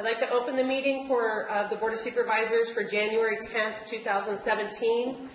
I'd like to open the meeting for the Board of Supervisors for January 10th, 2017.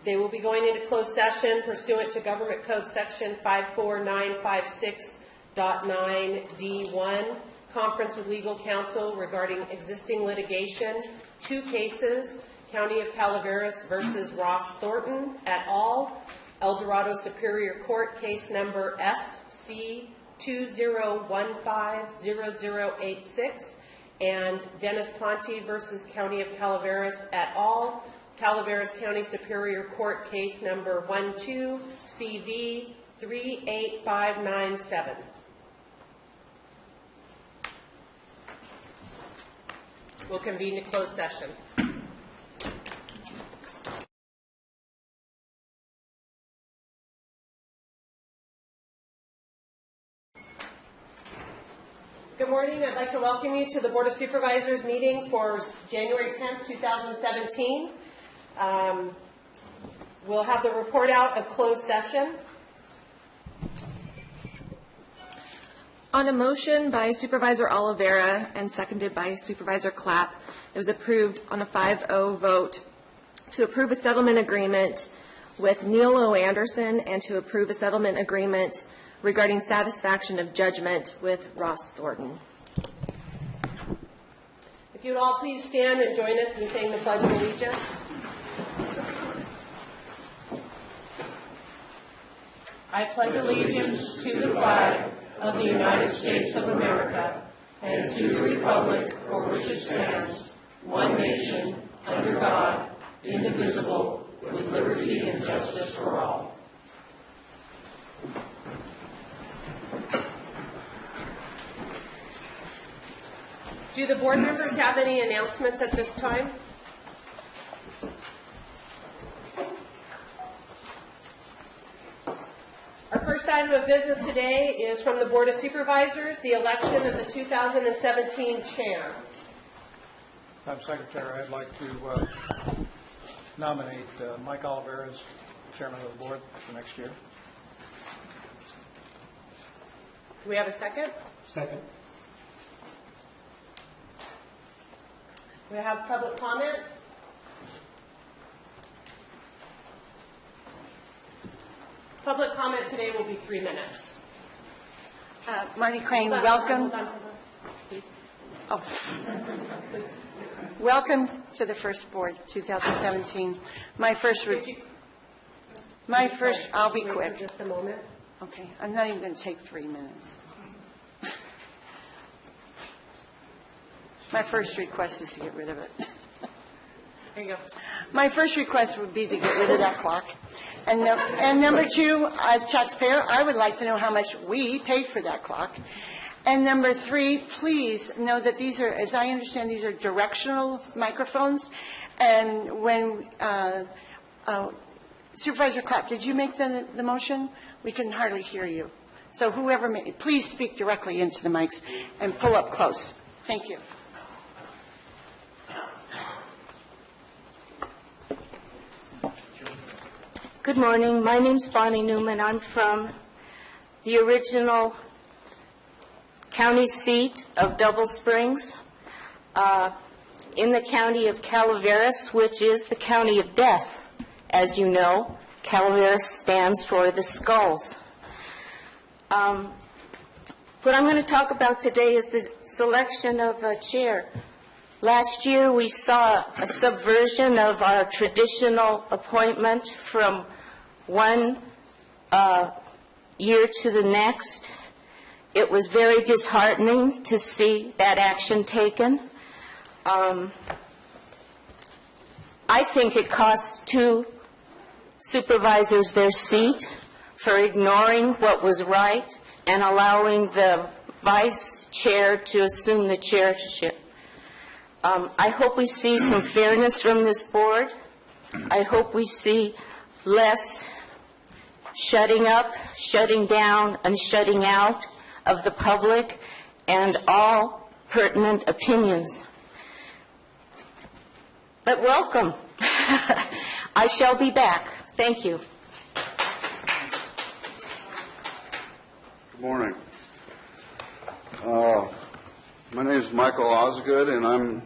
They will be going into closed session pursuant to Government Code Section 54956.9D1, conference with legal counsel regarding existing litigation, 2 cases, County of Calaveras versus Ross Thornton et al., El Dorado Superior Court, case number SC 20150086, and Dennis Ponte versus County of Calaveras et al., Calaveras County Superior Court, case number 12CV 38597. We'll convene to closed session. Good morning. I'd like to welcome you to the Board of Supervisors meeting for January 10th, 2017. We'll have the report out of closed session. On a motion by Supervisor Oliveira and seconded by Supervisor Clapp, it was approved on a 5-0 vote to approve a settlement agreement with Neil O. Anderson and to approve a settlement agreement regarding satisfaction of judgment with Ross Thornton. If you would all please stand and join us in saying the Pledge of Allegiance. I pledge allegiance to the flag of the United States of America and to the republic for which it stands, one nation, under God, indivisible, with liberty and justice for all. Do the board members have any announcements at this time? Our first item of business today is from the Board of Supervisors, the election of the 2017 chair. Madam Secretary, I'd like to nominate Mike Oliveira as chairman of the board for next year. Do we have a second? Second. We have public comment. Public comment today will be 3 minutes. Marty Crane, Hold on, welcome. hold on. Please. Oh. Welcome to the first board, 2017. I'll be quick. For just a moment. Okay, I'm not even going to take 3 minutes. My first request is to get rid of it. There you go. My first request would be to get rid of that clock. And number 2, as taxpayer, I would like to know how much we paid for that clock. And number 3, please know that these are, as I understand, these are directional microphones. And when Supervisor Clapp, did you make the motion? We can hardly hear you. So whoever please speak directly into the mics and pull up close. Thank you. Good morning. My name's Bonnie Newman. I'm from the original county seat of Double Springs in the county of Calaveras, which is the county of death. As you know, Calaveras stands for the skulls. What I'm going to talk about today is the selection of a chair. Last year we saw a subversion of our traditional appointment from one year to the next. It was very disheartening to see that action taken. I think it cost 2 supervisors their seat for ignoring what was right and allowing the vice chair to assume the chairship. I hope we see some fairness from this board. I hope we see less shutting up, shutting down, and shutting out of the public and all pertinent opinions. But welcome. I shall be back. Thank you. Good morning. My name is Michael Osgood, and I'm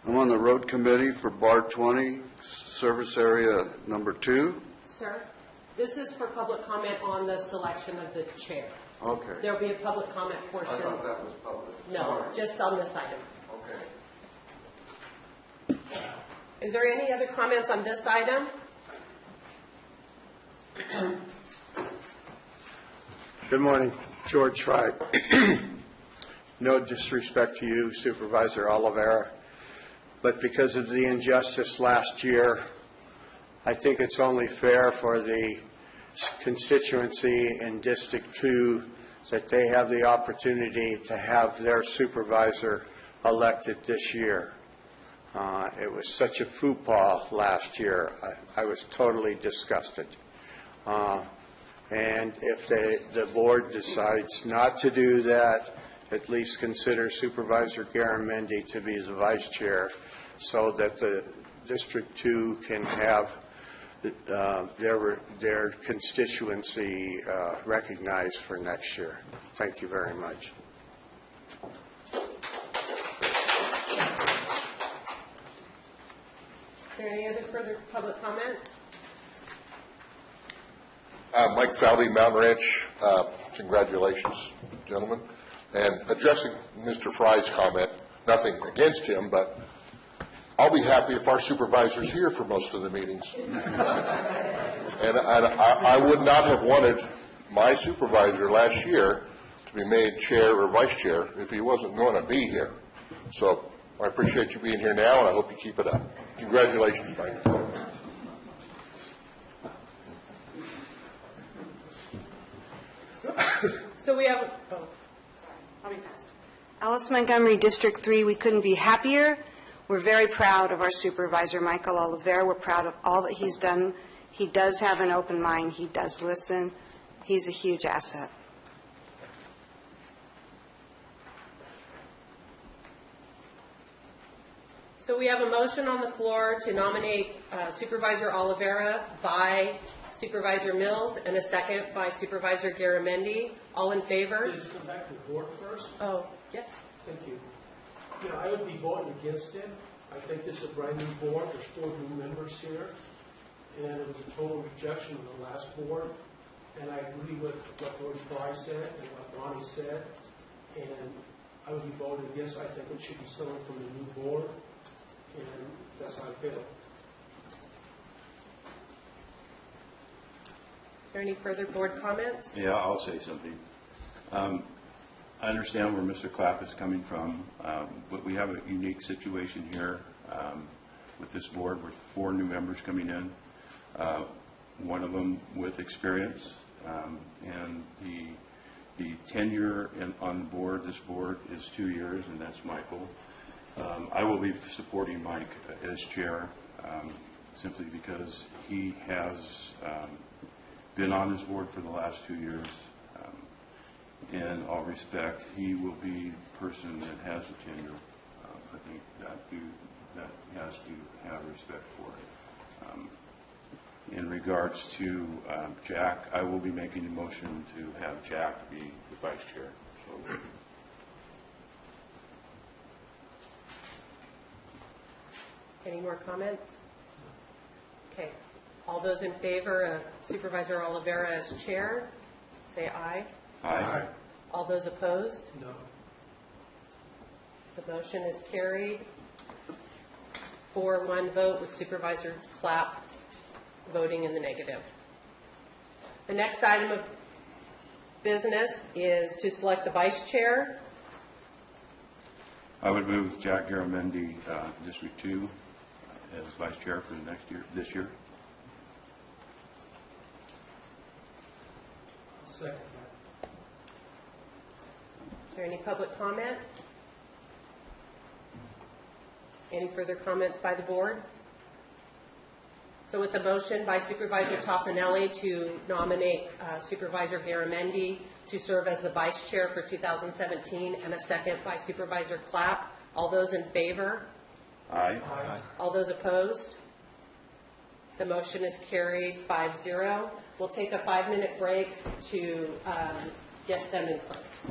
on the road committee for Bar 20, service area number 2. Sir, this is for public comment on the selection of the chair. Okay. There'll be a public comment portion. I thought that was public. No, Sorry. just on this item. Okay. Is there any other comments on this item? Good morning, George Fry. No disrespect to you, Supervisor Oliveira, but because of the injustice last year, I think it's only fair for the constituency in District 2 that they have the opportunity to have their supervisor elected this year. It was such a faux pas last year. I was totally disgusted. And if the board decides not to do that, at least consider Supervisor Garamendi to be the vice chair so that the District 2 can have their constituency recognized for next year. Thank you very much. Is there any other further public comment? Mike Falvey, Mountain Ranch. Congratulations, gentlemen. And addressing Mr. Fry's comment, nothing against him, but I'll be happy if our supervisor's here for most of the meetings. And I would not have wanted my supervisor last year to be made chair or vice chair if he wasn't going to be here. So I appreciate you being here now, and I hope you keep it up. Congratulations, Mike. So we have, I'll be fast. Alice Montgomery, District 3, we couldn't be happier. We're very proud of our supervisor, Michael Oliveira. We're proud of all that he's done. He does have an open mind. He does listen. He's a huge asset. So we have a motion on the floor to nominate Supervisor Oliveira by Supervisor Mills and a second by Supervisor Garamendi. All in favor? Please come back to the board first. Oh, yes. Thank you. You know, I would be voting against it. I think this is a brand new board. There's 4 new members here. And it was a total rejection of the last board. And I agree with what George Fry said and what Bonnie said. And I would be voting against. I think it should be someone from the new board. And that's how I feel. Is there any further board comments? Yeah, I'll say something. I understand where Mr. Clapp is coming from, but we have a unique situation here with this board with 4 new members coming in, one of them with experience, and the tenure on the board, this board, is 2 years, and that's Michael. I will be supporting Mike as chair simply because he has been on this board for the last 2 years. In all respect, he will be the person that has a tenure. I think that has to have respect for it. In regards to Jack, I will be making a motion to have Jack be the vice chair. So, any more comments? Okay. All those in favor of Supervisor Oliveira as chair, say aye. aye. All those opposed? No. The motion is carried. 4-1 vote with Supervisor Clapp voting in the negative. The next item of business is to select the vice chair. I would move Jack Garamendi, District 2, as vice chair for the next year, this year. I'll second that. Is there any public comment? Any further comments by the board? So with the motion by Supervisor Toffanelli to nominate Supervisor Garamendi to serve as the vice chair for 2017 and a second by Supervisor Clapp, all those in favor? Aye. All those opposed? The motion is carried 5-0. We'll take a 5-minute break to get them in place.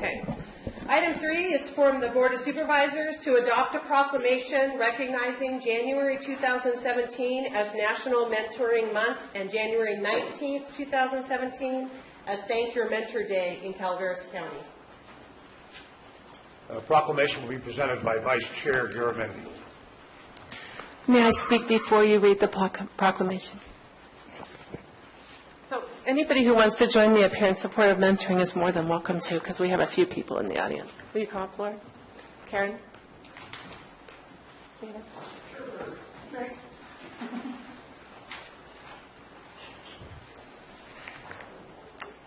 Okay. Item 3 is from the Board of Supervisors to adopt a proclamation recognizing January 2017 as National Mentoring Month and January 19th, 2017 as Thank Your Mentor Day in Calaveras County. A proclamation will be presented by Vice Chair Garamendi. May I speak before you read the proclamation? So anybody who wants to join me up here in support of mentoring is more than welcome to, because we have a few people in the audience. Will you come up, Laura? Karen?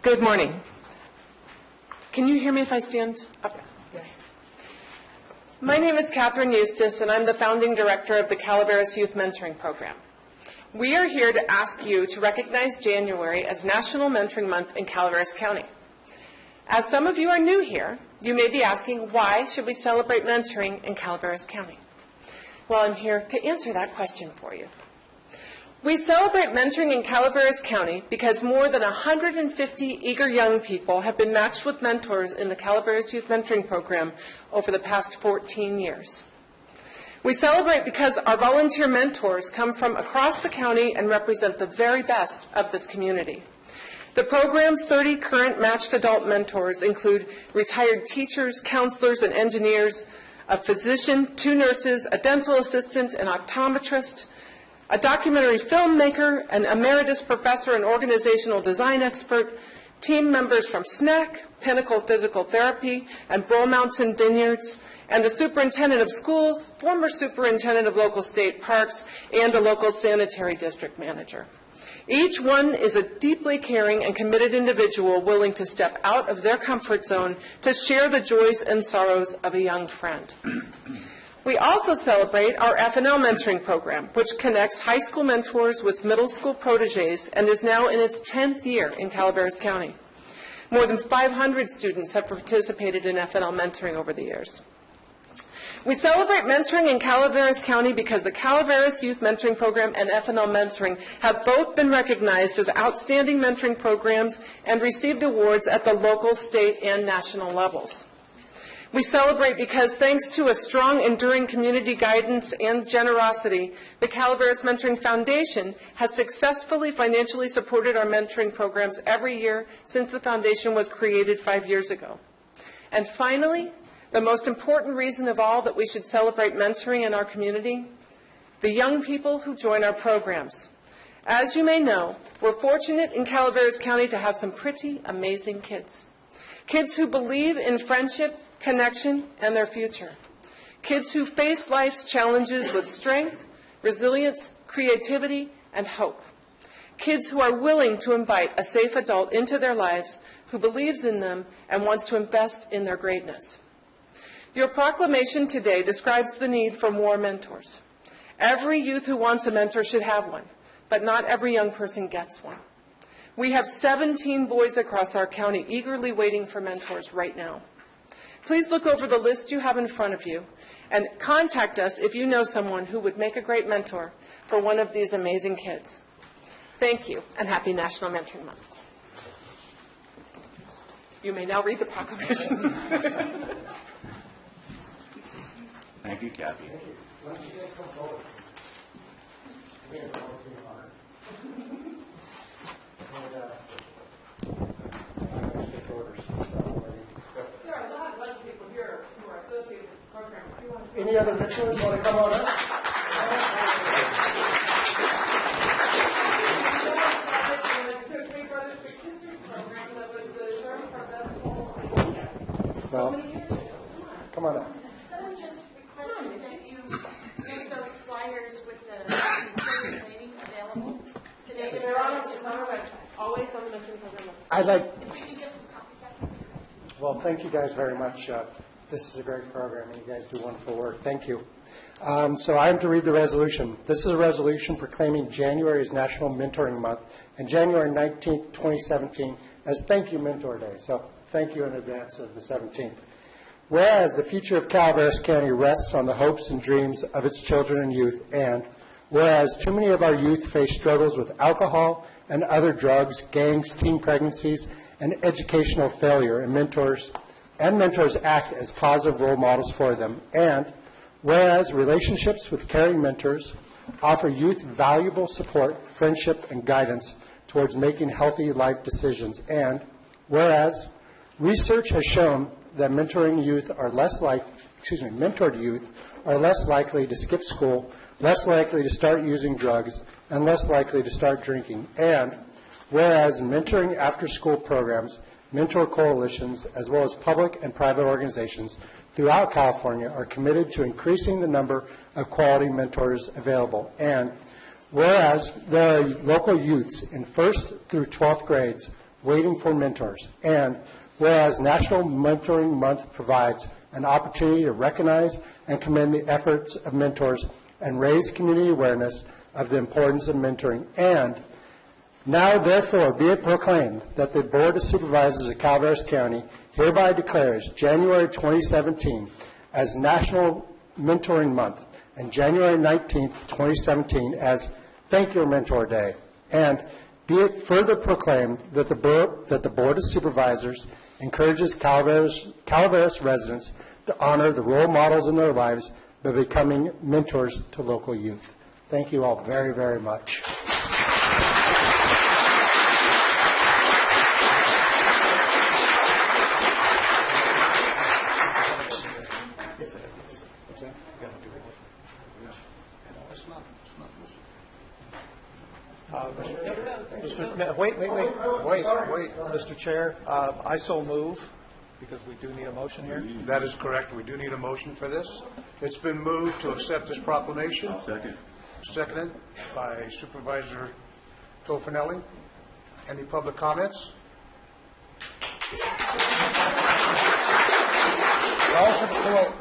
Good morning. Can you hear me if I stand up? My name is Catherine Eustace, and I'm the founding director of the Calaveras Youth Mentoring Program. We are here to ask you to recognize January as National Mentoring Month in Calaveras County. As some of you are new here, you may be asking, why should we celebrate mentoring in Calaveras County? Well, I'm here to answer that question for you. We celebrate mentoring in Calaveras County because more than 150 eager young people have been matched with mentors in the Calaveras Youth Mentoring Program over the past 14 years. We celebrate because our volunteer mentors come from across the county and represent the very best of this community. The program's 30 current matched adult mentors include retired teachers, counselors, and engineers, a physician, 2 nurses, a dental assistant, an optometrist, a documentary filmmaker, an emeritus professor and organizational design expert, team members from SNAC, Pinnacle Physical Therapy, and Bull Mountain Vineyards, and the superintendent of schools, former superintendent of local state parks, and a local sanitary district manager. Each one is a deeply caring and committed individual willing to step out of their comfort zone to share the joys and sorrows of a young friend. We also celebrate our F&L mentoring program, which connects high school mentors with middle school proteges and is now in its 10th year in Calaveras County. More than 500 students have participated in F&L mentoring over the years. We celebrate mentoring in Calaveras County because the Calaveras Youth Mentoring Program and F&L Mentoring have both been recognized as outstanding mentoring programs and received awards at the local, state, and national levels. We celebrate because, thanks to a strong, enduring community guidance and generosity, the Calaveras Mentoring Foundation has successfully financially supported our mentoring programs every year since the foundation was created 5 years ago. And finally, the most important reason of all that we should celebrate mentoring in our community, the young people who join our programs. As you may know, we're fortunate in Calaveras County to have some pretty amazing kids. Kids who believe in friendship, connection, and their future. Kids who face life's challenges with strength, resilience, creativity, and hope. Kids who are willing to invite a safe adult into their lives who believes in them and wants to invest in their greatness. Your proclamation today describes the need for more mentors. Every youth who wants a mentor should have one, but not every young person gets one. We have 17 boys across our county eagerly waiting for mentors right now. Please look over the list you have in front of you and contact us if you know someone who would make a great mentor for one of these amazing kids. Thank you, and happy National Mentoring Month. You may now read the proclamation. Thank you, Kathy. Why don't you guys come forward? There are a lot of other people here who are associated with the program. Any other mentors want to come on up? Well, come on up. Someone just requested that you make those flyers with the children's meeting available today. They're on our website, always on the mentoring program website. I'd like, Can you get some copies? well, thank you guys very much. This is a great program, and you guys do wonderful work. Thank you. So I'm to read the resolution. This is a resolution proclaiming January as National Mentoring Month and January 19th, 2017 as Thank You Mentor Day. So thank you in advance of the 17th. Whereas the future of Calaveras County rests on the hopes and dreams of its children and youth, and whereas too many of our youth face struggles with alcohol and other drugs, gangs, teen pregnancies, and educational failure, and mentors and mentors act as positive role models for them. And whereas relationships with caring mentors offer youth valuable support, friendship, and guidance towards making healthy life decisions. And whereas research has shown that mentored youth are less likely to skip school, less likely to start using drugs, and less likely to start drinking. And whereas mentoring after-school programs, mentor coalitions, as well as public and private organizations throughout California are committed to increasing the number of quality mentors available. And whereas there are local youths in 1st through 12th grades waiting for mentors. And whereas National Mentoring Month provides an opportunity to recognize and commend the efforts of mentors and raise community awareness of the importance of mentoring. And now, therefore, be it proclaimed that the Board of Supervisors of Calaveras County hereby declares January 2017 as National Mentoring Month and January 19th, 2017 as Thank Your Mentor Day. And be it further proclaimed that the Board of Supervisors encourages Calaveras residents to honor the role models in their lives by becoming mentors to local youth. Thank you all very, very much. Wait, Mr. Chair, I so move, because we do need a motion here. That is correct, we do need a motion for this. It's been moved to accept this proclamation. Second. Seconded by Supervisor Tofinelli. Any public comments?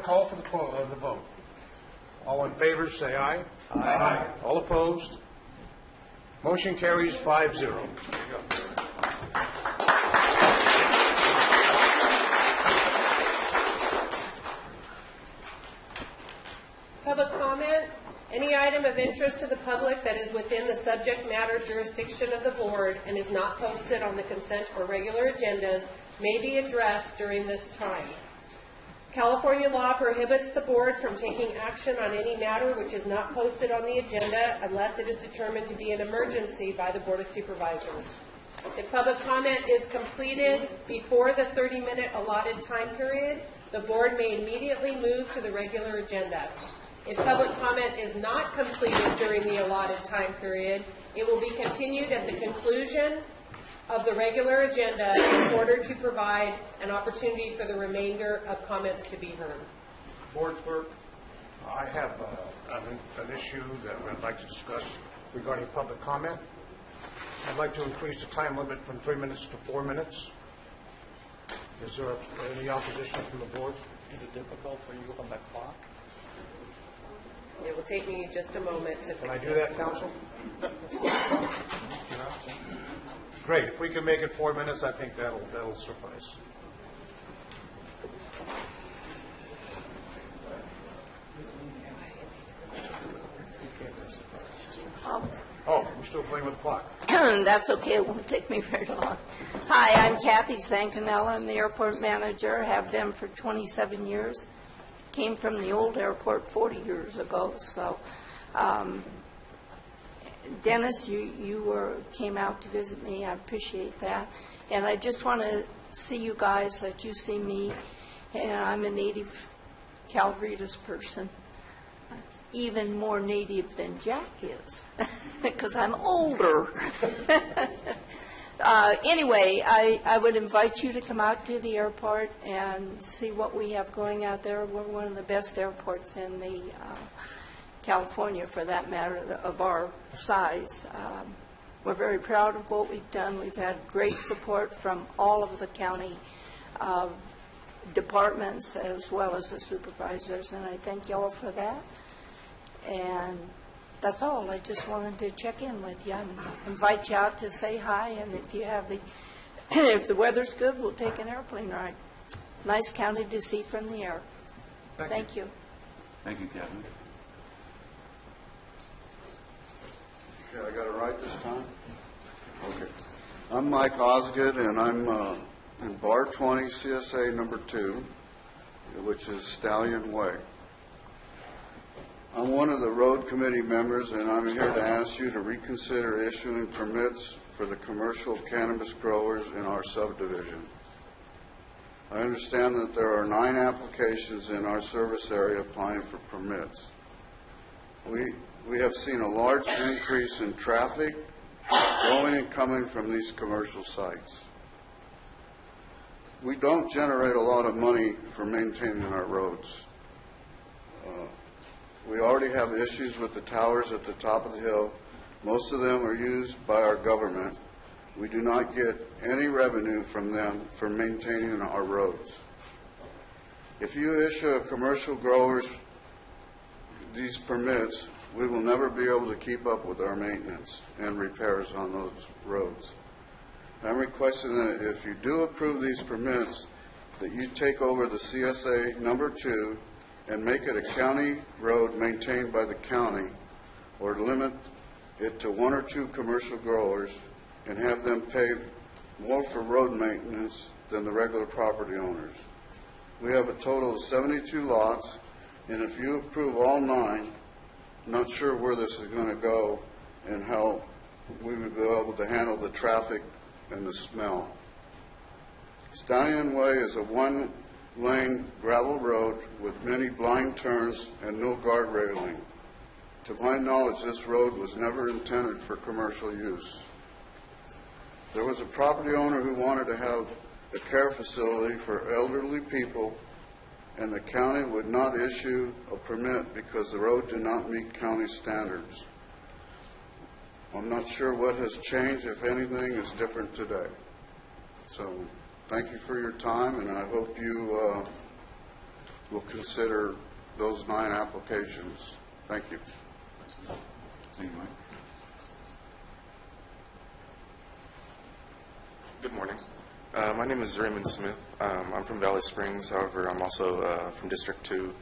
Call for the vote. All in favor, say aye. Aye. All opposed? Motion carries 5-0. Public comment. Any item of interest to the public that is within the subject matter jurisdiction of the board and is not posted on the consent or regular agendas may be addressed during this time. California law prohibits the board from taking action on any matter which is not posted on the agenda unless it is determined to be an emergency by the Board of Supervisors. If public comment is completed before the 30-minute allotted time period, the board may immediately move to the regular agenda. If public comment is not completed during the allotted time period, it will be continued at the conclusion of the regular agenda in order to provide an opportunity for the remainder of comments to be heard. Board Clerk, I have an issue that I'd like to discuss regarding public comment. I'd like to increase the time limit from 3 minutes to 4 minutes. Is there any opposition from the board? Is it difficult for you on that clock? It will take me just a moment to fix it. Can I do that, Counsel? Great. If we can make it 4 minutes, I think that'll suffice. Oh, we're still playing with the clock. That's okay. It won't take me very long. Hi, I'm Kathy Zancanella. I'm the airport manager. Have been for 27 years. Came from the old airport 40 years ago. So, Dennis, you came out to visit me. I appreciate that. And I just want to see you guys, let you see me. And I'm a native Calaveras person. Even more native than Jack is, because I'm older. Anyway, I would invite you to come out to the airport and see what we have going out there. We're one of the best airports in the California, for that matter, of our size. We're very proud of what we've done. We've had great support from all of the county departments as well as the supervisors, and I thank you all for that. And that's all. I just wanted to check in with you and invite you out to say hi. And if you have if the weather's good, we'll take an airplane ride. Nice county to see from the air. Thank you. Thank you, Captain. Okay, I got it right this time? Okay. I'm Mike Osgood, and I'm in Bar 20, CSA number 2, which is Stallion Way. I'm one of the road committee members, and I'm here to ask you to reconsider issuing permits for the commercial cannabis growers in our subdivision. I understand that there are 9 applications in our service area applying for permits. We have seen a large increase in traffic going and coming from these commercial sites. We don't generate a lot of money for maintaining our roads. We already have issues with the towers at the top of the hill. Most of them are used by our government. We do not get any revenue from them for maintaining our roads. If you issue a commercial growers these permits, we will never be able to keep up with our maintenance and repairs on those roads. I'm requesting that if you do approve these permits, that you take over the CSA number 2 and make it a county road maintained by the county, or limit it to 1 or 2 commercial growers and have them pay more for road maintenance than the regular property owners. We have a total of 72 lots, and if you approve all 9, I'm not sure where this is going to go and how we would be able to handle the traffic and the smell. Stallion Way is a 1-lane gravel road with many blind turns and no guard railing. To my knowledge, this road was never intended for commercial use. There was a property owner who wanted to have a care facility for elderly people, and the county would not issue a permit because the road did not meet county standards. I'm not sure what has changed, if anything is different today. So thank you for your time, and I hope you will consider those 9 applications. Thank you. Thank you, Mike. Good morning. My name is Raymond Smith. I'm from Valley Springs. However, I'm also from District 2.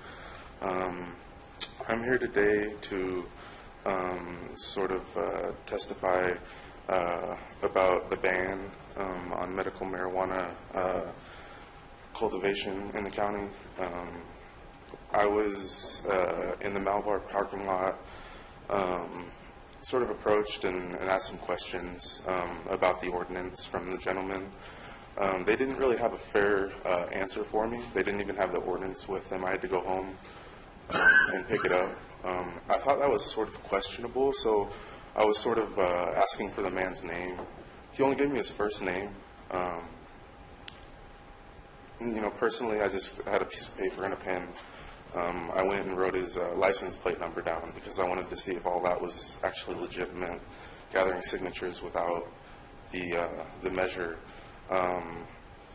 I'm here today to sort of testify about the ban on medical marijuana cultivation in the county. I was in the Malvar parking lot, sort of approached and asked some questions about the ordinance from the gentleman. They didn't really have a fair answer for me. They didn't even have the ordinance with them. I had to go home and pick it up. I thought that was sort of questionable, so I was sort of asking for the man's name. He only gave me his first name. Personally, I just had a piece of paper and a pen. I went and wrote his license plate number down because I wanted to see if all that was actually legitimate, gathering signatures without the measure.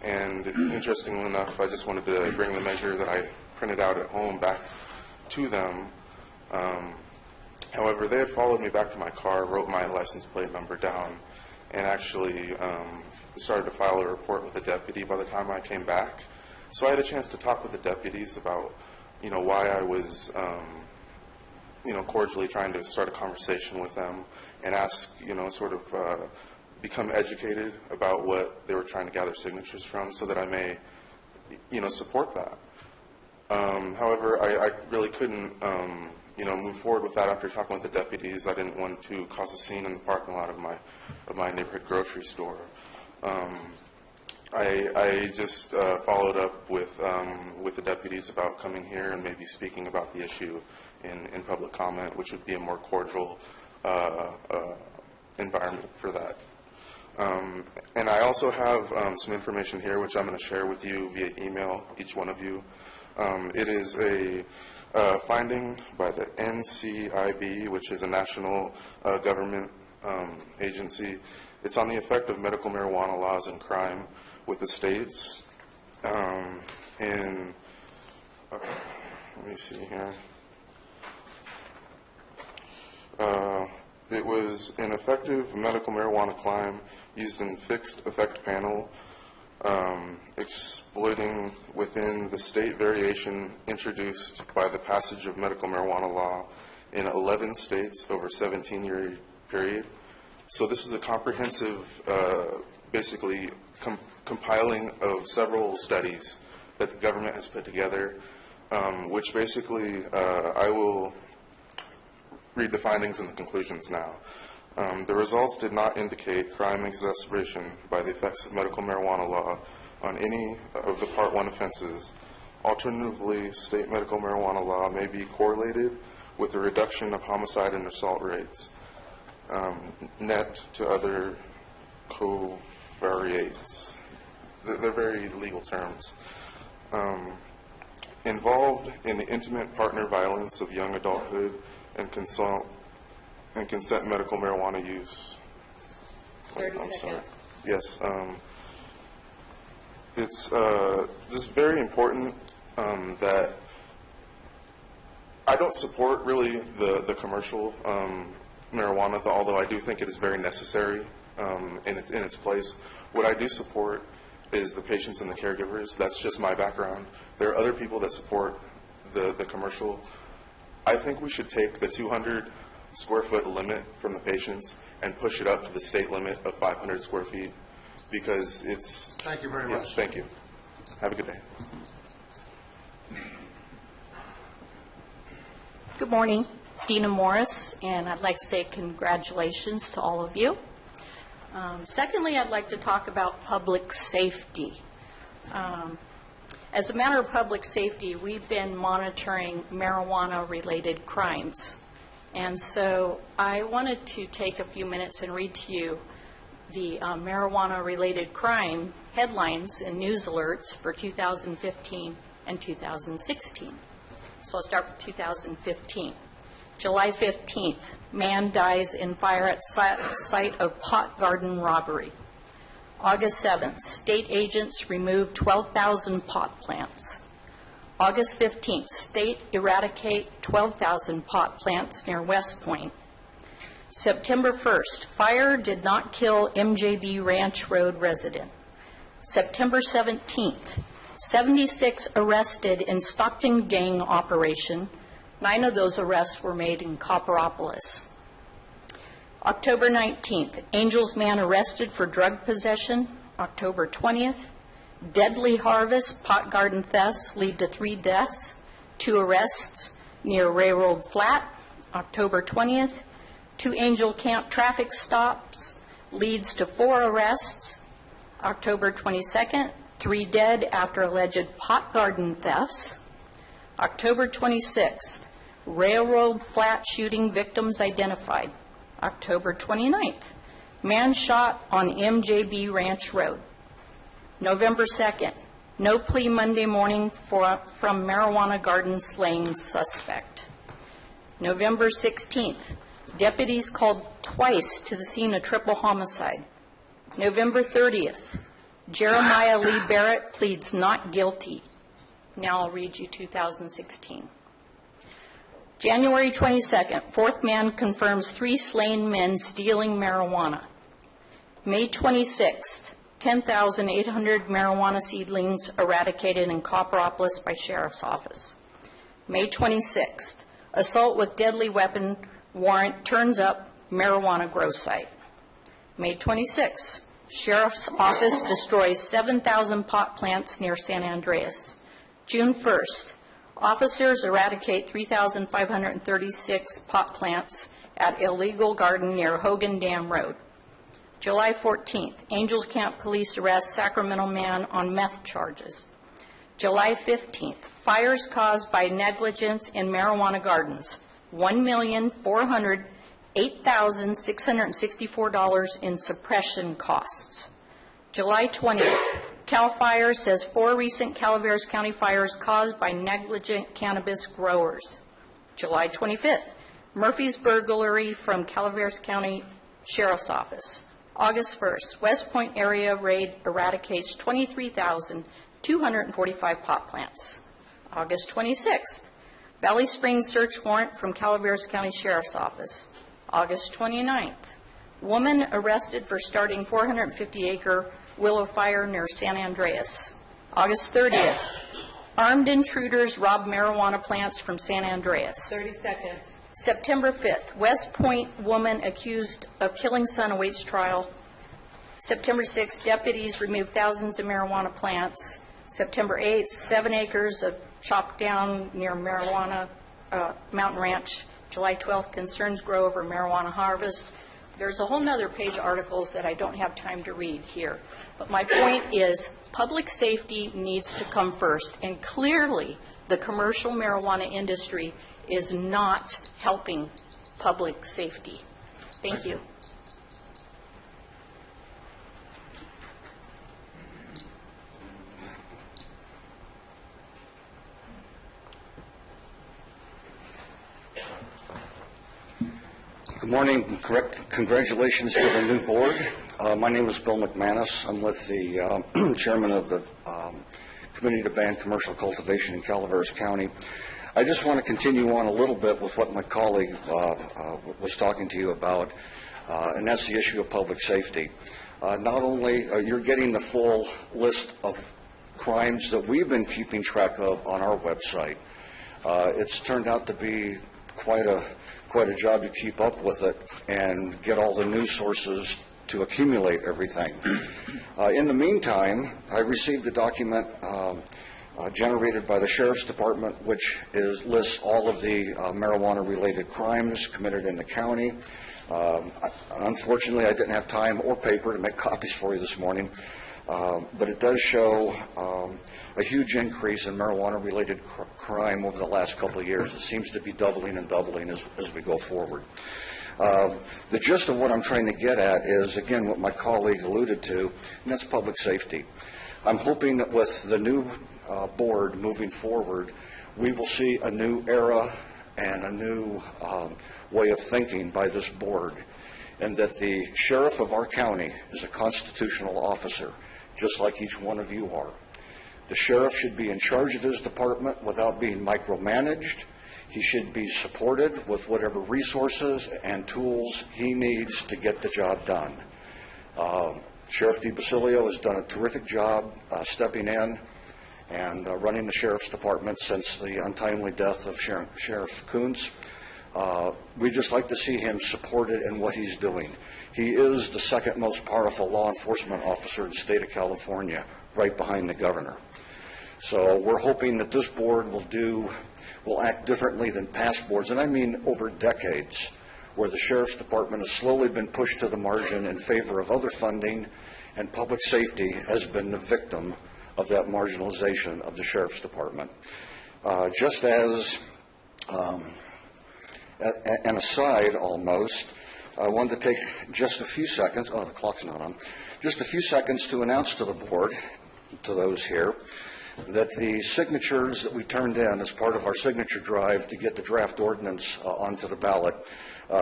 And interestingly enough, I just wanted to bring the measure that I printed out at home back to them. However, they had followed me back to my car, wrote my license plate number down, and actually started to file a report with the deputy by the time I came back. So I had a chance to talk with the deputies about, why I was, cordially trying to start a conversation with them and ask, sort of become educated about what they were trying to gather signatures from so that I may, support that. However, I really couldn't, move forward with that after talking with the deputies. I didn't want to cause a scene in the parking lot of my neighborhood grocery store. I just followed up with the deputies about coming here and maybe speaking about the issue in public comment, which would be a more cordial environment for that. And I also have some information here which I'm going to share with you via email, each one of you. It is a finding by the NCIB, which is a national government agency. It's on the effect of medical marijuana laws and crime with the states. Let me see here. It was an effective medical marijuana climb used in fixed effect panel, exploiting within the state variation introduced by the passage of medical marijuana law in 11 states over a 17-year period. So this is a comprehensive, basically compiling of several studies that the government has put together, which basically I will read the findings and the conclusions now. The results did not indicate crime exacerbation by the effects of medical marijuana law on any of the Part 1 offenses. Alternatively, state medical marijuana law may be correlated with a reduction of homicide and assault rates, net to other covariates. They're very legal terms. Involved in the intimate partner violence of young adulthood and consent medical marijuana use. 30 I'm sorry. seconds. Yes. It's just very important that I don't support really the commercial marijuana, although I do think it is very necessary in its place. What I do support is the patients and the caregivers. That's just my background. There are other people that support the commercial. I think we should take the 200 square foot limit from the patients and push it up to the state limit of 500 square feet because it's... Thank you very much. Thank you. Have a good day. Good morning, Dina Morris, and I'd like to say congratulations to all of you. Secondly, I'd like to talk about public safety. As a matter of public safety, we've been monitoring marijuana-related crimes. And so I wanted to take a few minutes and read to you the marijuana-related crime headlines and news alerts for 2015 and 2016. So I'll start with 2015. July 15th, man dies in fire at site of pot garden robbery. August 7th, state agents remove 12,000 pot plants. August 15th, state eradicate 12,000 pot plants near West Point. September 1st, fire did not kill MJB Ranch Road resident. September 17th, 76 arrested in Stockton gang operation. 9 of those arrests were made in Copperopolis. October 19th, Angels man arrested for drug possession. October 20th, deadly harvest pot garden thefts lead to 3 deaths, 2 arrests near Railroad Flat. October 20th, 2 Angel Camp traffic stops leads to 4 arrests. October 22nd, 3 dead after alleged pot garden thefts. October 26th, Railroad Flat shooting victims identified. October 29th, man shot on MJB Ranch Road. November 2nd, no plea Monday morning from marijuana garden slaying suspect. November 16th, deputies called twice to the scene of triple homicide. November 30th, Jeremiah Lee Barrett pleads not guilty. Now I'll read you 2016. January 22nd, 4th man confirms 3 slain men stealing marijuana. May 26th, 10,800 marijuana seedlings eradicated in Copperopolis by Sheriff's Office. May 26th, assault with deadly weapon warrant turns up marijuana grow site. May 26th, Sheriff's Office destroys 7,000 pot plants near San Andreas. June 1st, officers eradicate 3,536 pot plants at illegal garden near Hogan Dam Road. July 14th, Angels Camp police arrest Sacramento man on meth charges. July 15th, fires caused by negligence in marijuana gardens, $1,408,664 in suppression costs. July 20th, CAL FIRE says 4 recent Calaveras County fires caused by negligent cannabis growers. July 25th, Murphy's burglary from Calaveras County Sheriff's Office. August 1st, West Point area raid eradicates 23,245 pot plants. August 26th, Valley Springs search warrant from Calaveras County Sheriff's Office. August 29th, woman arrested for starting 450-acre willow fire near San Andreas. August 30th, armed intruders rob marijuana plants from San Andreas. 30 seconds. September 5th, West Point woman accused of killing son awaits trial. September 6th, deputies removed thousands of marijuana plants. September 8th, 7 acres of chopped down near marijuana Mountain Ranch. July 12th, concerns grow over marijuana harvest. There's a whole nother page of articles that I don't have time to read here. But my point is, public safety needs to come first. And clearly, the commercial marijuana industry is not helping public safety. Thank you. Good morning. Congratulations to the new board. My name is Bill McManus. I'm with the chairman of the Committee to Ban Commercial Cultivation in Calaveras County. I just want to continue on a little bit with what my colleague was talking to you about, and that's the issue of public safety. Not only you're getting the full list of crimes that we've been keeping track of on our website. It's turned out to be quite a job to keep up with it and get all the news sources to accumulate everything. In the meantime, I received a document generated by the Sheriff's Department, which lists all of the marijuana-related crimes committed in the county. Unfortunately, I didn't have time or paper to make copies for you this morning, but it does show a huge increase in marijuana-related crime over the last couple of years. It seems to be doubling and doubling as we go forward. The gist of what I'm trying to get at is, again, what my colleague alluded to, and that's public safety. I'm hoping that with the new board moving forward, we will see a new era and a new way of thinking by this board, and that the sheriff of our county is a constitutional officer, just like each one of you are. The sheriff should be in charge of his department without being micromanaged. He should be supported with whatever resources and tools he needs to get the job done. Sheriff DiBasilio has done a terrific job stepping in and running the sheriff's department since the untimely death of Sheriff Kuntz. We'd just like to see him supported in what he's doing. He is the second most powerful law enforcement officer in the state of California, right behind the governor. So we're hoping that this board will act differently than past boards, and I mean over decades, where the Sheriff's Department has slowly been pushed to the margin in favor of other funding, and public safety has been the victim of that marginalization of the Sheriff's Department. Just as an aside almost, I wanted to take just a few seconds, the clock's not on, just a few seconds to announce to the board, to those here, that the signatures that we turned in as part of our signature drive to get the draft ordinance onto the ballot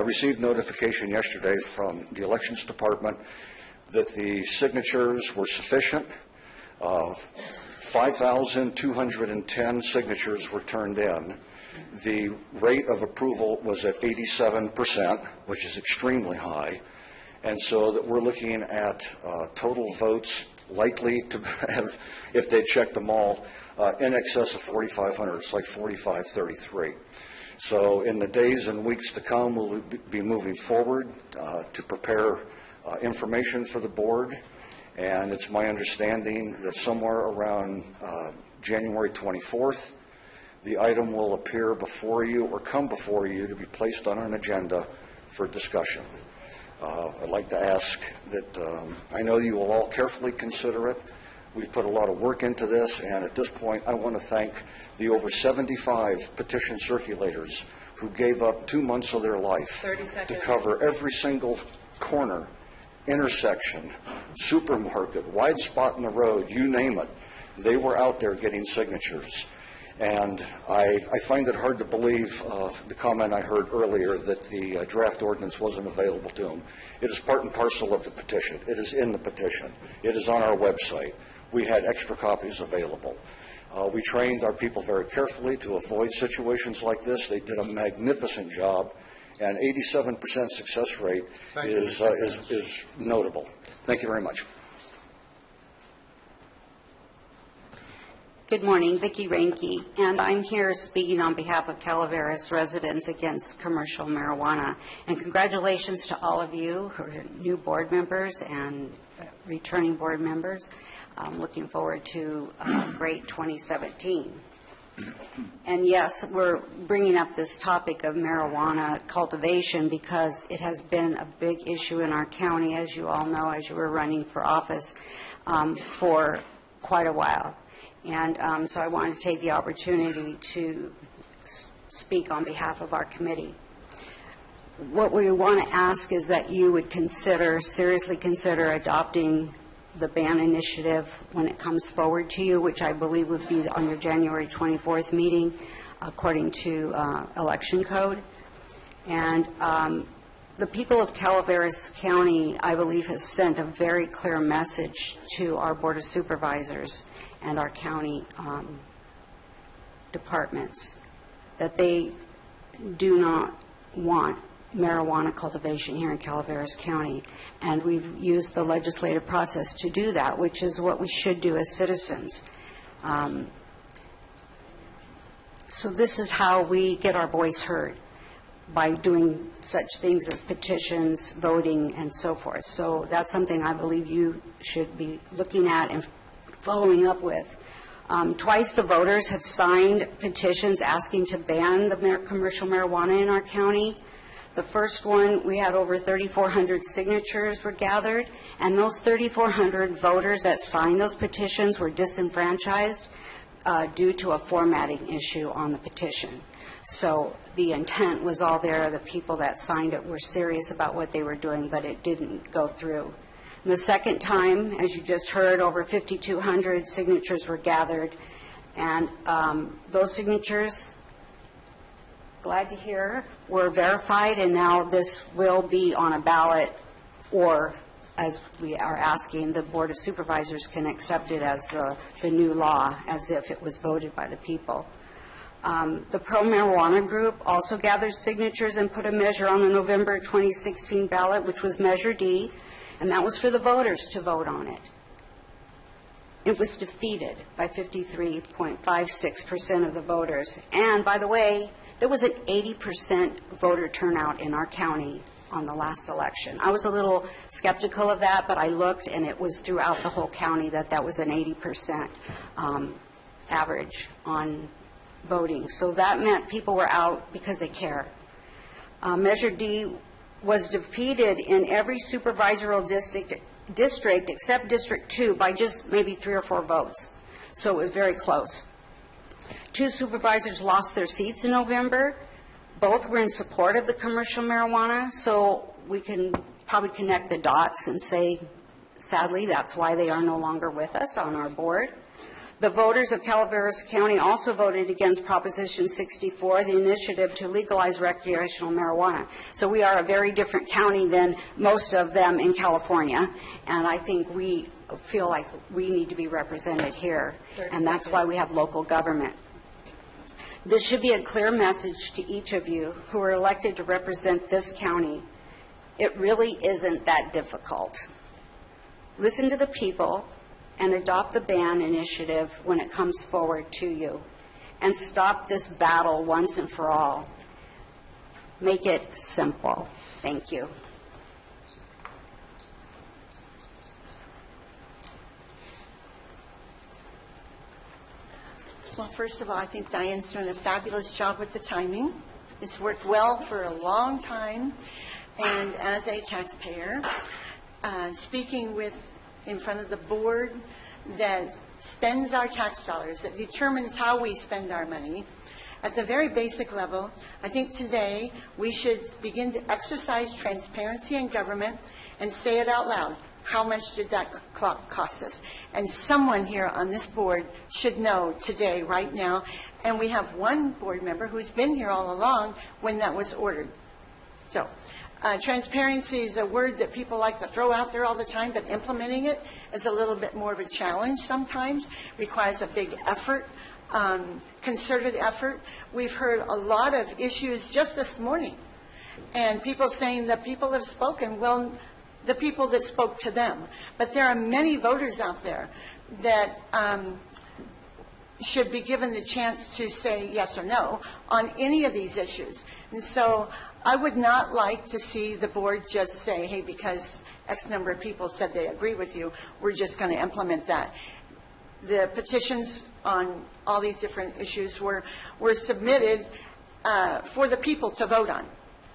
received notification yesterday from the Elections Department that the signatures were sufficient. 5,210 signatures were turned in. The rate of approval was at 87%, which is extremely high, and so that we're looking at total votes likely to have, if they check them all, in excess of 4,500. It's like 4,533. So in the days and weeks to come, we'll be moving forward to prepare information for the board, and it's my understanding that somewhere around January 24th, the item will appear before you or come before you to be placed on an agenda for discussion. I'd like to ask that, I know you will all carefully consider it. We've put a lot of work into this, and at this point, I want to thank the over 75 petition circulators who gave up 2 months of their life to cover every single corner, intersection, supermarket, wide spot in the road, you name it. They were out there getting signatures. And I find it hard to believe the comment I heard earlier that the draft ordinance wasn't available to them. It is part and parcel of the petition. It is in the petition. It is on our website. We had extra copies available. We trained our people very carefully to avoid situations like this. They did a magnificent job, and 87% success rate is notable. Thank you very much. Good morning, Vicki Reinke, and I'm here speaking on behalf of Calaveras residents against commercial marijuana. And congratulations to all of you who are new board members and returning board members. I'm looking forward to a great 2017. And yes, we're bringing up this topic of marijuana cultivation because it has been a big issue in our county, as you all know, as you were running for office for quite a while. And so I want to take the opportunity to speak on behalf of our committee. What we want to ask is that you would seriously consider adopting the ban initiative when it comes forward to you, which I believe would be on your January 24th meeting, according to election code. And the people of Calaveras County, I believe, has sent a very clear message to our Board of Supervisors and our county departments that they do not want marijuana cultivation here in Calaveras County, and we've used the legislative process to do that, which is what we should do as citizens. So this is how we get our voice heard, by doing such things as petitions, voting, and so forth. So that's something I believe you should be looking at and following up with. Twice the voters have signed petitions asking to ban the commercial marijuana in our county. The first one, we had over 3,400 signatures were gathered, and those 3,400 voters that signed those petitions were disenfranchised due to a formatting issue on the petition. So the intent was all there. The people that signed it were serious about what they were doing, but it didn't go through. And the second time, as you just heard, over 5,200 signatures were gathered, and those signatures, glad to hear, were verified, and now this will be on a ballot, or as we are asking, the Board of Supervisors can accept it as the new law, as if it was voted by the people. The pro-marijuana group also gathered signatures and put a measure on the November 2016 ballot, which was Measure D, and that was for the voters to vote on it. It was defeated by 53.56% of the voters. And by the way, there was an 80% voter turnout in our county on the last election. I was a little skeptical of that, but I looked, and it was throughout the whole county that was an 80% average on voting. So that meant people were out because they care. Measure D was defeated in every supervisorial district except District 2 by just maybe 3 or 4 votes. So it was very close. 2 supervisors lost their seats in November. Both were in support of the commercial marijuana, so we can probably connect the dots and say, sadly, that's why they are no longer with us on our board. The voters of Calaveras County also voted against Proposition 64, the initiative to legalize recreational marijuana. So we are a very different county than most of them in California, and I think we feel like we need to be represented here, and that's why we have local government. This should be a clear message to each of you who are elected to represent this county. It really isn't that difficult. Listen to the people and adopt the ban initiative when it comes forward to you, and stop this battle once and for all. Make it simple. Thank you. Well, first of all, I think Diane's doing a fabulous job with the timing. It's worked well for a long time. And as a taxpayer, speaking in front of the board that spends our tax dollars, that determines how we spend our money, at the very basic level, I think today we should begin to exercise transparency in government and say it out loud. How much did that clock cost us? And someone here on this board should know today, right now, and we have one board member who's been here all along when that was ordered. So transparency is a word that people like to throw out there all the time, but implementing it is a little bit more of a challenge sometimes, requires a big effort, concerted effort. We've heard a lot of issues just this morning, and people saying that people have spoken. Well, the people that spoke to them. But there are many voters out there that should be given the chance to say yes or no on any of these issues. And so I would not like to see the board just say, hey, because X number of people said they agree with you, we're just going to implement that. The petitions on all these different issues were submitted for the people to vote on,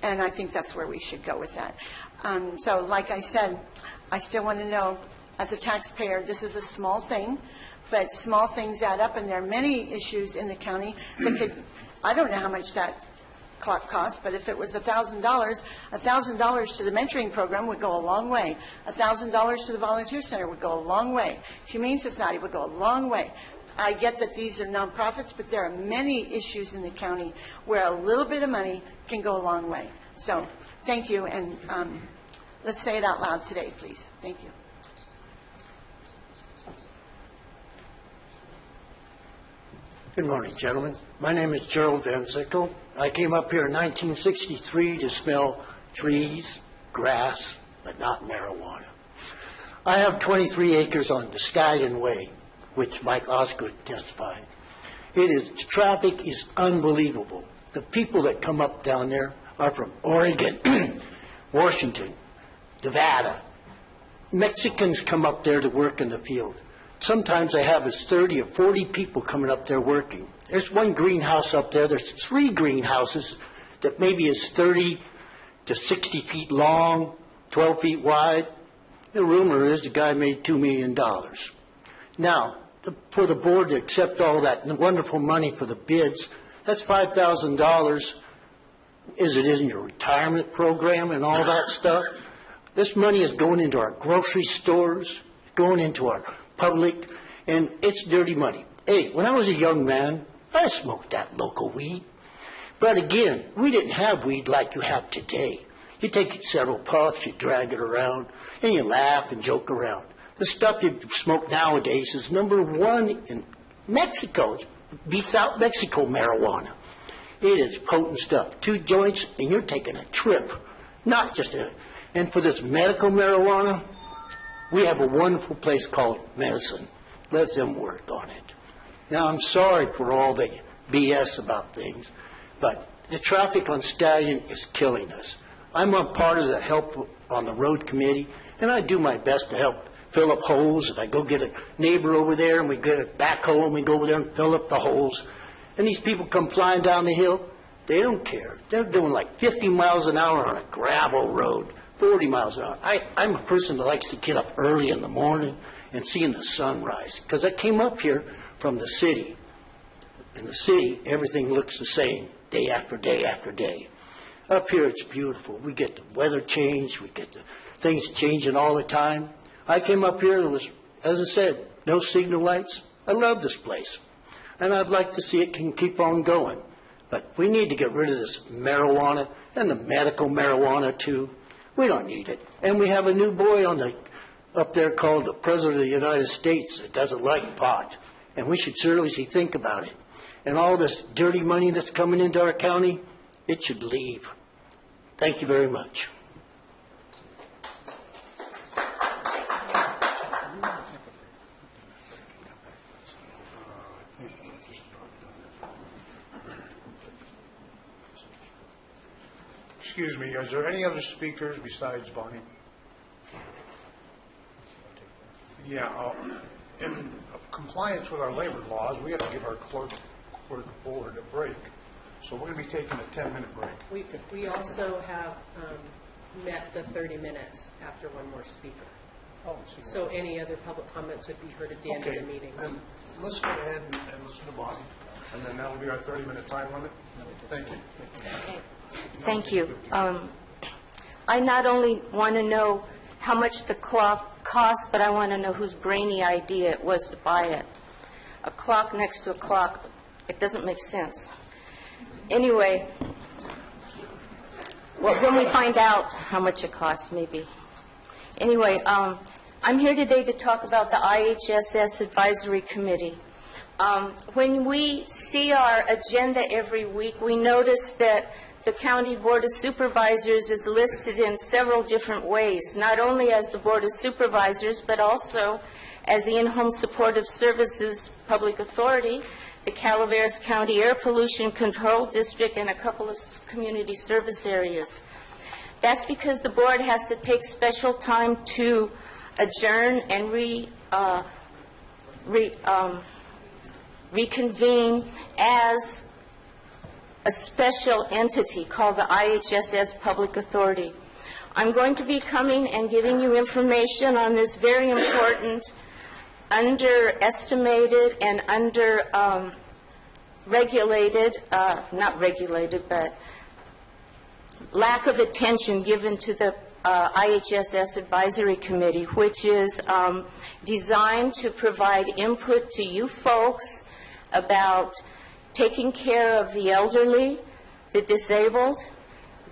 and I think that's where we should go with that. So like I said, I still want to know, as a taxpayer, this is a small thing, but small things add up, and there are many issues in the county that could, I don't know how much that clock costs, but if it was $1,000, $1,000 to the mentoring program would go a long way. $1,000 to the volunteer center would go a long way. Humane Society would go a long way. I get that these are nonprofits, but there are many issues in the county where a little bit of money can go a long way. So thank you, and let's say it out loud today, please. Thank you. Good morning, gentlemen. My name is Gerald Van Sickle. I came up here in 1963 to smell trees, grass, but not marijuana. I have 23 acres on Descallion Way, which Mike Osgood testified. The traffic is unbelievable. The people that come up down there are from Oregon, Washington, Nevada. Mexicans come up there to work in the field. Sometimes I have as 30 or 40 people coming up there working. There's one greenhouse up there. There's 3 greenhouses that maybe is 30 to 60 feet long, 12 feet wide. The rumor is the guy made $2 million. Now, for the board to accept all that wonderful money for the bids, that's $5,000. Is it in your retirement program and all that stuff? This money is going into our grocery stores, going into our public, and it's dirty money. Hey, when I was a young man, I smoked that local weed. But again, we didn't have weed like you have today. You take several puffs, you drag it around, and you laugh and joke around. The stuff you smoke nowadays is #1 in Mexico. It beats out Mexico marijuana. It is potent stuff. 2 joints, and you're taking a trip. Not just a... And for this medical marijuana, we have a wonderful place called Medicine. Let them work on it. Now, I'm sorry for all the BS about things, but the traffic on Stallion is killing us. I'm a part of the help on the road committee, and I do my best to help fill up holes. And I go get a neighbor over there, and we get a backhoe, and we go over there and fill up the holes. And these people come flying down the hill. They don't care. They're doing like 50 miles an hour on a gravel road, 40 miles an hour. I'm a person that likes to get up early in the morning and seeing the sunrise, because I came up here from the city. In the city, everything looks the same day after day after day. Up here, it's beautiful. We get the weather change. We get the things changing all the time. I came up here, there was, as I said, no signal lights. I love this place, and I'd like to see it can keep on going. But we need to get rid of this marijuana and the medical marijuana, too. We don't need it. And we have a new boy up there called the President of the United States that doesn't like pot. And we should seriously think about it. And all this dirty money that's coming into our county, it should leave. Thank you very much. Excuse me, is there any other speakers besides Bonnie? Yeah, in compliance with our labor laws, we have to give our clerk board a break. So we're going to be taking a 10-minute break. We also have met the 30 minutes after one more speaker. Oh, so any other public comments would be heard at the end of the meeting. Then let's go ahead and listen to Bonnie, and then that'll be our 30-minute time limit. Thank you. Thank you. I not only want to know how much the clock costs, but I want to know whose brainy idea it was to buy it. A clock next to a clock, it doesn't make sense. Anyway, well, when we find out how much it costs, maybe. Anyway, I'm here today to talk about the IHSS Advisory Committee. When we see our agenda every week, we notice that the County Board of Supervisors is listed in several different ways, not only as the Board of Supervisors, but also as the In-Home Supportive Services Public Authority, the Calaveras County Air Pollution Control District, and a couple of community service areas. That's because the board has to take special time to adjourn and reconvene as a special entity called the IHSS Public Authority. I'm going to be coming and giving you information on this very important, underestimated and regulated, not regulated, but lack of attention given to the IHSS Advisory Committee, which is designed to provide input to you folks about taking care of the elderly, the disabled,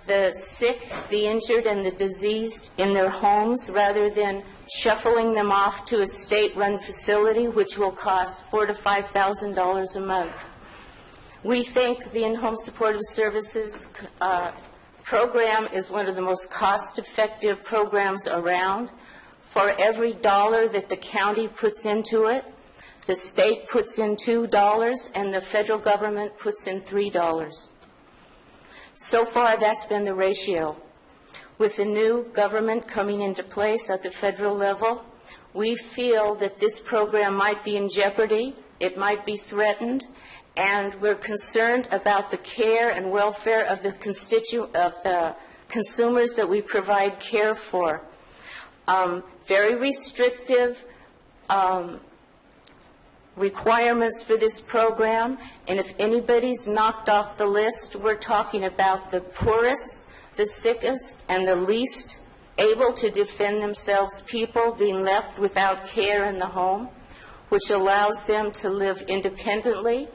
the sick, the injured, and the diseased in their homes, rather than shuffling them off to a state-run facility, which will cost $4,000 to $5,000 a month. We think the In-Home Supportive Services program is one of the most cost-effective programs around. For every dollar that the county puts into it, the state puts in $2 and the federal government puts in $3. So far, that's been the ratio. With the new government coming into place at the federal level, we feel that this program might be in jeopardy, it might be threatened, and we're concerned about the care and welfare of the consumers that we provide care for. Very restrictive requirements for this program, and if anybody's knocked off the list, we're talking about the poorest, the sickest, and the least able to defend themselves people being left without care in the home, which allows them to live independently,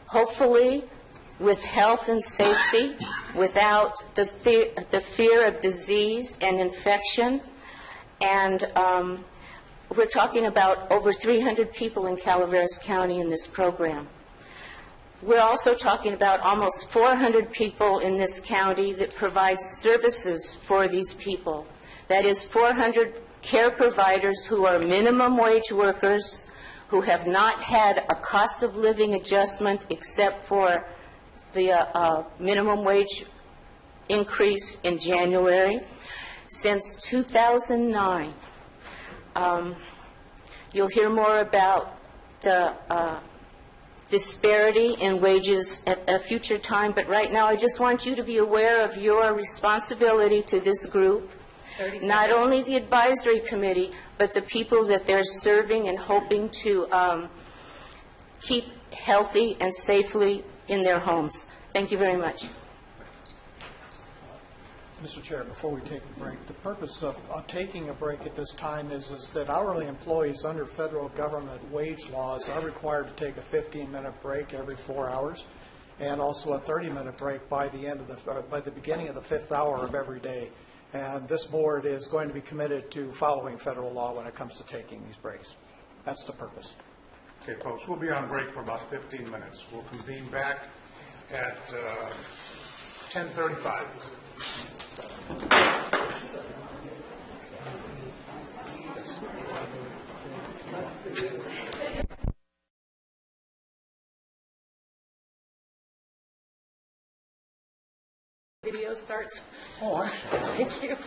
hopefully with health and safety, without the fear of disease and infection. And we're talking about over 300 people in Calaveras County in this program. We're also talking about almost 400 people in this county that provide services for these people. That is 400 care providers who are minimum wage workers, who have not had a cost of living adjustment except for the minimum wage increase in January since 2009. You'll hear more about the disparity in wages at a future time, but right now I just want you to be aware of your responsibility to this group, not only the advisory committee, but the people that they're serving and hoping to keep healthy and safely in their homes. Thank you very much. Mr. Chair, before we take a break, the purpose of taking a break at this time is that hourly employees under federal government wage laws are required to take a 15-minute break every 4 hours, and also a 30-minute break by the beginning of the 5th hour of every day. And this board is going to be committed to following federal law when it comes to taking these breaks. That's the purpose. Okay, folks, we'll be on break for about 15 minutes. We'll convene back at 10:35. Video starts. Oh, I'm sorry. Thank you.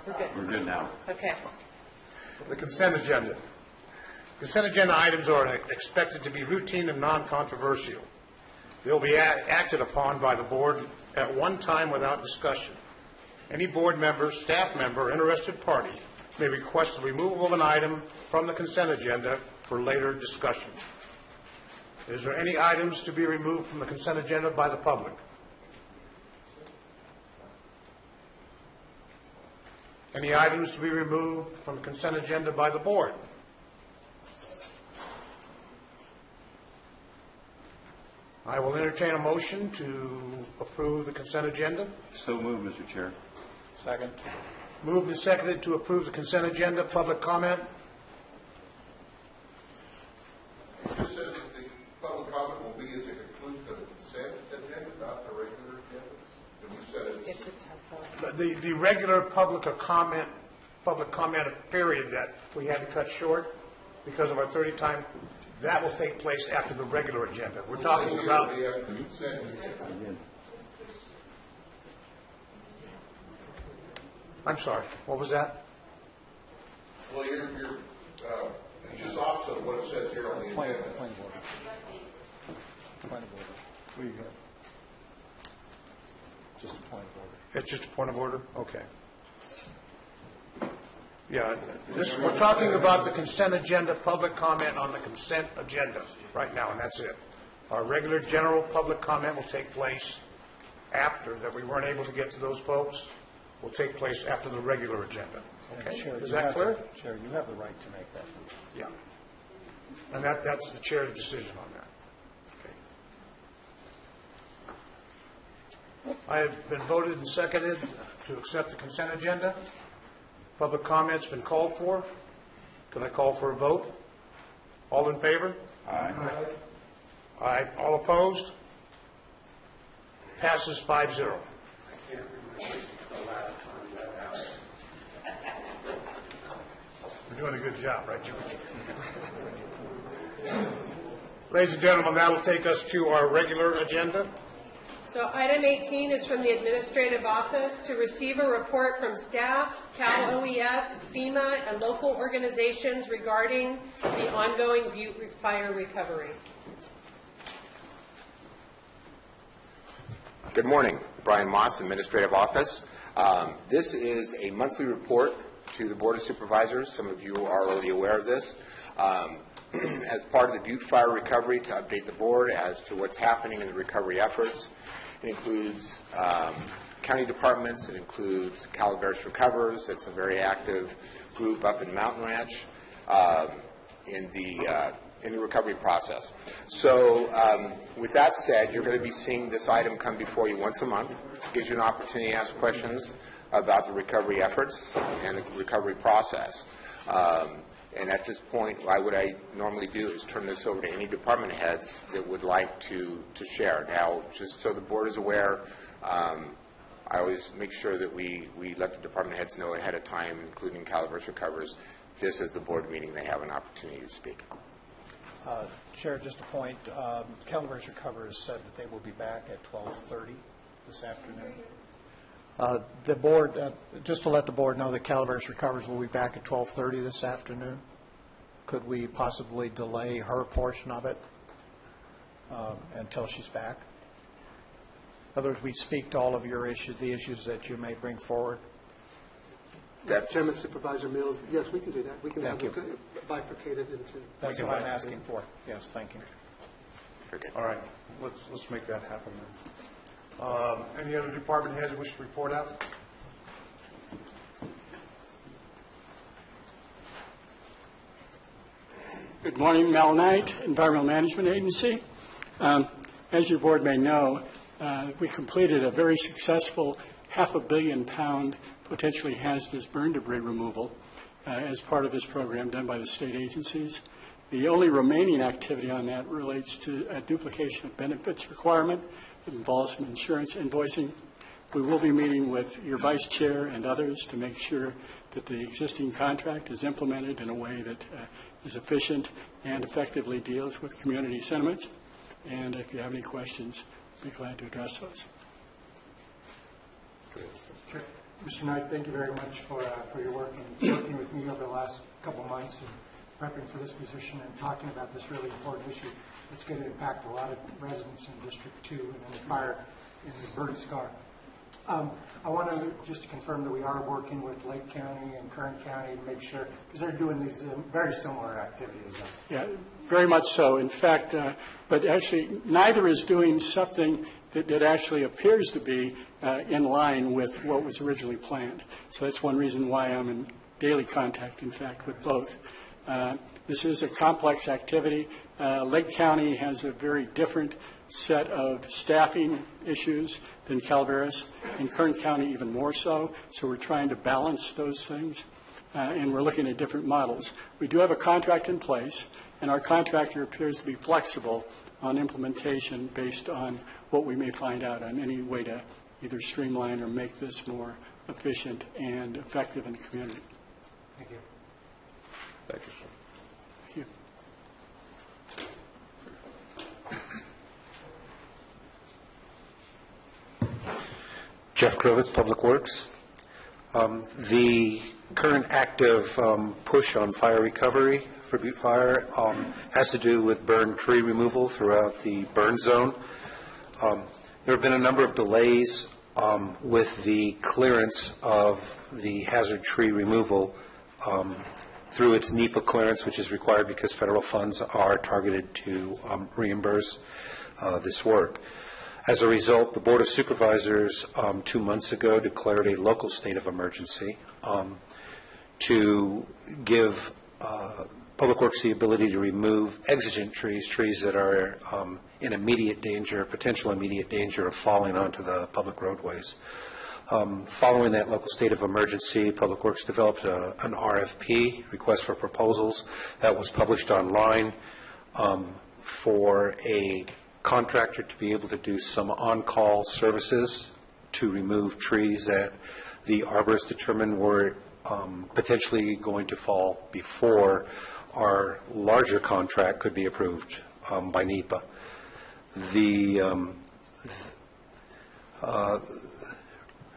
We're good. We're good now. Okay. The consent agenda. Consent agenda items are expected to be routine and non-controversial. They'll be acted upon by the board at one time without discussion. Any board member, staff member, or interested party may request the removal of an item from the consent agenda for later discussion. Is there any items to be removed from the consent agenda by the public? Any items to be removed from the consent agenda by the board? I will entertain a motion to approve the consent agenda. So moved, Mr. Chair. Second. Moved and seconded to approve the consent agenda. Public comment? You just said that the public comment will be at the conclusion of the consent agenda, not the regular agenda? And we said It's a typo. The regular public comment period that we had to cut short because of our 30 time, that will take place after the regular agenda. We're talking about... I'm sorry, what was that? Well, you're just opposite of what it says here on the agenda. Point of order. Point of order. Where you go? Just a point of order. It's just a point of order? Okay. Yeah, we're talking about the consent agenda, public comment on the consent agenda right now, and that's it. Our regular general public comment will take place after, that we weren't able to get to those folks, will take place after the regular agenda. Okay? Chair, Is that clear? Chair, you have the right to make that. Yeah. And that's the chair's decision on that. Okay. I have been voted and seconded to accept the consent agenda. Public comment's been called for. Can I call for a vote? All in favor? Aye. Aye. All opposed? Passes 5-0. We're doing a good job, right, George? Ladies and gentlemen, that'll take us to our regular agenda. So item 18 is from the Administrative Office to receive a report from staff, Cal OES, FEMA, and local organizations regarding the ongoing Butte fire recovery. Good morning. Brian Moss, Administrative Office. This is a monthly report to the Board of Supervisors. Some of you are already aware of this. As part of the Butte fire recovery, to update the board as to what's happening in the recovery efforts. It includes county departments. It includes Calaveras Recovers. It's a very active group up in Mountain Ranch in the recovery process. So with that said, you're going to be seeing this item come before you once a month. It gives you an opportunity to ask questions about the recovery efforts and the recovery process. And at this point, what I normally do is turn this over to any department heads that would like to share. Now, just so the board is aware, I always make sure that we let the department heads know ahead of time, including Calaveras Recovers, this is the board meeting, they have an opportunity to speak. Chair, just a point. Calaveras Recovers said that they will be back at 12:30 this afternoon. The board, just to let the board know that Calaveras Recovers will be back at 12:30 this afternoon. Could we possibly delay her portion of it until she's back? In other words, we speak to all of your issues, the issues that you may bring forward. Mr. Chairman, Supervisor Mills, yes, we can do that. We can Thank have you. it bifurcated into. That's what I'm asking for. Yes, thank you. All right, let's make that happen then. Any other department heads wish to report out? Good morning, Mel Knight, Environmental Management Agency. As your board may know, we completed a very successful $500 million potentially hazardous burn debris removal as part of this program done by the state agencies. The only remaining activity on that relates to a duplication of benefits requirement that involves some insurance invoicing. We will be meeting with your vice chair and others to make sure that the existing contract is implemented in a way that is efficient and effectively deals with community sentiments. And if you have any questions, I'd be glad to address those. Mr. Knight, thank you very much for your work and working with me over the last couple of months and prepping for this position and talking about this really important issue that's going to impact a lot of residents in District 2 and in the fire in the burn scar. I want to just confirm that we are working with Lake County and Kern County to make sure, because they're doing these very similar activities as us. Yeah, very much so. In fact, but actually neither is doing something that actually appears to be in line with what was originally planned. So that's one reason why I'm in daily contact, in fact, with both. This is a complex activity. Lake County has a very different set of staffing issues than Calaveras, and Kern County even more so. So we're trying to balance those things, and we're looking at different models. We do have a contract in place, and our contractor appears to be flexible on implementation based on what we may find out on any way to either streamline or make this more efficient and effective in the community. Thank you. Thank you, sir. Thank you. Jeff Krovitz, Public Works. The current active push on fire recovery for Butte Fire has to do with burn tree removal throughout the burn zone. There have been a number of delays with the clearance of the hazard tree removal through its NEPA clearance, which is required because federal funds are targeted to reimburse this work. As a result, the Board of Supervisors 2 months ago declared a local state of emergency to give Public Works the ability to remove exigent trees that are in immediate danger, potential immediate danger of falling onto the public roadways. Following that local state of emergency, Public Works developed an RFP, request for proposals, that was published online for a contractor to be able to do some on-call services to remove trees that the arborists determined were potentially going to fall before our larger contract could be approved by NEPA. The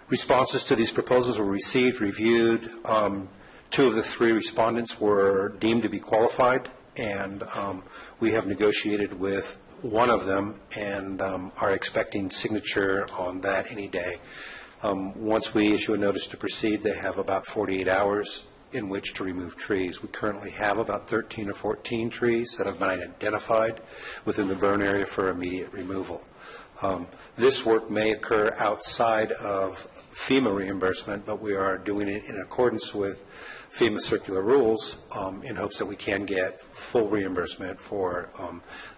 responses to these proposals were received, reviewed. 2 of the 3 respondents were deemed to be qualified, and we have negotiated with one of them and are expecting signature on that any day. Once we issue a notice to proceed, they have about 48 hours in which to remove trees. We currently have about 13 or 14 trees that have been identified within the burn area for immediate removal. This work may occur outside of FEMA reimbursement, but we are doing it in accordance with FEMA circular rules in hopes that we can get full reimbursement for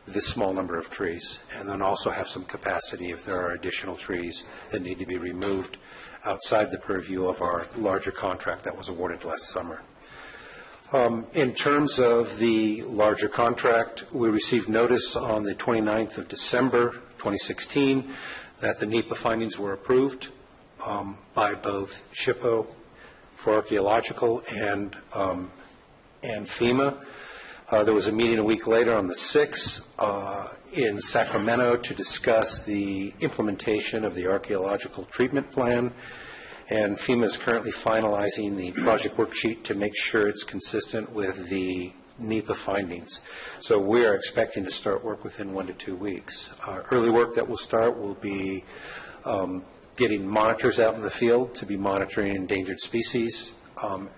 this small number of trees, and then also have some capacity if there are additional trees that need to be removed outside the purview of our larger contract that was awarded last summer. In terms of the larger contract, we received notice on the 29th of December 2016 that the NEPA findings were approved by both SHPO for archaeological and FEMA. There was a meeting a week later on the 6th in Sacramento to discuss the implementation of the archaeological treatment plan, and FEMA is currently finalizing the project worksheet to make sure it's consistent with the NEPA findings. So we are expecting to start work within 1 to 2 weeks. Early work that will start will be getting monitors out in the field to be monitoring endangered species,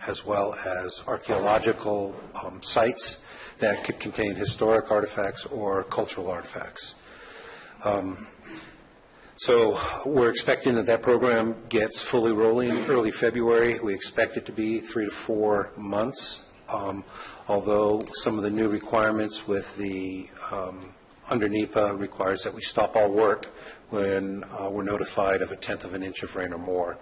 as well as archaeological sites that could contain historic artifacts or cultural artifacts. So we're expecting that program gets fully rolling early February. We expect it to be 3 to 4 months, although some of the new requirements with the under NEPA requires that we stop all work when we're notified of 1/10 of an inch of rain or more,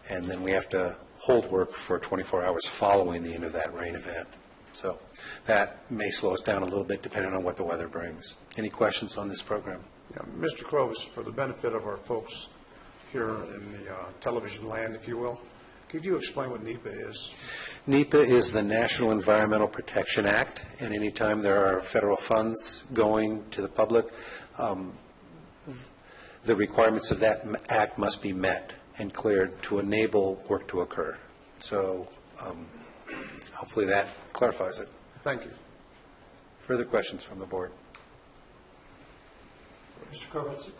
and then we have to hold work for 24 hours following the end of that rain event. So that may slow us down a little bit depending on what the weather brings. Any questions on this program? Yeah, Mr. Clovis, for the benefit of our folks here in the television land, if you will, could you explain what NEPA is? NEPA is the National Environmental Protection Act, and anytime there are federal funds going to the public, the requirements of that act must be met and cleared to enable work to occur. So hopefully that clarifies it. Thank you. Further questions from the board? Mr. Kovitz,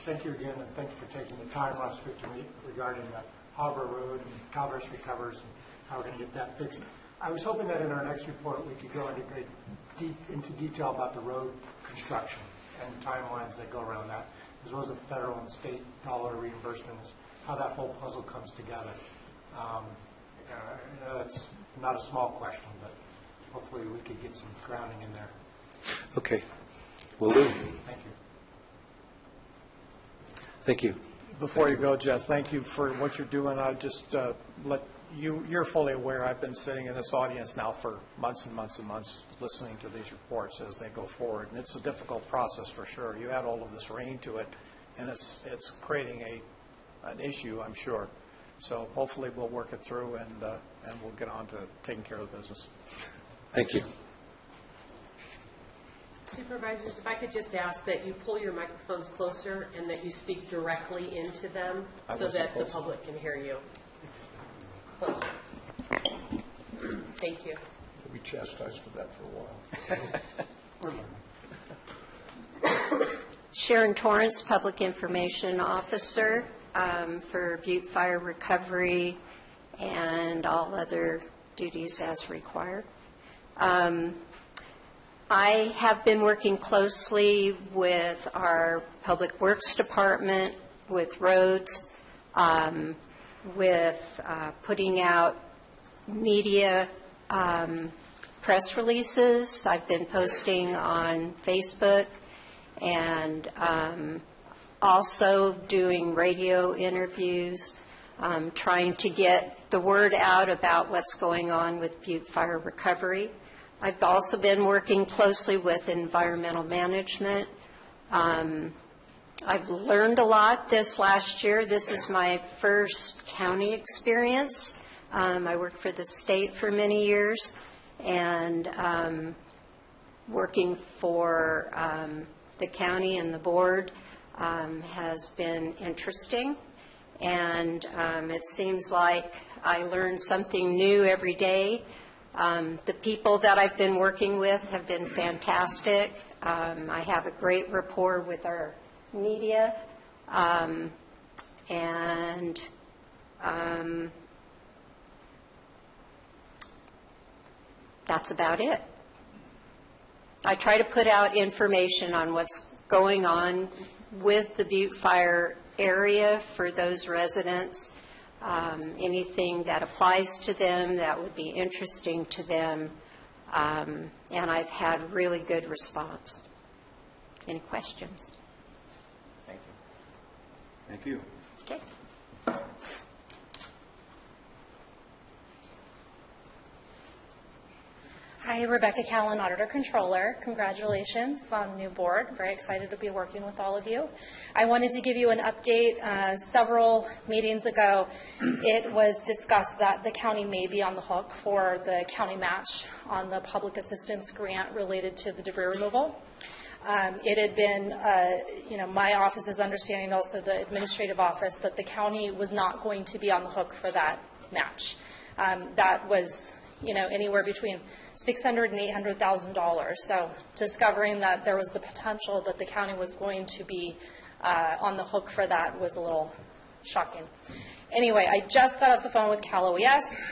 thank you again, and thank you for taking the time last week to meet regarding the Harbor Road and Calaveras recovers and how we're going to get that fixed. I was hoping that in our next report we could go into detail about the road construction and timelines that go around that, as well as the federal and state dollar reimbursements, how that whole puzzle comes together. It's not a small question, but hopefully we could get some grounding in there. Okay. Will do. Thank you. Thank you. Before you go, Jeff, thank you for what you're doing. I just let you're fully aware I've been sitting in this audience now for months and months and months listening to these reports as they go forward. And it's a difficult process for sure. You add all of this rain to it, and it's creating an issue, I'm sure. So hopefully we'll work it through and we'll get on to taking care of the business. Thank you. Supervisors, if I could just ask that you pull your microphones closer and that you speak directly into them so that the public can hear you. Thank you. We'll be chastised for that for a while. Sharon Torrance, Public Information Officer for Butte Fire Recovery and all other duties as required. I have been working closely with our Public Works Department, with roads, with putting out media press releases. I've been posting on Facebook and also doing radio interviews, trying to get the word out about what's going on with Butte Fire Recovery. I've also been working closely with environmental management. I've learned a lot this last year. This is my first county experience. I worked for the state for many years, and working for the county and the board has been interesting. And it seems like I learn something new every day. The people that I've been working with have been fantastic. I have a great rapport with our media, and that's about it. I try to put out information on what's going on with the Butte Fire area for those residents, anything that applies to them that would be interesting to them, and I've had really good response. Any questions? Thank you. Thank you. Okay. Hi, Rebecca Callan, Auditor Controller. Congratulations on the new board. Very excited to be working with all of you. I wanted to give you an update. Several meetings ago, it was discussed that the county may be on the hook for the county match on the public assistance grant related to the debris removal. It had been, my office's understanding, also the administrative office, that the county was not going to be on the hook for that match. That was, anywhere between $600,000 and $800,000. So discovering that there was the potential that the county was going to be on the hook for that was a little shocking. Anyway, I just got off the phone with Cal OES.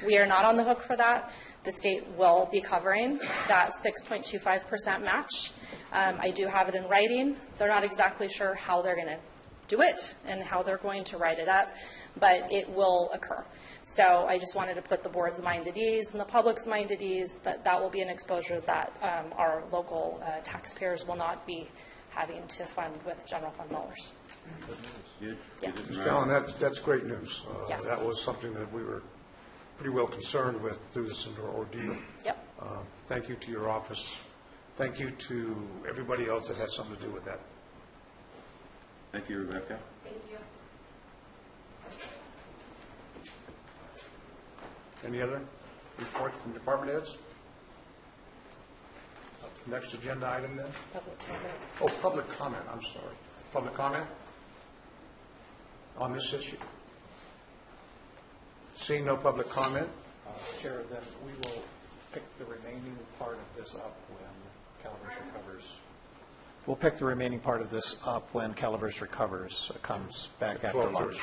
We are not on the hook for that. The state will be covering that 6.25% match. I do have it in writing. They're not exactly sure how they're going to do it and how they're going to write it up, but it will occur. So I just wanted to put the board's mind at ease and the public's mind at ease that that will be an exposure that our local taxpayers will not be having to fund with general fund dollars. Yeah. Ms. Callan, that's great news. Yes. That was something that we were pretty well concerned with through this ordeal. Yep. Thank you to your office. Thank you to everybody else that had something to do with that. Thank you, Rebecca. Thank you. Any other report from department heads? Next agenda item then? Public comment. Oh, public comment, I'm sorry. Public comment on this issue? Seeing no public comment? Chair, then we will pick the remaining part of this up when Calaveras recovers. We'll pick the remaining part of this up when Calaveras recovers, comes back after 12:30. lunch.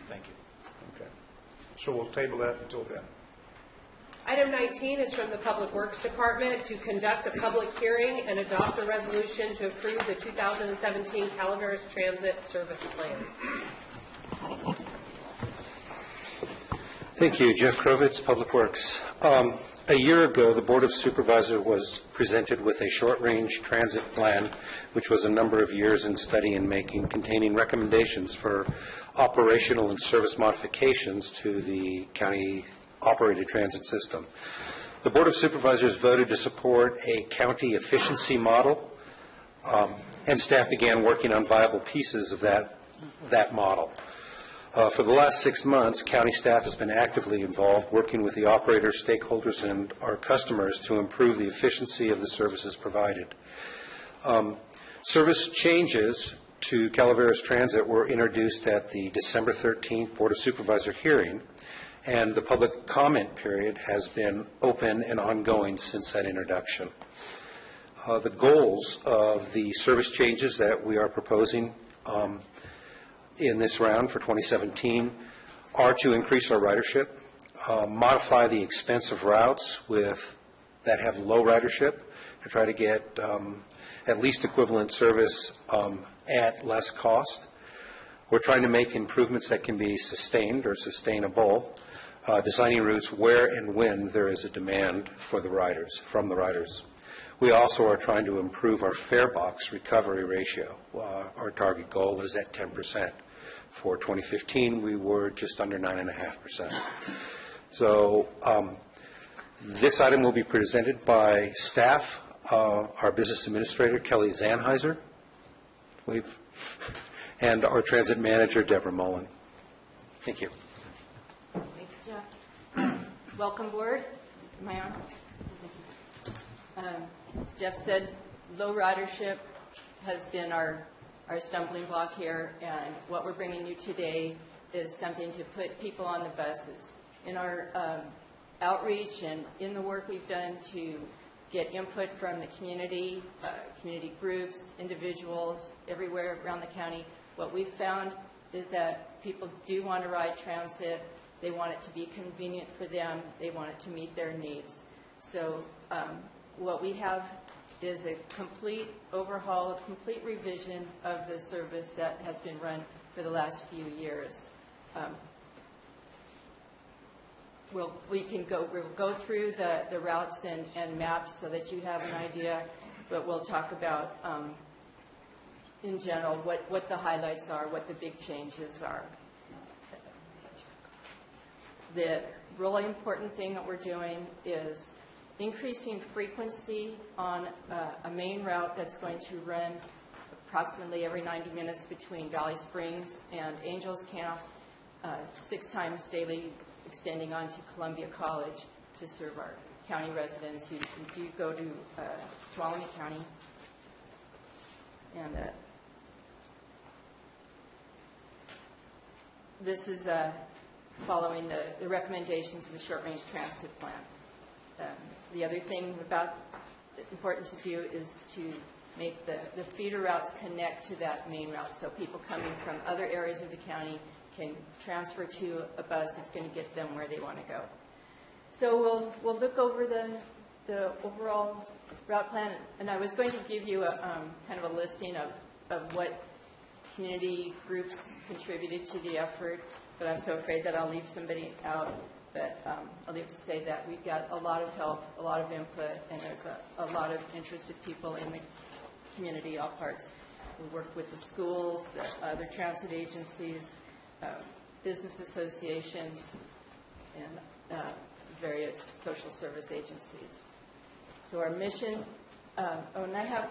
Thank you. Okay. So we'll table that until then. Item 19 is from the Public Works Department to conduct a public hearing and adopt a resolution to approve the 2017 Calaveras Transit Service Plan. Thank you. Jeff Krovitz, Public Works. A year ago, the Board of Supervisors was presented with a short-range transit plan, which was a number of years in study and making, containing recommendations for operational and service modifications to the county-operated transit system. The Board of Supervisors voted to support a county efficiency model, and staff began working on viable pieces of that model. For the last 6 months, county staff has been actively involved, working with the operators, stakeholders, and our customers to improve the efficiency of the services provided. Service changes to Calaveras Transit were introduced at the December 13th Board of Supervisor hearing, And the public comment period has been open and ongoing since that introduction. The goals of the service changes that we are proposing in this round for 2017 are to increase our ridership, modify the expensive routes that have low ridership to try to get at least equivalent service at less cost. We're trying to make improvements that can be sustained or sustainable, designing routes where and when there is a demand for the riders, from the riders. We also are trying to improve our fare box recovery ratio. Our target goal is at 10%. For 2015, we were just under 9.5%. So this item will be presented by staff, our business administrator, Kelly Zanheiser, and our transit manager, Deborah Mullen. Thank you. Thank you, Jeff. Welcome, board. Am I on? As Jeff said, low ridership has been our stumbling block here, and what we're bringing you today is something to put people on the buses. In our outreach and in the work we've done to get input from the community, community groups, individuals, everywhere around the county, what we've found is that people do want to ride transit. They want it to be convenient for them. They want it to meet their needs. So what we have is a complete overhaul, a complete revision of the service that has been run for the last few years. We'll go through the routes and maps so that you have an idea, but we'll talk about in general what the highlights are, what the big changes are. The really important thing that we're doing is increasing frequency on a main route that's going to run approximately every 90 minutes between Valley Springs and Angels Camp, 6 times daily, extending on to Columbia College to serve our county residents who do go to Tuolumne County. And this is following the recommendations of the short-range transit plan. The other thing important to do is to make the feeder routes connect to that main route, so people coming from other areas of the county can transfer to a bus that's going to get them where they want to go. So we'll look over the overall route plan, and I was going to give you a kind of a listing of what community groups contributed to the effort, but I'm so afraid that I'll leave somebody out. But I'll leave to say that we've got a lot of help, a lot of input, and there's a lot of interested people in the community, all parts. We work with the schools, the other transit agencies, business associations, and various social service agencies. So our mission, and I have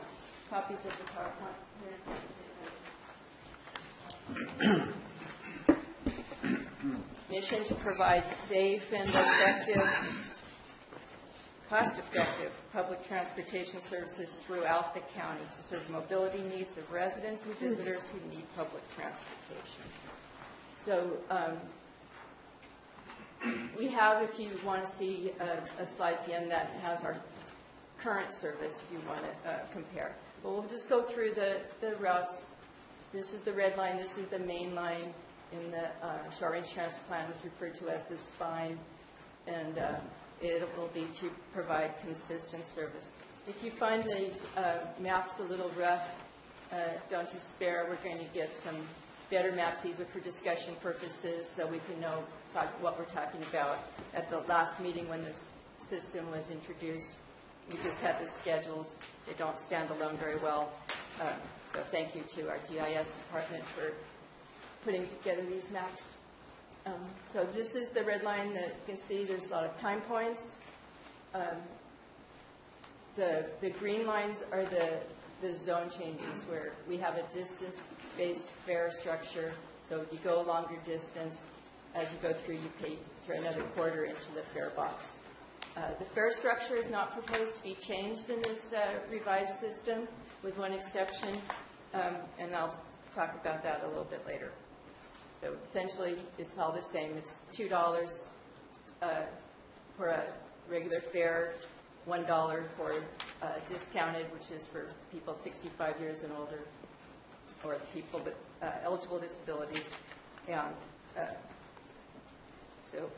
copies of the PowerPoint here. Mission to provide safe and effective, cost-effective public transportation services throughout the county to serve mobility needs of residents and visitors who need public transportation. So we have, if you want to see a slide at the end that has our current service, if you want to compare. But we'll just go through the routes. This is the red line. This is the main line. In the short-range transit plan is referred to as the spine, and it will be to provide consistent service. If you find these maps a little rough, don't despair. We're going to get some better maps. These are for discussion purposes, so we can know what we're talking about. At the last meeting when this system was introduced, we just had the schedules. They don't stand alone very well. So thank you to our GIS department for putting together these maps. So this is the red line that you can see. There's a lot of time points. The green lines are the zone changes where we have a distance-based fare structure. So if you go a longer distance, as you go through, you pay for another quarter into the fare box. The fare structure is not proposed to be changed in this revised system, with one exception, and I'll talk about that a little bit later. So essentially, it's all the same. It's $2 for a regular fare, $1 for discounted, which is for people 65 years and older, or people with eligible disabilities. And so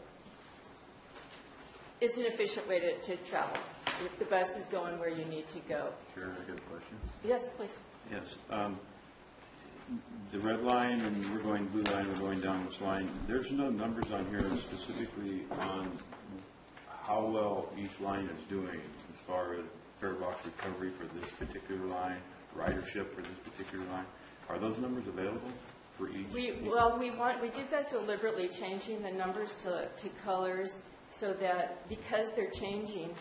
it's an efficient way to travel. If the bus is going where you need to go. Chair, I got a question. Yes, please. Yes. The red line, and we're going blue line, we're going down this line. There's no numbers on here specifically on how well each line is doing as far as fare box recovery for this particular line, ridership for this particular line. Are those numbers available for each? We did that deliberately, changing the numbers to colors so that because they're changing,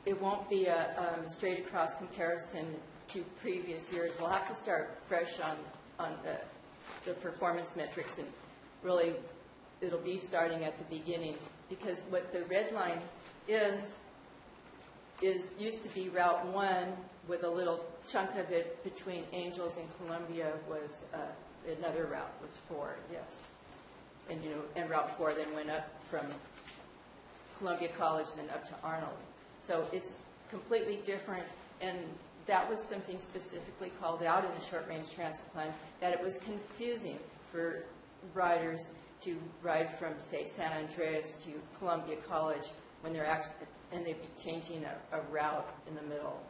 it won't be a straight across comparison to previous years. We'll have to start fresh on the performance metrics, and really it'll be starting at the beginning, because what the red line is used to be Route 1 with a little chunk of it between Angels and Columbia was another route, was 4, yes. And Route 4 then went up from Columbia College then up to Arnold. So it's completely different, and that was something specifically called out in the short-range transit plan, that it was confusing for riders to ride from, say, San Andreas to Columbia College when they're actually, and they'd be changing a route in the middle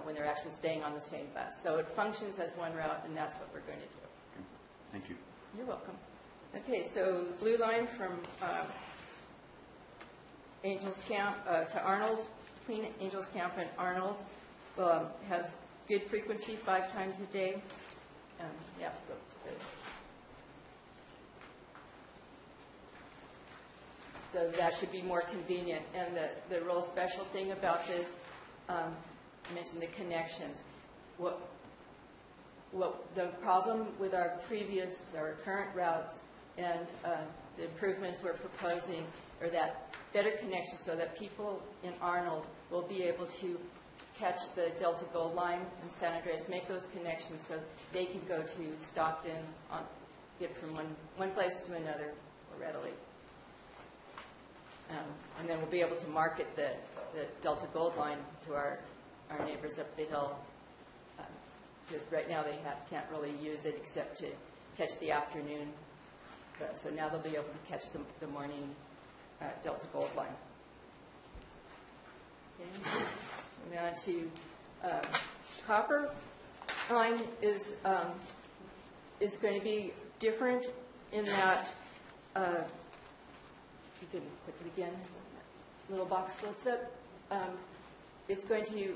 when they're actually staying on the same bus. So it functions as one route, and that's what we're going to do. Thank you. You're welcome. Okay, so blue line from Angels Camp to Arnold, between Angels Camp and Arnold, has good frequency 5 times a day. You have to go to so that should be more convenient. And the real special thing about this, I mentioned the connections. What the problem with our current routes and the improvements we're proposing are that better connection so that people in Arnold will be able to catch the Delta Gold Line in San Andreas, make those connections so they can go to Stockton, get from one place to another more readily. And then we'll be able to market the Delta Gold Line to our neighbors up the hill, because right now they can't really use it except to catch the afternoon. So now they'll be able to catch the morning Delta Gold Line. Okay. Now to Copper Line is going to be different in that you can click it again. Little box floats up. It's going to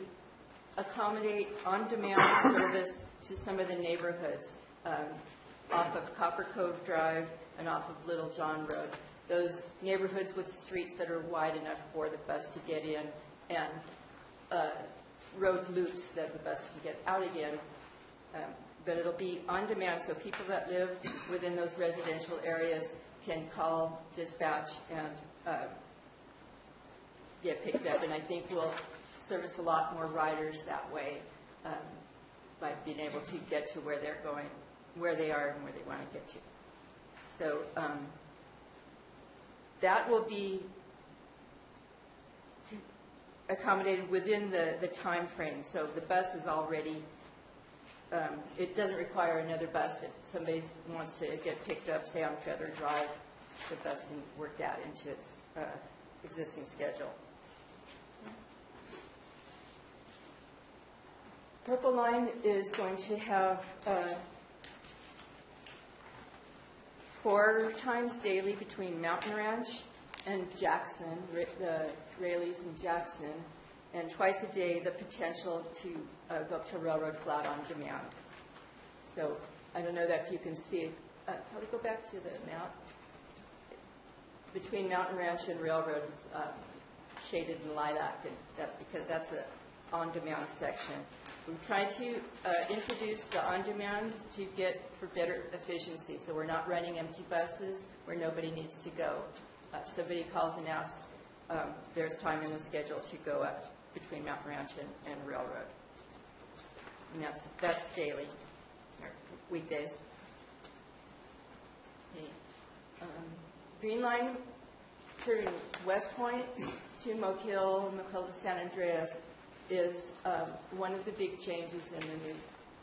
accommodate on-demand service to some of the neighborhoods off of Copper Cove Drive and off of Little John Road. Those neighborhoods with streets that are wide enough for the bus to get in, and road loops that the bus can get out again. But it'll be on demand, so people that live within those residential areas can call dispatch and get picked up. And I think we'll service a lot more riders that way by being able to get to where they're going, where they are and where they want to get to. So that will be accommodated within the time frame. So the bus is already, it doesn't require another bus. If somebody wants to get picked up, say on Feather Drive, the bus can work that into its existing schedule. Purple Line is going to have 4 times daily between Mountain Ranch and Jackson, the Rayleighs and Jackson, and twice a day the potential to go up to Railroad Flat on demand. So I don't know that if you can see it. Probably go back to the map. Between Mountain Ranch and Railroad, it's shaded in lilac, and that's because that's the on-demand section. We're trying to introduce the on-demand to get for better efficiency, so we're not running empty buses where nobody needs to go. Somebody calls and asks, there's time in the schedule to go up between Mountain Ranch and Railroad. And that's daily, or weekdays. Okay. Green Line turning West Point to Mokill, Mokill to San Andreas is one of the big changes in the new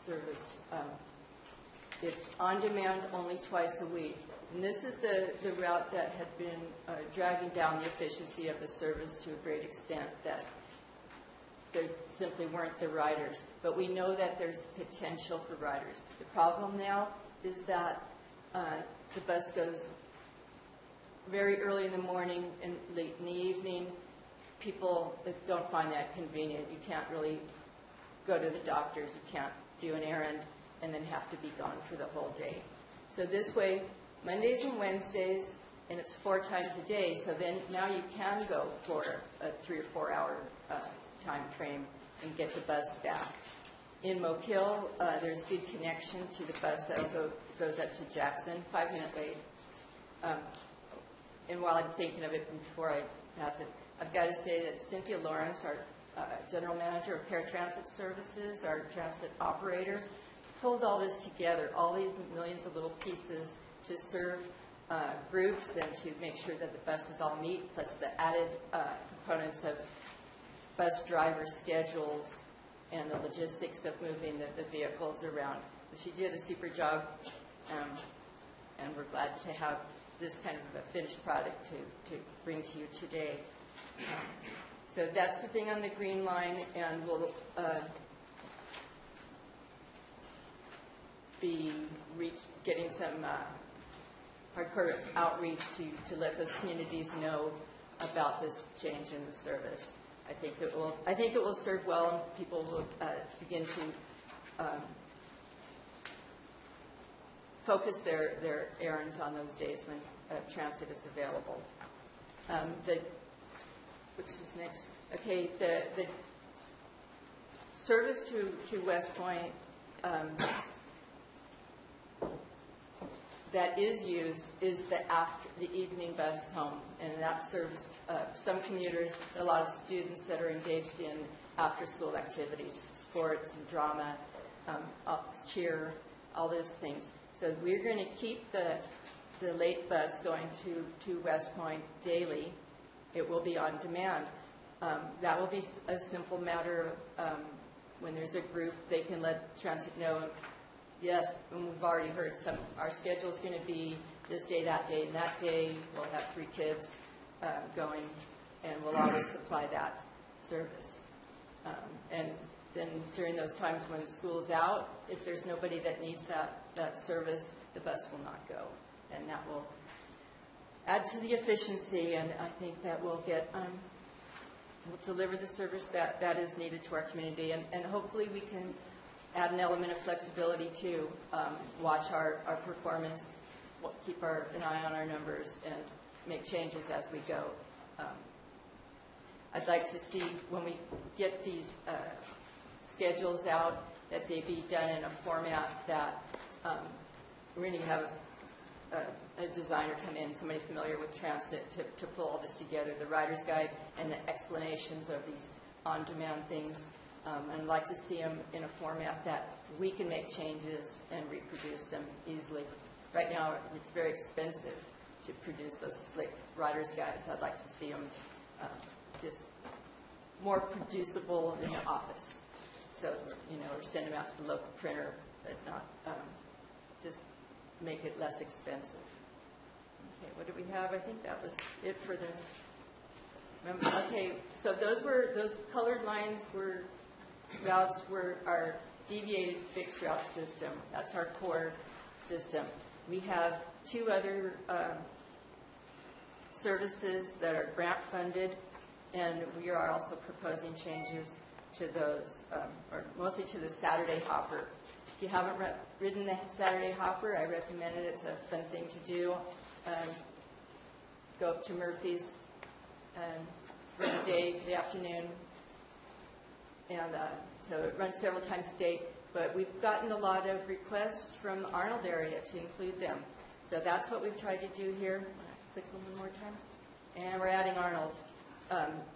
service. It's on demand only twice a week. And this is the route that had been dragging down the efficiency of the service to a great extent, that there simply weren't the riders. But we know that there's potential for riders. The problem now is that the bus goes very early in the morning and late in the evening. People don't find that convenient. You can't really go to the doctors. You can't do an errand and then have to be gone for the whole day. So this way, Mondays and Wednesdays, and it's 4 times a day, so then now you can go for a 3 or 4 hour time frame and get the bus back. In Mokill, there's good connection to the bus that goes up to Jackson, 5-minute wait. And while I'm thinking of it before I pass it, I've got to say that Cynthia Lawrence, our General Manager of Paratransit Services, our transit operator, pulled all this together, all these millions of little pieces to serve groups and to make sure that the buses all meet, plus the added components of bus driver schedules and the logistics of moving the vehicles around. She did a super job, and we're glad to have this kind of a finished product to bring to you today. So that's the thing on the Green Line, and we'll be getting some hardcore outreach to let those communities know about this change in the service. I think it will serve well, and people will begin to focus their errands on those days when transit is available. Which is next? Okay, the service to West Point that is used is the evening bus home, and that serves some commuters, a lot of students that are engaged in after-school activities, sports and drama, cheer, all those things. So we're going to keep the late bus going to West Point daily. It will be on demand. That will be a simple matter of when there's a group, they can let transit know, yes, and we've already heard our schedule is going to be this day, that day, and that day. We'll have 3 kids going, and we'll always supply that service. And then during those times when school's out, if there's nobody that needs that service, the bus will not go. And that will add to the efficiency, and I think that we'll we'll deliver the service that is needed to our community. And hopefully we can add an element of flexibility too, watch our performance, keep an eye on our numbers, and make changes as we go. I'd like to see when we get these schedules out that they be done in a format that we're going to have a designer come in, somebody familiar with transit, to pull all this together, the rider's guide and the explanations of these on-demand things. And I'd like to see them in a format that we can make changes and reproduce them easily. Right now, it's very expensive to produce those slick rider's guides. I'd like to see them just more producible in the office. So, or send them out to the local printer, but not just make it less expensive. Okay, what do we have? I think that was it for the. Okay, so those colored lines were routes were our deviated fixed route system. That's our core system. We have 2 other services that are grant funded, and we are also proposing changes to those, or mostly to the Saturday hopper. If you haven't ridden the Saturday hopper, I recommend it. It's a fun thing to do. Go up to Murphy's for the day, the afternoon, and so it runs several times a day. But we've gotten a lot of requests from the Arnold area to include them. So that's what we've tried to do here. Click one more time. And we're adding Arnold.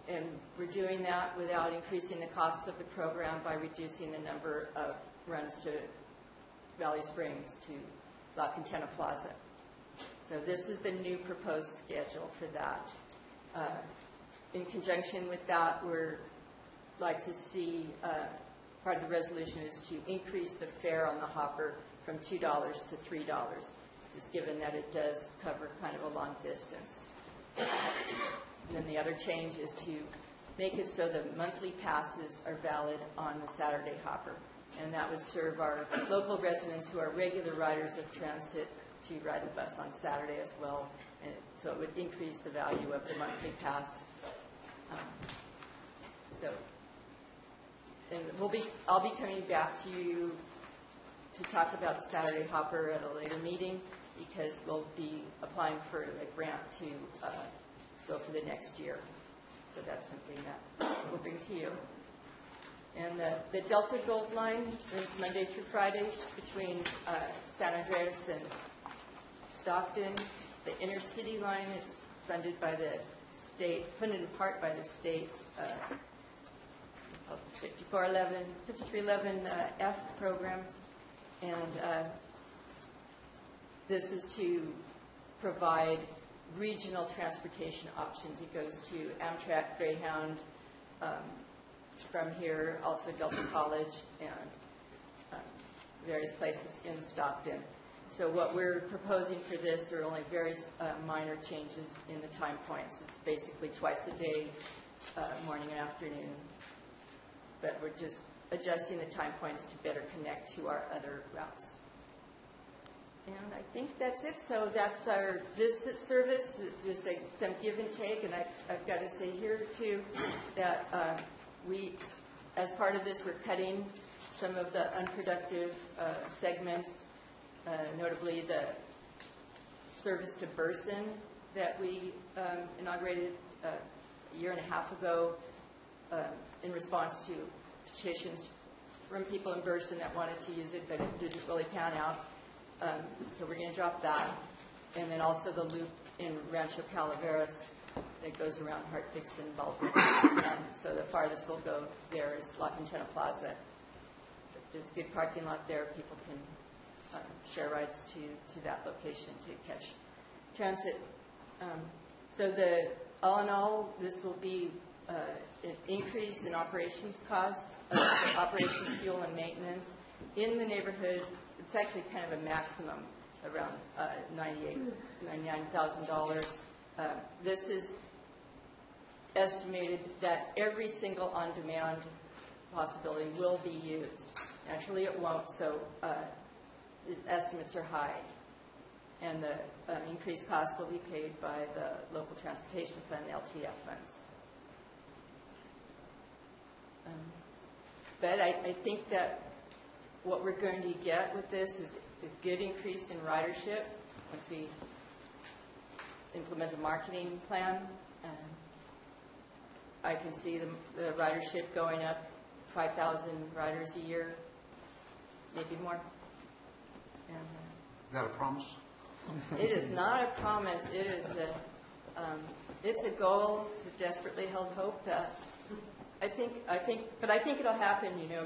And we're doing that without increasing the costs of the program by reducing the number of runs to Valley Springs, to La Quintana Plaza. So this is the new proposed schedule for that. In conjunction with that, we're like to see, part of the resolution is to increase the fare on the hopper from $2 to $3, just given that it does cover kind of a long distance. And then the other change is to make it so that monthly passes are valid on the Saturday hopper. And that would serve our local residents who are regular riders of transit to ride the bus on Saturday as well. And so it would increase the value of the monthly pass. I'll be coming back to you to talk about the Saturday hopper at a later meeting, because we'll be applying for a grant to go for the next year. So that's something that we'll bring to you. And the Delta Gold Line runs Monday through Friday between San Andreas and Stockton. It's the intercity line. It's funded by the state, funded in part by the state's 5311F program. And this is to provide regional transportation options. It goes to Amtrak, Greyhound, from here, also Delta College, and various places in Stockton. So what we're proposing for this are only very minor changes in the time points. It's basically twice a day, morning and afternoon. But we're just adjusting the time points to better connect to our other routes. And I think that's it. So that's our visit service, just some give and take. And I've got to say here, too, that we, as part of this, we're cutting some of the unproductive segments, notably the service to Burson that we inaugurated a year and a half ago in response to petitions from people in Burson that wanted to use it, but it didn't really pan out. So we're going to drop that. And then also the loop in Rancho Calaveras that goes around Hart-Dixon, Baldwin. So the farthest we'll go there is La Quintana Plaza. There's a good parking lot there. People can share rides to that location to catch transit. So all in all, this will be an increase in operations costs, operations, fuel, and maintenance in the neighborhood. It's actually kind of a maximum, around $99,000. This is estimated that every single on-demand possibility will be used. Naturally, it won't, so the estimates are high. And the increased cost will be paid by the local transportation fund, the LTF funds. But I think that what we're going to get with this is a good increase in ridership once we implement a marketing plan. I can see the ridership going up 5,000 riders a year, maybe more. And, is that a promise? It is not a promise. It is it's a goal. It's a desperately held hope that I think it'll happen. You know,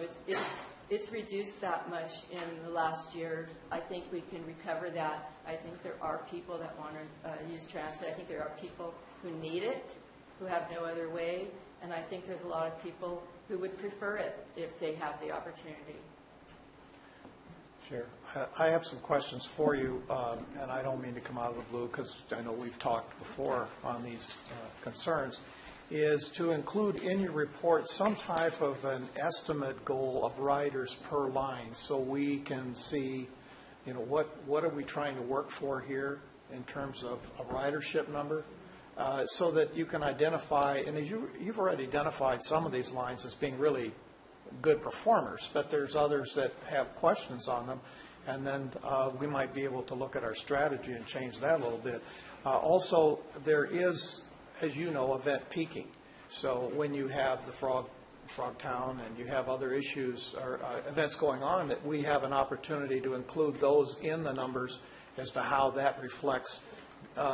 it's reduced that much in the last year. I think we can recover that. I think there are people that want to use transit. I think there are people who need it, who have no other way, and I think there's a lot of people who would prefer it if they have the opportunity. Sure. I have some questions for you, and I don't mean to come out of the blue because I know we've talked before on these concerns, is to include in your report some type of an estimate goal of riders per line so we can see, you know, what are we trying to work for here in terms of a ridership number, so that you can identify, and as you've already identified some of these lines as being really good performers, but there's others that have questions on them, and then we might be able to look at our strategy and change that a little bit. Also, there is, as you know, event peaking. So when you have the Frog Town and you have other issues or events going on, that we have an opportunity to include those in the numbers as to how that reflects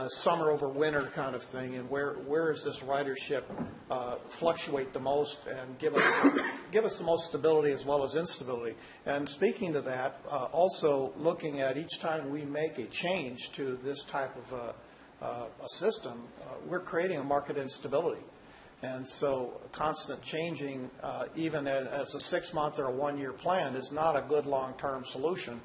summer over winter kind of thing, and where is this ridership fluctuate the most and give us the most stability as well as instability. And speaking to that, also looking at each time we make a change to this type of a system, we're creating a market instability. And so constant changing, even as a 6-month or a 1-year plan, is not a good long-term solution.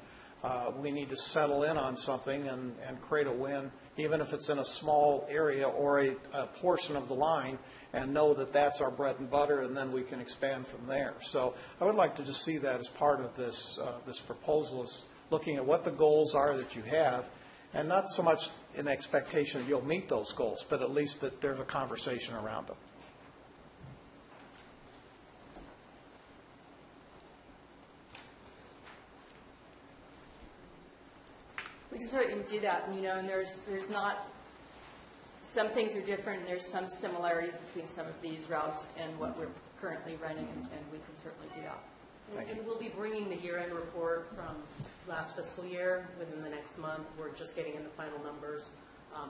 We need to settle in on something and create a win, even if it's in a small area or a portion of the line, and know that that's our bread and butter, and then we can expand from there. So I would like to just see that as part of this proposal, is looking at what the goals are that you have, and not so much an expectation that you'll meet those goals, but at least that there's a conversation around them. We can certainly do that, and there's not, some things are different, and there's some similarities between some of these routes and what we're currently running, and we can certainly do that. And we'll be bringing the year-end report from last fiscal year within the next month. We're just getting in the final numbers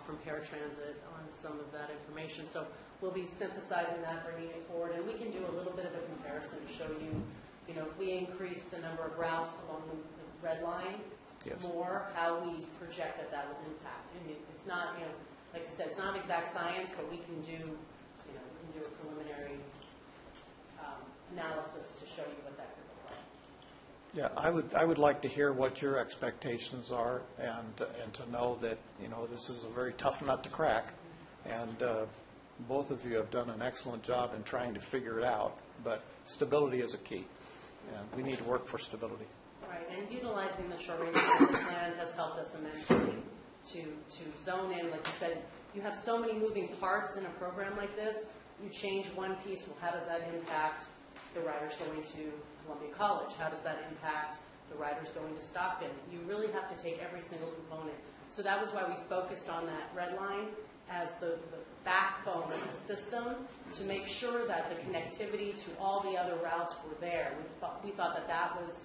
from paratransit on some of that information. So we'll be synthesizing that, bringing it forward, and we can do a little bit of a comparison to show you, if we increase the number of routes along the red line, more, how we project that will impact. And it's not, like you said, it's not exact science, but we can do, we can do a preliminary analysis to show you what that could look like. Yeah, I would like to hear what your expectations are, and to know that, this is a very tough nut to crack, and both of you have done an excellent job in trying to figure it out, but stability is a key, and we need to work for stability. Right, and utilizing the short-range transit plan has helped us immensely to zone in. Like you said, you have so many moving parts in a program like this. You change one piece, well, how does that impact the riders going to Columbia College? How does that impact the riders going to Stockton? You really have to take every single component. So that was why we focused on that red line as the backbone of the system, to make sure that the connectivity to all the other routes were there. We thought that was,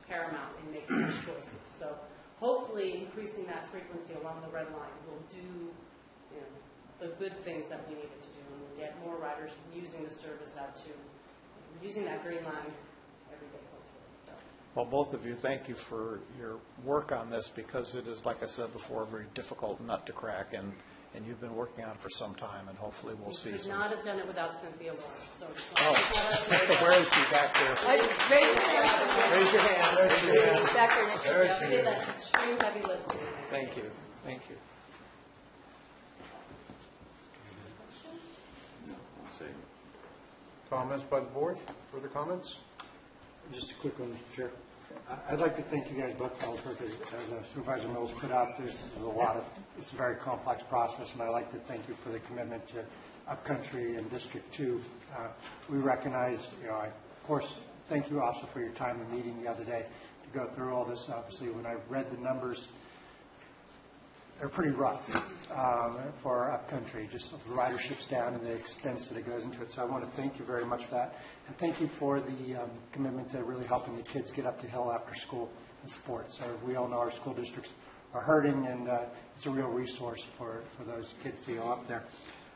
paramount in making these choices. So hopefully increasing that frequency along the red line will do the good things that we needed to do, and we'll get more riders using the service out to using that green line every day, hopefully. So. Well, both of you, thank you for your work on this, because it is, like I said before, a very difficult nut to crack, and you've been working on it for some time, and hopefully we'll see. We could not have done it without Cynthia Lawrence. So where is she back there? Raise your hand. Raise your hand. Back there, she did that extreme heavy lifting. Thank you. Thank you. Comments by the board? Further comments? Just a quick one, Mr. Chair. I'd like to thank you guys both for all the work as Supervisor Mills put out. There's it's a very complex process, and I'd like to thank you for the commitment to Upcountry and District 2. We recognize, of course, thank you also for your time in meeting the other day to go through all this. Obviously, when I read the numbers, they're pretty rough for our Upcountry, just the ridership's down and the expense that it goes into it. So I want to thank you very much for that. And thank you for the commitment to really helping the kids get up the hill after school and sports. So we all know our school districts are hurting, and it's a real resource for those kids to go up there.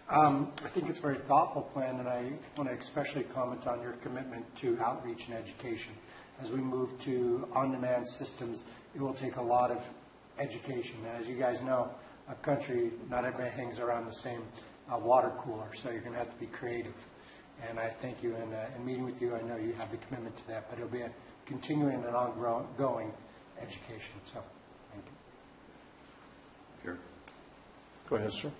I think it's a very thoughtful plan, and I want to especially comment on your commitment to outreach and education. As we move to on-demand systems, it will take a lot of education. And as you guys know, Upcountry, not everybody hangs around the same water cooler, so you're going to have to be creative. And I thank you, and in meeting with you, I know you have the commitment to that, but it'll be a continuing and ongoing education. So, thank you. Sure. Go ahead, sir.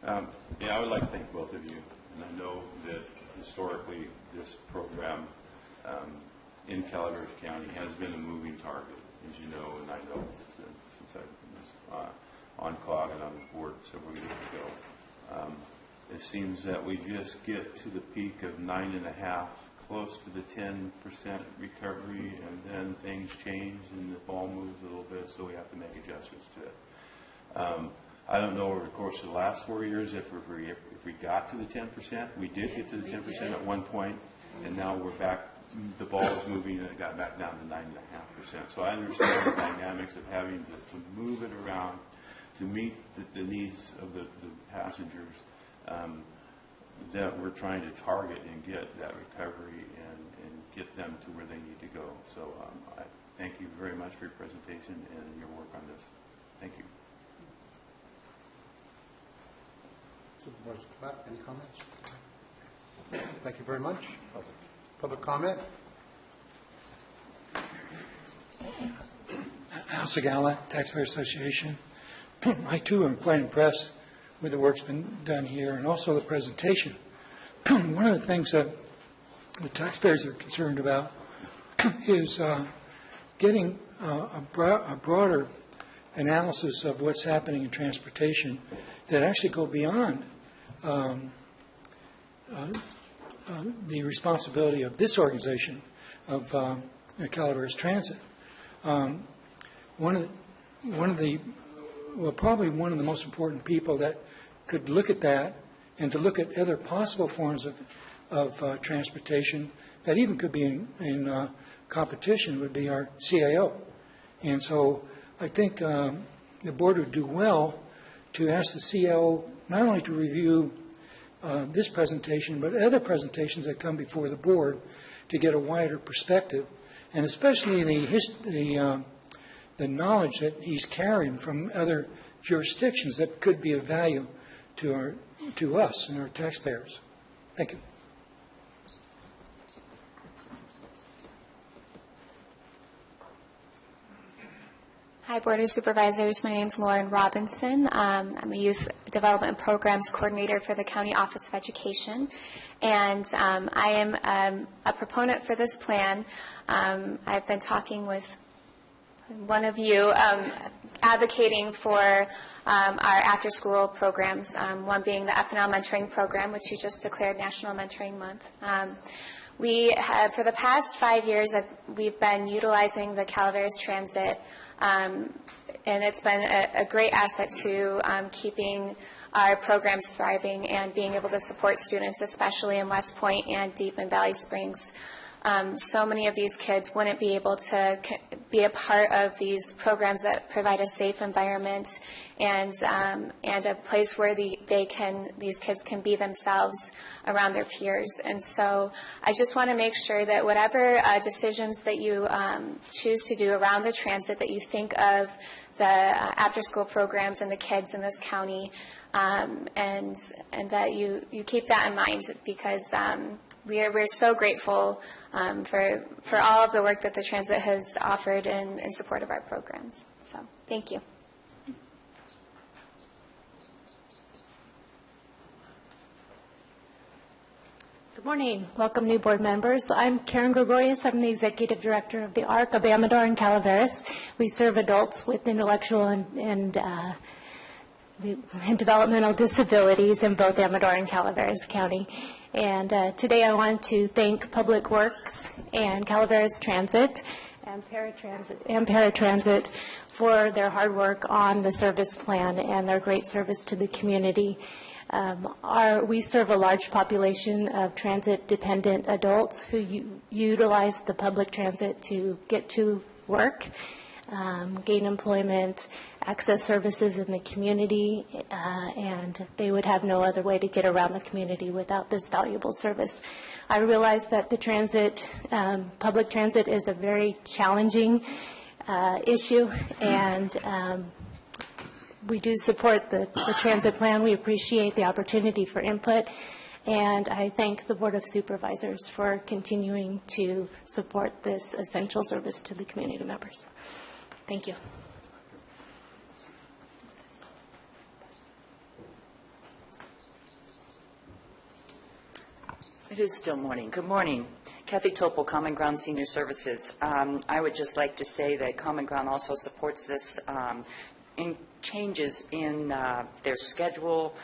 I would like to thank both of you, and I know that historically this program in Calaveras County has been a moving target, as you know, and I know since I've been on COG and on the board several years ago. It seems that we just get to the peak of 9.5, close to the 10% recovery, and then things change and the ball moves a little bit, so we have to make adjustments to it. I don't know over the course of the last 4 years if we got to the 10%. We did get to the 10% at one point, and now we're back. The ball is moving, and it got back down to 9.5%. So I understand the dynamics of having to move it around to meet the needs of the passengers that we're trying to target and get that recovery and get them to where they need to go. So I thank you very much for your presentation and your work on this. Thank you. Supervisor Clapp, any comments? Thank you very much. Public comment? Al Segala, Taxpayer Association. I too am quite impressed with the work's been done here and also the presentation. One of the things that the taxpayers are concerned about is getting a broader analysis of what's happening in transportation that actually go beyond the responsibility of this organization of Calaveras Transit. Probably one of the most important people that could look at that and to look at other possible forms of transportation that even could be in competition would be our CAO. And so I think the board would do well to ask the CAO not only to review this presentation, but other presentations that come before the board to get a wider perspective, and especially the knowledge that he's carrying from other jurisdictions that could be of value to us and our taxpayers. Thank you. Hi, Board of Supervisors. My name is Lauren Robinson. I'm a Youth Development Programs Coordinator for the County Office of Education, and I am a proponent for this plan. I've been talking with one of you advocating for our after-school programs, one being the FNL Mentoring Program, which you just declared National Mentoring Month. We have, for the past 5 years, we've been utilizing the Calaveras Transit, and it's been a great asset to keeping our programs thriving and being able to support students, especially in West Point and Deep and Valley Springs. So many of these kids wouldn't be able to be a part of these programs that provide a safe environment and a place where these kids can be themselves around their peers. And so I just want to make sure that whatever decisions that you choose to do around the transit, that you think of the after-school programs and the kids in this county, and that you keep that in mind, because we're so grateful for all of the work that the transit has offered in support of our programs. So thank you. Good morning. Welcome, new board members. I'm Karen Gregorius. I'm the Executive Director of the ARC of Amador and Calaveras. We serve adults with intellectual and developmental disabilities in both Amador and Calaveras County. And today I want to thank Public Works and Calaveras Transit and Paratransit for their hard work on the service plan and their great service to the community. We serve a large population of transit-dependent adults who utilize the public transit to get to work, gain employment, access services in the community, and they would have no other way to get around the community without this valuable service. I realize that the transit, public transit, is a very challenging issue, and we do support the transit plan. We appreciate the opportunity for input, and I thank the Board of Supervisors for continuing to support this essential service to the community members. Thank you. It is still morning. Good morning. Kathy Topol, Common Ground Senior Services. I would just like to say that Common Ground also supports this in changes in their schedule.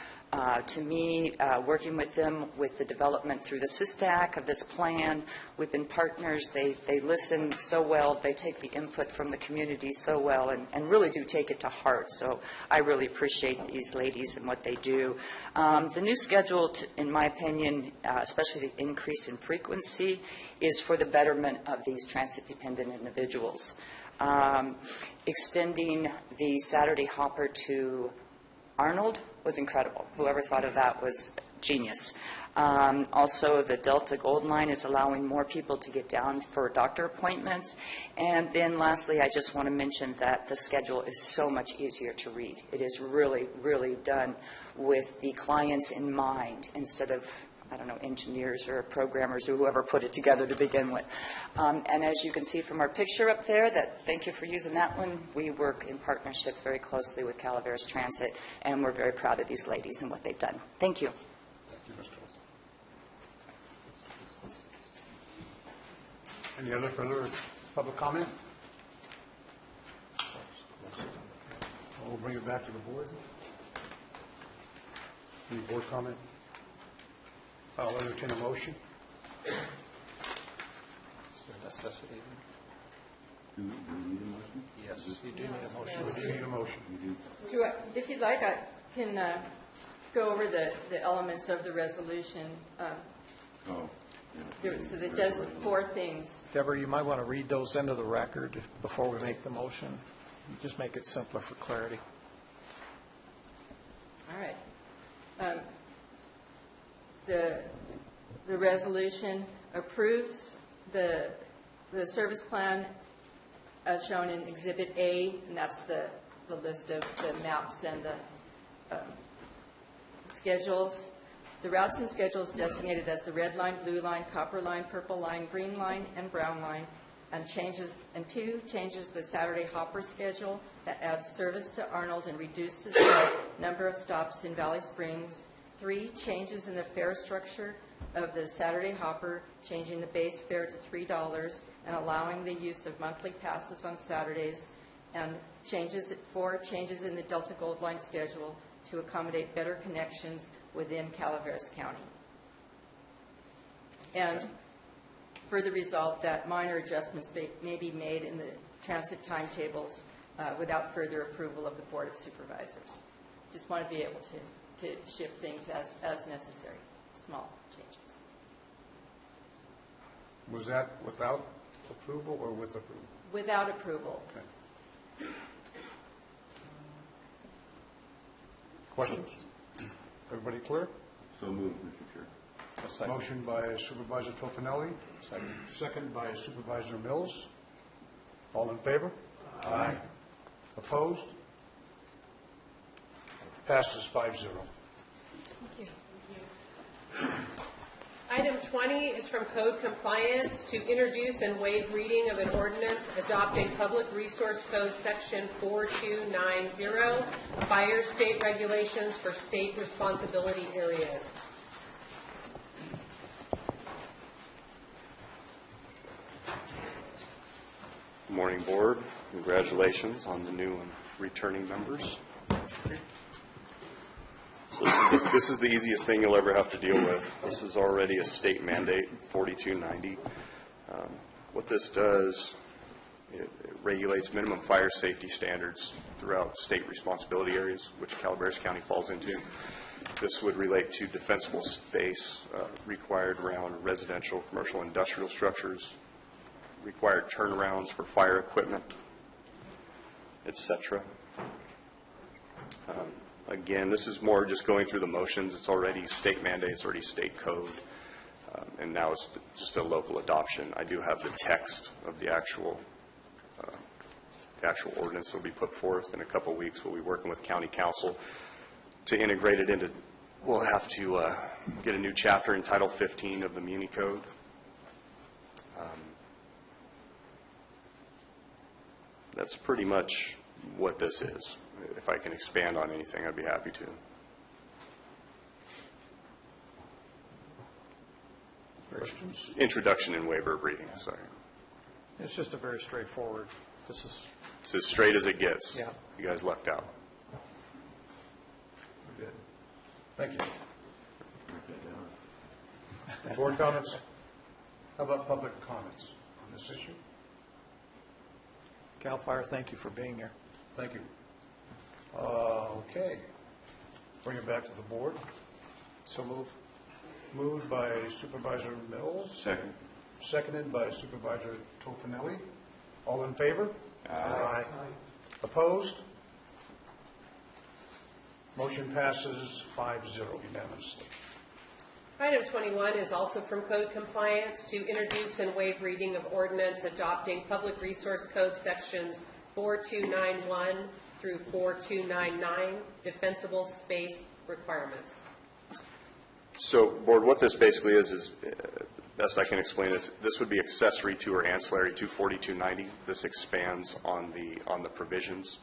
To me, working with them with the development through the SISTAC of this plan, we've been partners. They listen so well. They take the input from the community so well and really do take it to heart. So I really appreciate these ladies and what they do. The new schedule, in my opinion, especially the increase in frequency, is for the betterment of these transit-dependent individuals. Extending the Saturday hopper to Arnold was incredible. Whoever thought of that was genius. Also, the Delta Gold Line is allowing more people to get down for doctor appointments. And then lastly, I just want to mention that the schedule is so much easier to read. It is really, really done with the clients in mind instead of, I don't know, engineers or programmers or whoever put it together to begin with. And as you can see from our picture up there, thank you for using that one, we work in partnership very closely with Calaveras Transit, and we're very proud of these ladies and what they've done. Thank you. Thank you, Mr. Any other further public comment? We'll bring it back to the board. Any board comment? I'll entertain a motion. Is there necessity? Do we need a motion? Yes, you do need a motion. We do need a motion. If you'd like, I can go over the elements of the resolution. So it does 4 things. Deborah, you might want to read those into the record before we make the motion. Just make it simpler for clarity. All right. The resolution approves the service plan as shown in Exhibit A, and that's the list of the maps and the schedules. The routes and schedules designated as the red line, blue line, copper line, purple line, green line, and brown line, and 2 changes the Saturday hopper schedule that adds service to Arnold and reduces the number of stops in Valley Springs. 3 changes in the fare structure of the Saturday hopper, changing the base fare to $3 and allowing the use of monthly passes on Saturdays, and 4 changes in the Delta Gold Line schedule to accommodate better connections within Calaveras County. And for the result that minor adjustments may be made in the transit timetables without further approval of the Board of Supervisors. Just want to be able to shift things as necessary, small changes. Was that without approval or with approval? Without approval. Okay. Questions? Everybody clear? So moved, Mr. Chair. Motion by Supervisor Tofinelli. Second by Supervisor Mills. All in favor? Aye. Opposed? Passes 5-0. Thank you. Item 20 is from Code Compliance to introduce and waive reading of an ordinance adopting Public Resource Code Section 4290, fire state regulations for state responsibility areas. Good morning, Board. Congratulations on the new and returning members. So this is the easiest thing you'll ever have to deal with. This is already a state mandate, 4290. What this does, it regulates minimum fire safety standards throughout state responsibility areas, which Calaveras County falls into. This would relate to defensible space required around residential, commercial, industrial structures, required turnarounds for fire equipment, etc. Again, this is more just going through the motions. It's already state mandate, it's already state code, and now it's just a local adoption. I do have the text of the actual ordinance that will be put forth in a couple of weeks. We'll be working with county council to integrate it into, we'll have to get a new chapter in Title 15 of the Muni Code. That's pretty much what this is. If I can expand on anything, I'd be happy to. Questions? Introduction and waiver of reading, sorry. It's just a very straightforward, It's as straight as it gets. Yeah. You guys lucked out. Good. Thank you. Board comments? How about public comments on this issue? Cal Fire, thank you for being here. Thank you. Okay. Bring it back to the board. So move. Moved by Supervisor Mills. Second. Seconded by Supervisor Tofinelli. All in favor? Aye. Opposed? Motion passes 5-0 unanimously. Item 21 is also from Code Compliance to introduce and waive reading of ordinance adopting Public Resource Code sections 4291 through 4299, defensible space requirements. So, Board, what this basically is best I can explain is this would be accessory to or ancillary to 4290. This expands on the provisions.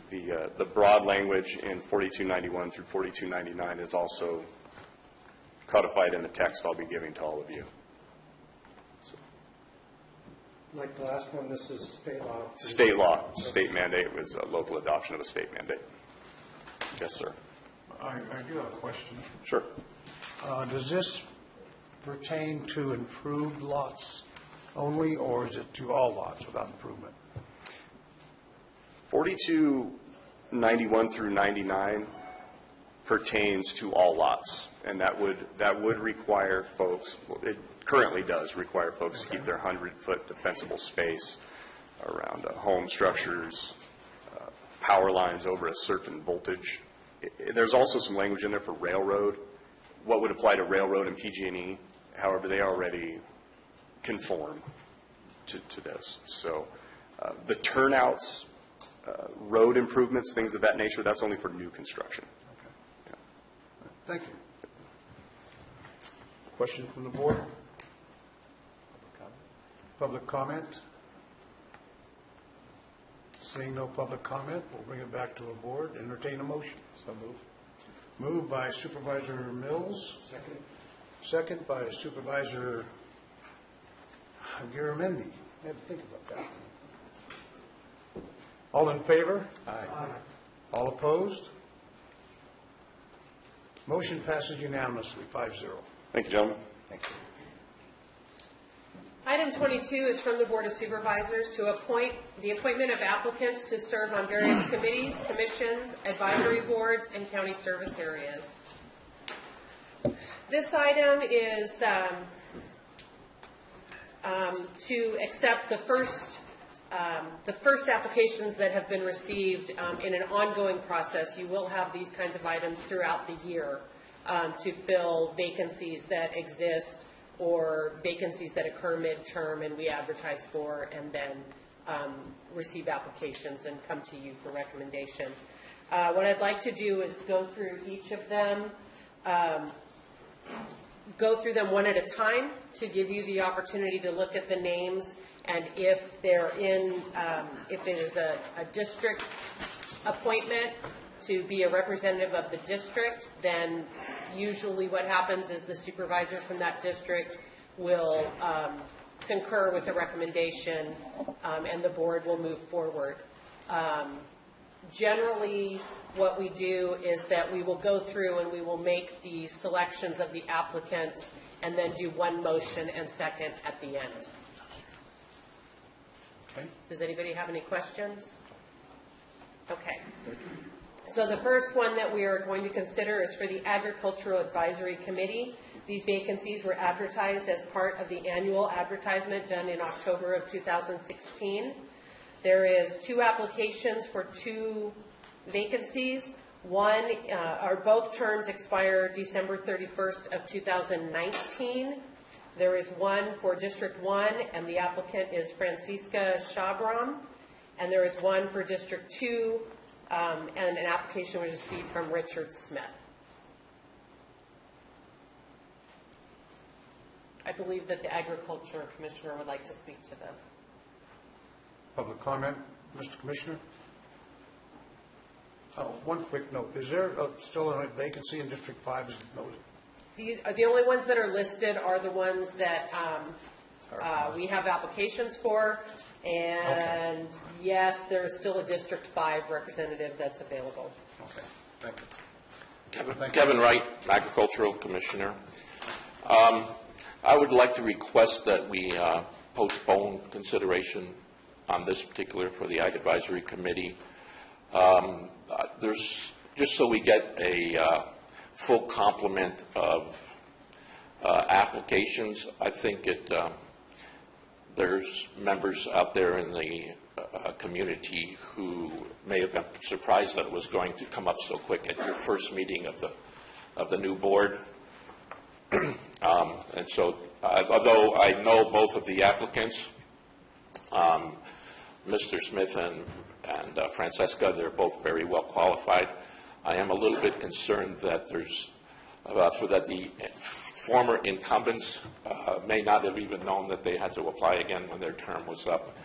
The broad language in 4291 through 4299 is also codified in the text I'll be giving to all of you. Like the last one, this is state law. State law, state mandate was a local adoption of a state mandate. Yes, sir. I do have a question. Sure. Does this pertain to improved lots only, or is it to all lots without improvement? 4291 through 99 pertains to all lots, and that would require folks, it currently does require folks to keep their 100-foot defensible space around home structures, power lines over a certain voltage. There's also some language in there for railroad, what would apply to railroad and PG&E. However, they already conform to this. So the turnouts, road improvements, things of that nature, that's only for new construction. Okay. Yeah. Thank you. Question from the board? Public comment? Seeing no public comment, we'll bring it back to a board. Entertain a motion. So moved. Moved by Supervisor Mills. Second. Second by Supervisor Garamendi. I had to think about that. All in favor? Aye. All opposed? Motion passes unanimously, 5-0. Thank you, gentlemen. Thank you. Item 22 is from the Board of Supervisors to appoint the appointment of applicants to serve on various committees, commissions, advisory boards, and county service areas. This item is to accept the first applications that have been received in an ongoing process. You will have these kinds of items throughout the year to fill vacancies that exist or vacancies that occur midterm and we advertise for and then receive applications and come to you for recommendation. What I'd like to do is go through each of them, go through them one at a time to give you the opportunity to look at the names, and if they're in, if it is a district appointment to be a representative of the district, then usually what happens is the supervisor from that district will concur with the recommendation and the board will move forward. Generally, what we do is that we will go through and we will make the selections of the applicants and then do one motion and second at the end. Okay. Does anybody have any questions? Okay. So the first one that we are going to consider is for the Agricultural Advisory Committee. These vacancies were advertised as part of the annual advertisement done in October of 2016. There is 2 applications for 2 vacancies. One, both terms expire December 31st of 2019. There is one for District 1, and the applicant is Francisca Shabram. And there is one for District 2, and an application was received from Richard Smith. I believe that the Agriculture Commissioner would like to speak to this. Public comment, Mr. Commissioner? One quick note. Is there still a vacancy in District 5 as noted? The only ones that are listed are the ones that we have applications for, and yes, there is still a District 5 representative that's available. Okay, thank you. Kevin Wright, Agricultural Commissioner. I would like to request that we postpone consideration on this particular for the Ag Advisory Committee. There's, just so we get a full complement of applications, I think there's members out there in the community who may have been surprised that it was going to come up so quick at your first meeting of the new board. And so, although I know both of the applicants, Mr. Smith and Francesca, they're both very well qualified. I am a little bit concerned that that the former incumbents may not have even known that they had to apply again when their term was up.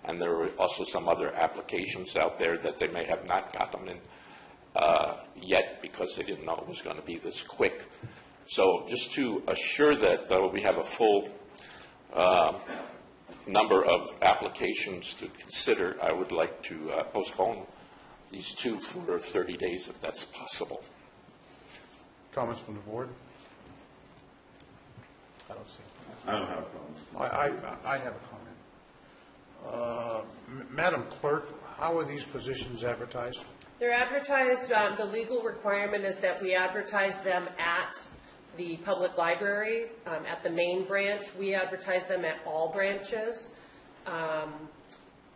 And there were also some other applications out there that they may have not got them in yet because they didn't know it was going to be this quick. So just to assure that we have a full number of applications to consider, I would like to postpone these two for 30 days if that's possible. Comments from the board? I don't see. I don't have a problem. I have a comment. Madam Clerk, how are these positions advertised? They're advertised, the legal requirement is that we advertise them at the public library, at the main branch. We advertise them at all branches.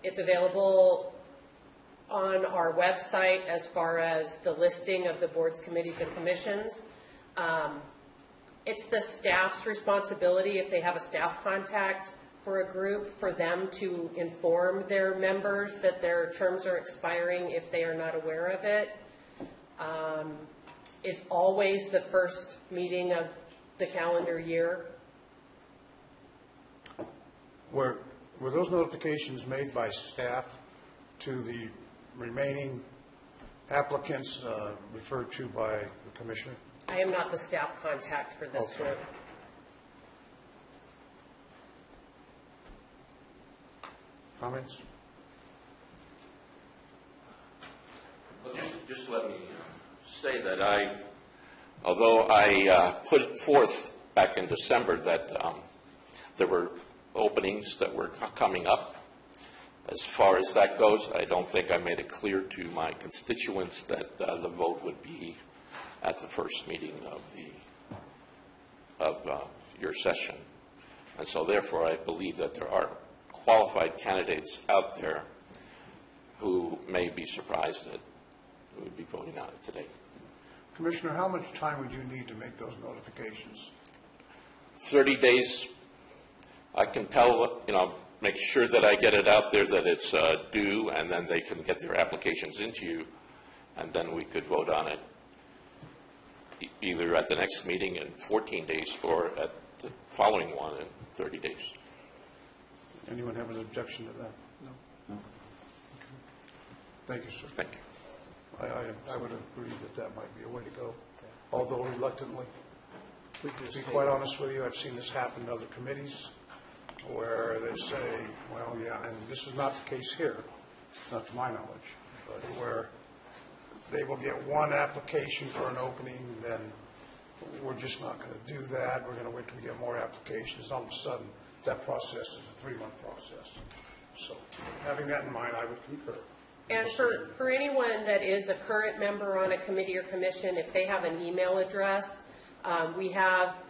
It's available on our website as far as the listing of the boards, committees, and commissions. It's the staff's responsibility, if they have a staff contact for a group, for them to inform their members that their terms are expiring if they are not aware of it. It's always the first meeting of the calendar year. Were those notifications made by staff to the remaining applicants referred to by the Commissioner? I am not the staff contact for this group. Comments? Well, just let me say that although I put forth back in December that there were openings that were coming up, as far as that goes, I don't think I made it clear to my constituents that the vote would be at the first meeting of your session. And so therefore I believe that there are qualified candidates out there who may be surprised that we would be voting on it today. Commissioner, how much time would you need to make those notifications? 30 days. I can tell, make sure that I get it out there that it's due, and then they can get their applications into you, and then we could vote on it either at the next meeting in 14 days or at the following one in 30 days. Anyone have an objection to that? No. Okay. Thank you, sir. Thank you. I would agree that might be a way to go, although reluctantly. To be quite honest with you, I've seen this happen in other committees where they say, well, yeah, and this is not the case here, not to my knowledge, but where they will get one application for an opening, then we're just not going to do that. We're going to wait till we get more applications. All of a sudden, that process is a 3-month process. So having that in mind, I would concur. And for anyone that is a current member on a committee or commission, if they have an email address, we have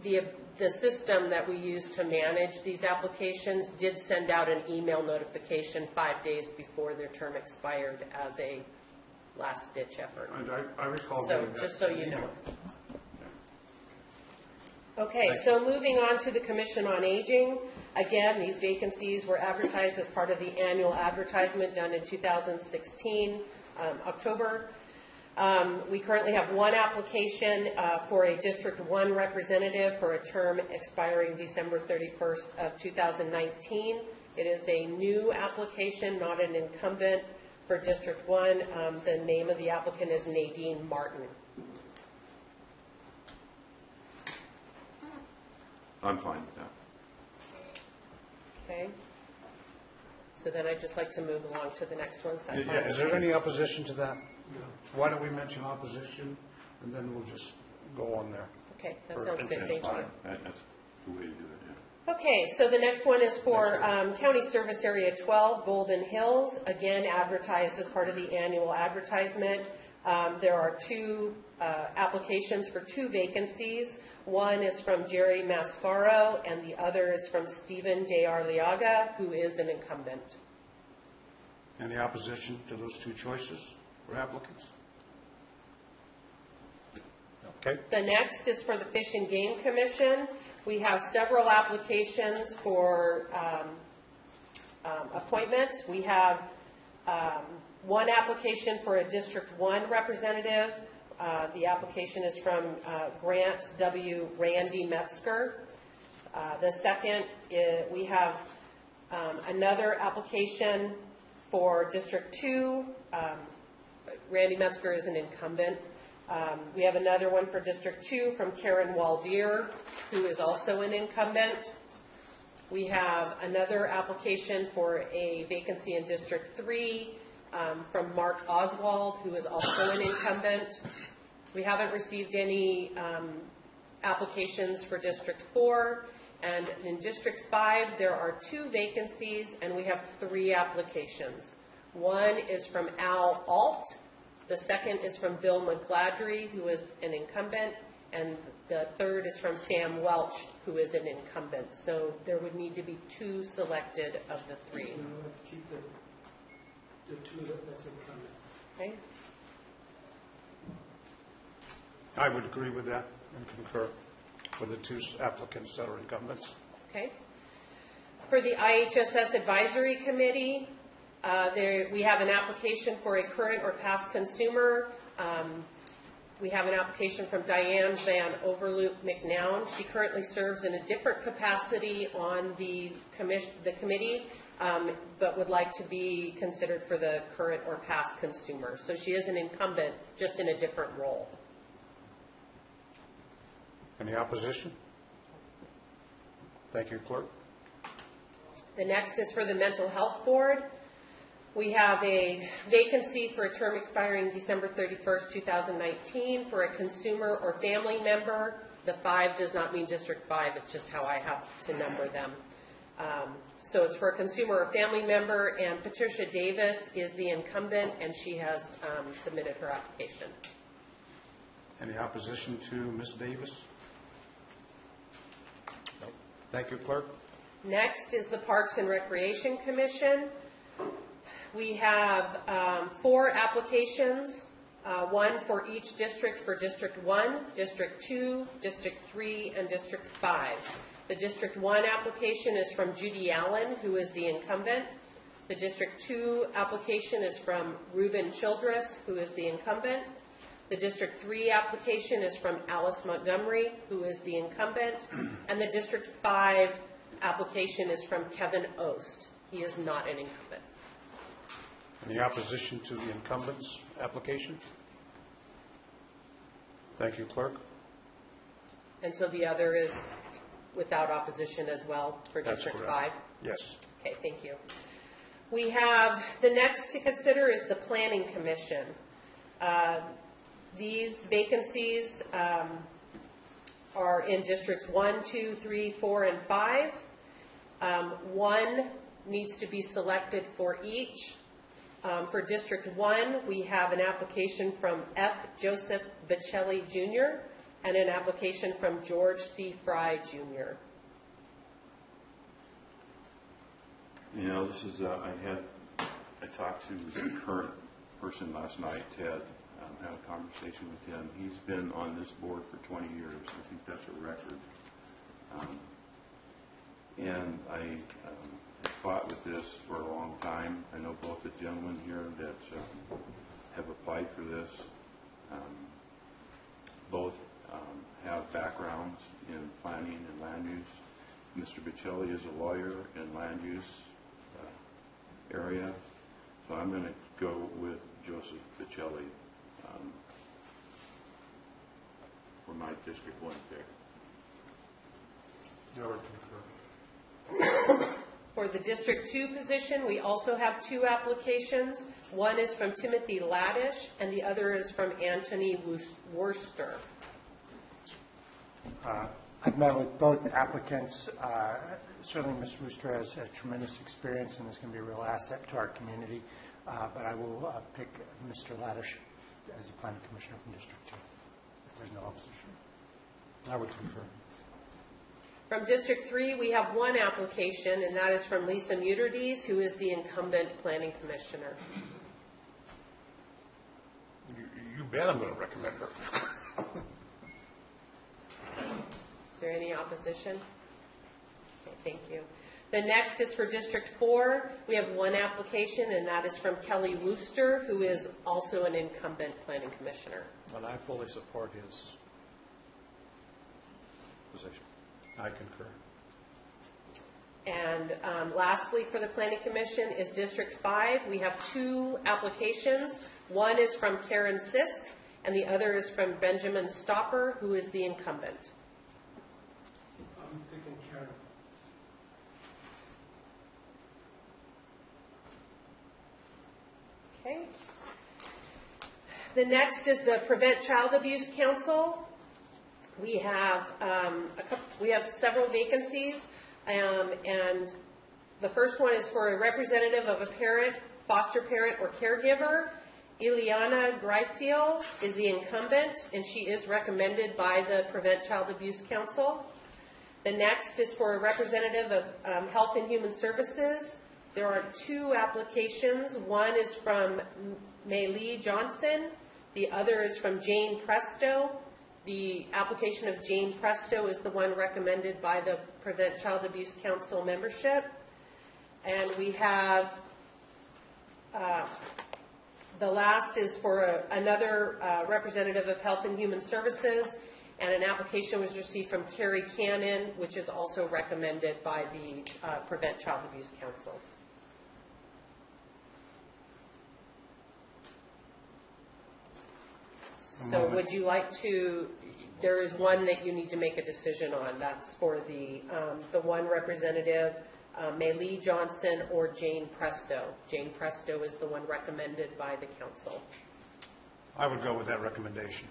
the system that we use to manage these applications did send out an email notification 5 days before their term expired as a last-ditch effort. I recall so, getting that. Just so you know. Okay, so moving on to the Commission on Aging. Again, these vacancies were advertised as part of the annual advertisement done in 2016, October. We currently have one application for a District 1 representative for a term expiring December 31st of 2019. It is a new application, not an incumbent for District 1. The name of the applicant is Nadine Martin. I'm fine with that. Okay. So then I'd just like to move along to the next one. Yeah, is there any opposition to that? Why don't we mention opposition, and then we'll just go on there. Okay, that sounds good. Thank you. That's the way to do it, yeah. Okay, so the next one is for County Service Area 12, Golden Hills, again advertised as part of the annual advertisement. There are two applications for two vacancies. One is from Jerry Mascaro, and the other is from Stephen De Arliaga, who is an incumbent. Any opposition to those two choices for applicants? Okay. The next is for the Fish and Game Commission. We have several applications for appointments. We have one application for a District 1 representative. The application is from Grant W. Randy Metzger. The second is, we have another application for District 2. Randy Metzger is an incumbent. We have another one for District 2 from Karen Waldier, who is also an incumbent. We have another application for a vacancy in District 3 from Mark Oswald, who is also an incumbent. We haven't received any applications for District 4. And in District 5, there are 2 vacancies, and we have 3 applications. One is from Al Alt. The second is from Bill McGladry, who is an incumbent, and the third is from Sam Welch, who is an incumbent. So there would need to be 2 selected of the 3. We want to keep the 2 that's incumbent. Okay. I would agree with that and concur with the 2 applicants that are incumbents. Okay. For the IHSS Advisory Committee, we have an application for a current or past consumer. We have an application from Diane Van Overloop McNown. She currently serves in a different capacity on the committee, but would like to be considered for the current or past consumer. So she is an incumbent, just in a different role. Any opposition? Thank you, Clerk. The next is for the Mental Health Board. We have a vacancy for a term expiring December 31st, 2019 for a consumer or family member. The 5 does not mean District 5, it's just how I have to number them. So it's for a consumer or family member, and Patricia Davis is the incumbent, and she has submitted her application. Any opposition to Ms. Davis? No. Thank you, Clerk. Next is the Parks and Recreation Commission. We have 4 applications, one for each district for District 1, District 2, District 3, and District 5. The District 1 application is from Judy Allen, who is the incumbent. The District 2 application is from Reuben Childress, who is the incumbent. The District 3 application is from Alice Montgomery, who is the incumbent. And the District 5 application is from Kevin Ost. He is not an incumbent. Any opposition to the incumbent's application? Thank you, Clerk. And so the other is without opposition as well for That's District correct. 5? Yes. Okay, thank you. We have, the next to consider is the Planning Commission. These vacancies are in Districts 1, 2, 3, 4, and 5. 1 needs to be selected for each. For District 1, we have an application from F. Joseph Bocelli, Jr., and an application from George C. Fry, Jr. You know, this is, I talked to the current person last night, Ted, had a conversation with him. He's been on this board for 20 years. I think that's a record. And I fought with this for a long time. I know both the gentlemen here that have applied for this. Both have backgrounds in planning and land use. Mr. Bocelli is a lawyer in land use area. So I'm going to go with Joseph Bocelli for my District 1 pick. For the District 2 position, we also have 2 applications. One is from Timothy Laddish, and the other is from Anthony Worcester. I've met with both applicants. Certainly, Ms. Worcester has a tremendous experience and is going to be a real asset to our community. But I will pick Mr. Laddish as the planning commissioner from District 2, if there's no opposition. I would concur. From District 3, we have 1 application, and that is from Lisa Muterdes, who is the incumbent planning commissioner. You bet I'm going to recommend her. there any opposition? Okay, thank you. The next is for District 4. We have one application, and that is from Kelly Wooster, who is also an incumbent planning commissioner. And I fully support his position. I concur. And lastly, for the Planning Commission is District 5. We have two applications. One is from Karen Sisk, and the other is from Benjamin Stopper, who is the incumbent. I'm thinking Karen. Okay. The next is the Prevent Child Abuse Council. We have several vacancies, and the first one is for a representative of a parent, foster parent, or caregiver. Ileana Greisiel is the incumbent, and she is recommended by the Prevent Child Abuse Council. The next is for a representative of Health and Human Services. There are two applications. One is from Maylee Johnson. The other is from Jane Presto. The application of Jane Presto is the one recommended by the Prevent Child Abuse Council membership. And we have, the last is for another representative of Health and Human Services, and an application was received from Carrie Cannon, which is also recommended by the Prevent Child Abuse Council. So would you like to, there is one that you need to make a decision on. That's for the one representative, Maylee Johnson or Jane Presto. Jane Presto is the one recommended by the council. I would go with that recommendation.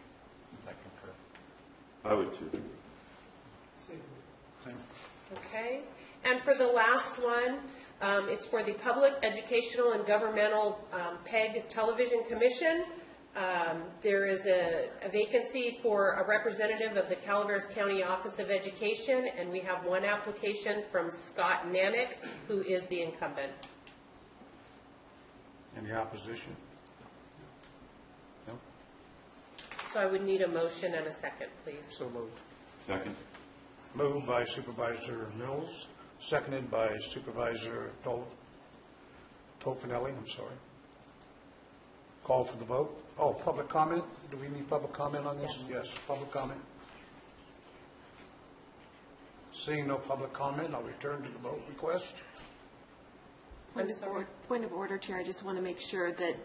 I concur. I would too. Same. Okay. And for the last one, it's for the Public Educational and Governmental PEG Television Commission. There is a vacancy for a representative of the Calaveras County Office of Education, and we have one application from Scott Nanick, who is the incumbent. Any opposition? No? So I would need a motion and a second, please. So moved. Second. Moved by Supervisor Mills, seconded by Supervisor Tofinelli, I'm sorry. Call for the vote. Oh, public comment? Do we need public comment on this? Yes, public comment. Seeing no public comment, I'll return to the vote request. Point of order, Chair. I just want to make sure that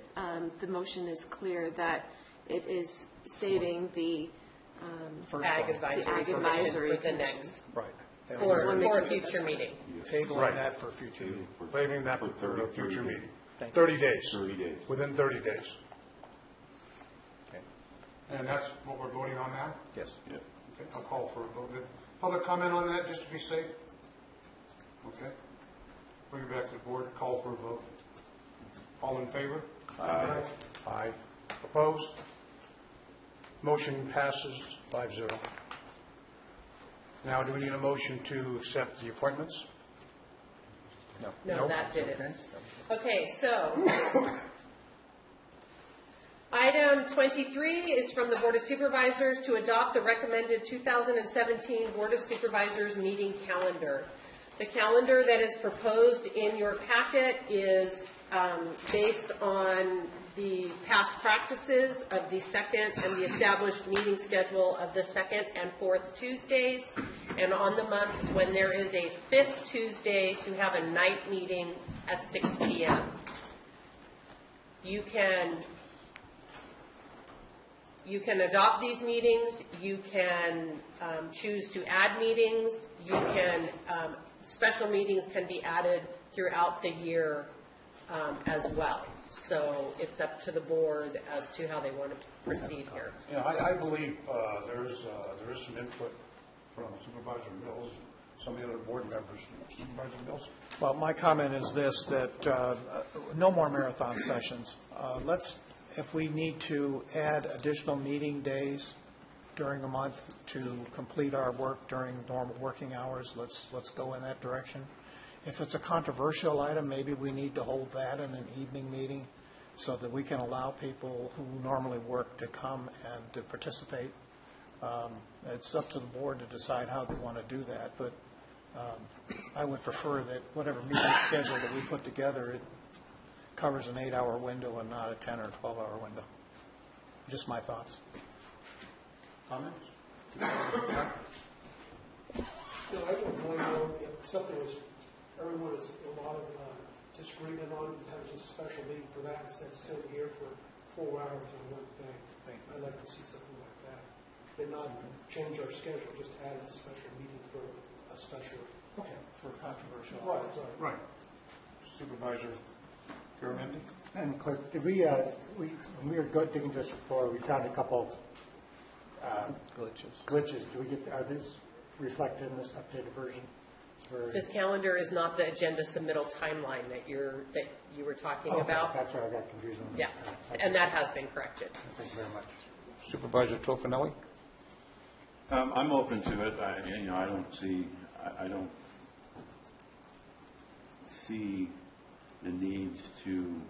the motion is clear that it is saving the Ag advisory for the next. Right. For a future meeting. Tabling that for a future meeting. Tabling that for a future meeting. 30 days. 30 days. Within 30 days. Okay. And that's what we're voting on now? Yes. Yeah. Okay, I'll call for a vote. Public comment on that, just to be safe? Okay. Bring it back to the board. Call for a vote. All in favor? Aye. Aye. Opposed? Motion passes 5-0. Now, do we need a motion to accept the appointments? No, that didn't. Okay, so item 23 is from the Board of Supervisors to adopt the recommended 2017 Board of Supervisors meeting calendar. The calendar that is proposed in your packet is based on the past practices of the second and the established meeting schedule of the second and fourth Tuesdays, and on the months when there is a fifth Tuesday to have a night meeting at 6 p.m. You can adopt these meetings. You can choose to add meetings. You can special meetings can be added throughout the year as well. So it's up to the board as to how they want to proceed here. Yeah, I believe there is some input from Supervisor Mills, some of the other board members. Supervisor Mills? Well, my comment is this, that no more marathon sessions. If we need to add additional meeting days during the month to complete our work during normal working hours, let's go in that direction. If it's a controversial item, maybe we need to hold that in an evening meeting so that we can allow people who normally work to come and to participate. It's up to the board to decide how they want to do that, but I would prefer that whatever meeting schedule that we put together, it covers an 8-hour window and not a 10 or 12-hour window. Just my thoughts. Comments? No, I don't really know if something was, everyone has a lot of disagreement on, have just a special meeting for that instead of sitting here for 4 hours on one thing. I'd like to see something like that. And not change our schedule, just add a special meeting for a special. Okay, for controversial. Right. Supervisor Garamendi? And Clerk, did we when we were digging this before, we found a couple glitches. Do we get, are these reflected in this updated version? This calendar is not the agenda submittal timeline that you were talking about. That's where I got confused. Yeah, and that has been corrected. Thank you very much. Supervisor Tofinelli? I'm open to it. I don't see the need to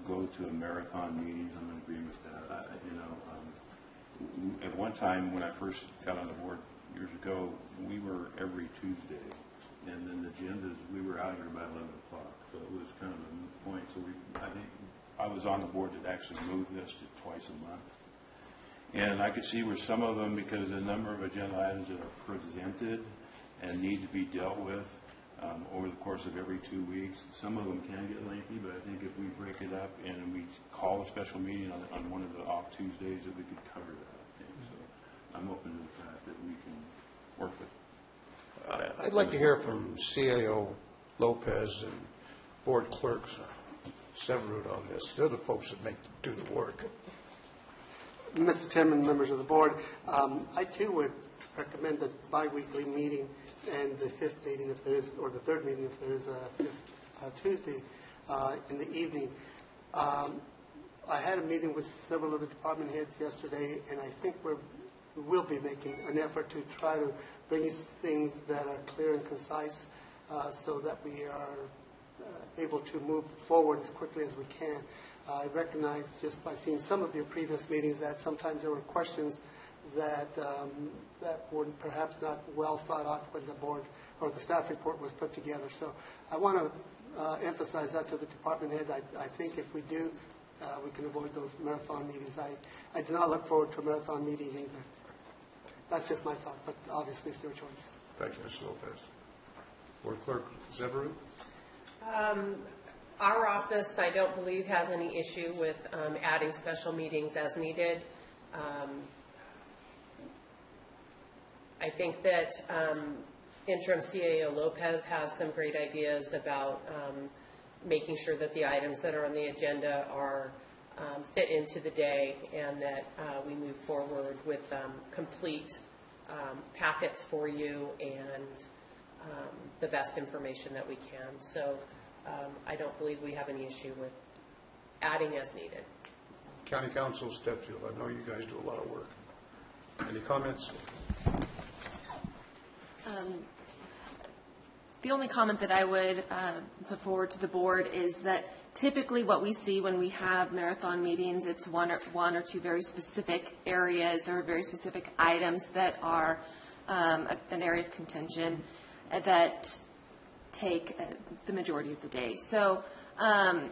go to a marathon meeting. I'm in agreement with that. At one time, when I first got on the board years ago, we were every Tuesday, and then the agendas, we were out here by 11 o'clock, so it was kind of a moot point. So I think I was on the board that actually moved this to twice a month. And I could see where some of them, because the number of agenda items that are presented and need to be dealt with over the course of every 2 weeks, some of them can get lengthy, but I think if we break it up and we call a special meeting on one of the off Tuesdays, that we could cover that. I think. So I'm open to the fact that we can work with it. I'd like to hear from CAO Lopez and Board Clerks Severud on this. They're the folks that do the work. Mr. Chairman, members of the board, I too would recommend the biweekly meeting and the fifth meeting if there is, or the third meeting if there is a Tuesday in the evening. I had a meeting with several of the department heads yesterday, and I think we will be making an effort to try to bring things that are clear and concise so that we are able to move forward as quickly as we can. I recognize just by seeing some of your previous meetings that sometimes there were questions that were perhaps not well thought out when the board or the staff report was put together. So I want to emphasize that to the department head. I think if we do, we can avoid those marathon meetings. I do not look forward to a marathon meeting either. That's just my thought, but obviously it's your choice. Thank you, Mr. Lopez. Board Clerk Severud? Our office, I don't believe, has any issue with adding special meetings as needed. I think that Interim CAO Lopez has some great ideas about making sure that the items that are on the agenda are fit into the day and that we move forward with complete packets for you and the best information that we can. So I don't believe we have any issue with adding as needed. County Council Stepfield, I know you guys do a lot of work. Any comments? The only comment that I would put forward to the board is that typically what we see when we have marathon meetings, it's one or two very specific areas or very specific items that are an area of contention that take the majority of the day. So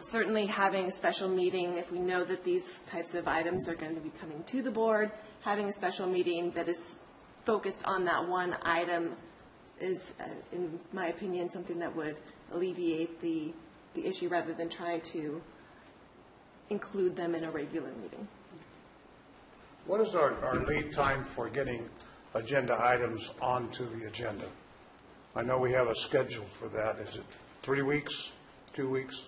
certainly having a special meeting, if we know that these types of items are going to be coming to the board, having a special meeting that is focused on that one item is, in my opinion, something that would alleviate the issue rather than trying to include them in a regular meeting. What is our lead time for getting agenda items onto the agenda? I know we have a schedule for that. Is it 3 weeks, 2 weeks?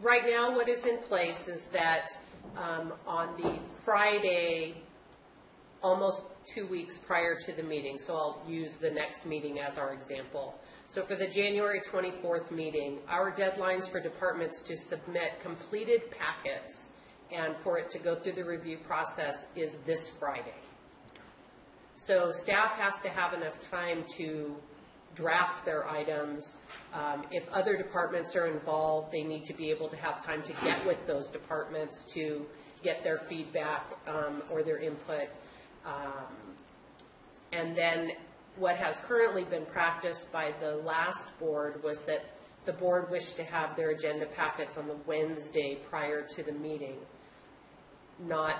Right now, what is in place is that on the Friday, almost 2 weeks prior to the meeting, so I'll use the next meeting as our example. So for the January 24th meeting, our deadlines for departments to submit completed packets and for it to go through the review process is this Friday. So staff has to have enough time to draft their items. If other departments are involved, they need to be able to have time to get with those departments to get their feedback or their input. And then what has currently been practiced by the last board was that the board wished to have their agenda packets on the Wednesday prior to the meeting, not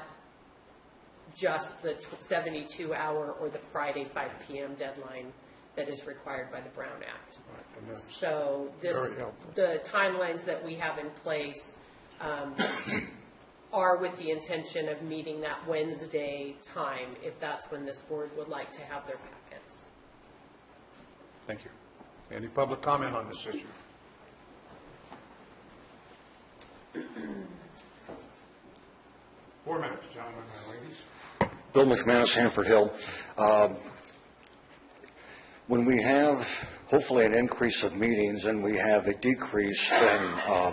just the 72-hour or the Friday 5 p.m. deadline that is required by the Brown Act. Right, so the timelines that we have in place are with the intention of meeting that Wednesday time, if that's when this board would like to have their packets. Thank you. Any public comment on this issue? Four minutes, gentlemen and ladies. Bill McManus, Hanford Hill. When we have hopefully an increase of meetings and we have a decrease in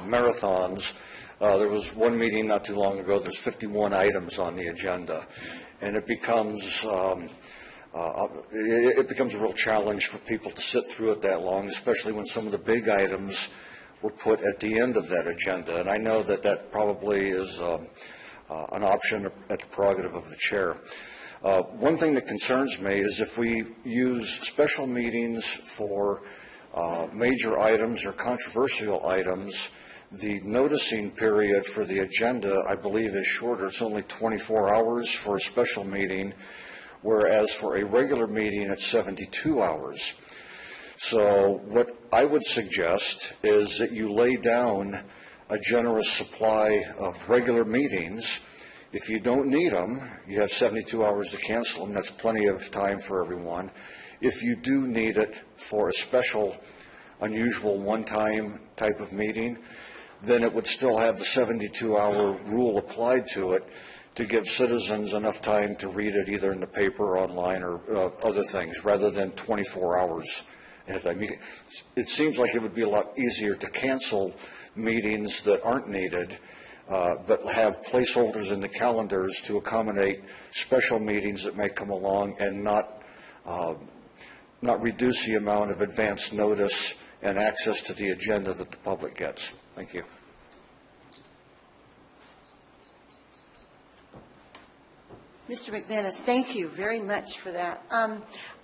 marathons, there was one meeting not too long ago, there's 51 items on the agenda, and it becomes a real challenge for people to sit through it that long, especially when some of the big items were put at the end of that agenda. And I know that that probably is an option at the prerogative of the chair. One thing that concerns me is if we use special meetings for major items or controversial items, the noticing period for the agenda, I believe, is shorter. It's only 24 hours for a special meeting, whereas for a regular meeting, it's 72 hours. So what I would suggest is that you lay down a generous supply of regular meetings. If you don't need them, you have 72 hours to cancel them. That's plenty of time for everyone. If you do need it for a special, unusual, one-time type of meeting, then it would still have the 72-hour rule applied to it to give citizens enough time to read it either in the paper or online or other things, rather than 24 hours. It seems like it would be a lot easier to cancel meetings that aren't needed, but have placeholders in the calendars to accommodate special meetings that may come along and not reduce the amount of advance notice and access to the agenda that the public gets. Thank you. Mr. McManus, thank you very much for that.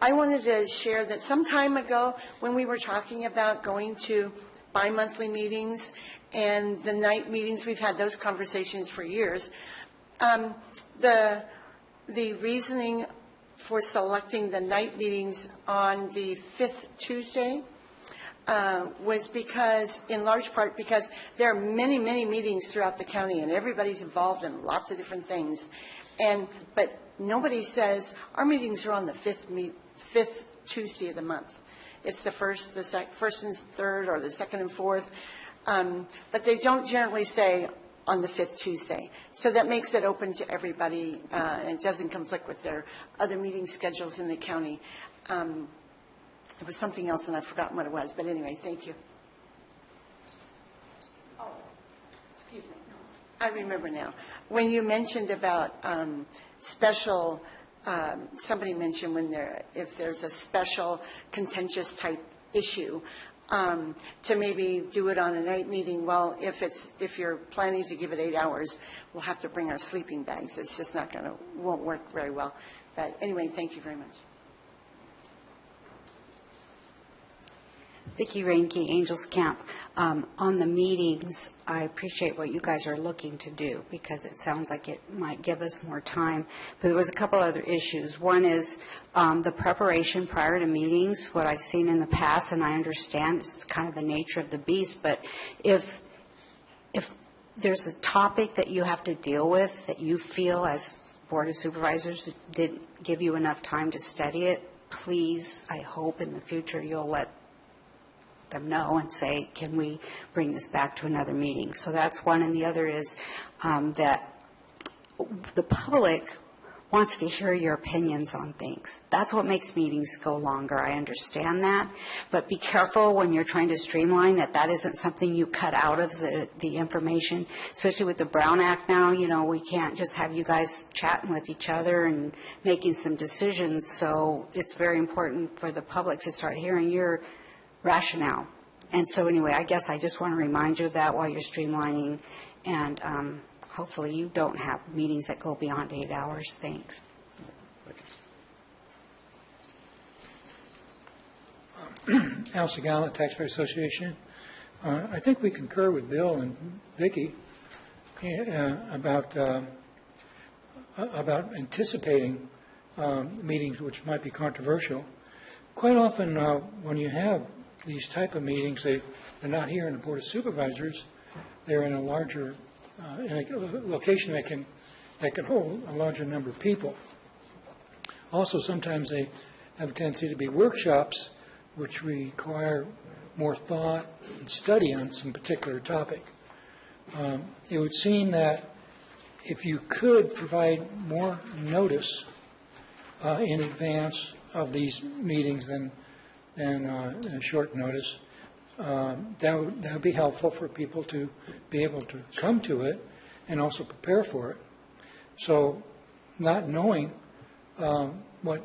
I wanted to share that some time ago when we were talking about going to bi-monthly meetings and the night meetings, we've had those conversations for years. The reasoning for selecting the night meetings on the 5th Tuesday was because, in large part, because there are many, many meetings throughout the county and everybody's involved in lots of different things. But nobody says, our meetings are on the fifth Tuesday of the month. It's the first and third, or the second and fourth. But they don't generally say on the 5th Tuesday. So that makes it open to everybody, and it doesn't conflict with their other meeting schedules in the county. There was something else, and I've forgotten what it was. But anyway, thank you. Oh, excuse me. I remember now. When you mentioned about special, somebody mentioned if there's a special contentious type issue, to maybe do it on a night meeting. Well, if you're planning to give it 8 hours, we'll have to bring our sleeping bags. It's just won't work very well. But anyway, thank you very much. Vicki Reinke, Angels Camp. On the meetings, I appreciate what you guys are looking to do because it sounds like it might give us more time. But there was a couple other issues. One is the preparation prior to meetings, what I've seen in the past, and I understand it's kind of the nature of the beast, but if there's a topic that you have to deal with that you feel as Board of Supervisors didn't give you enough time to study it, please, I hope in the future you'll let them know and say, can we bring this back to another meeting? So that's one. And the other is that the public wants to hear your opinions on things. That's what makes meetings go longer. I understand that. But be careful when you're trying to streamline that isn't something you cut out of the information, especially with the Brown Act now. You know, we can't just have you guys chatting with each other and making some decisions. So it's very important for the public to start hearing your rationale. And so anyway, I guess I just want to remind you of that while you're streamlining, and hopefully you don't have meetings that go beyond 8 hours. Thanks. Al Gallant Taxpayer Association. I think we concur with Bill and Vicki about anticipating meetings which might be controversial. Quite often, when you have these type of meetings, they're not here in the Board of Supervisors. They're in a larger in a location that can hold a larger number of people. Also, sometimes they have a tendency to be workshops which require more thought and study on some particular topic. It would seem that if you could provide more notice in advance of these meetings than short notice, that would be helpful for people to be able to come to it and also prepare for it. So, not knowing what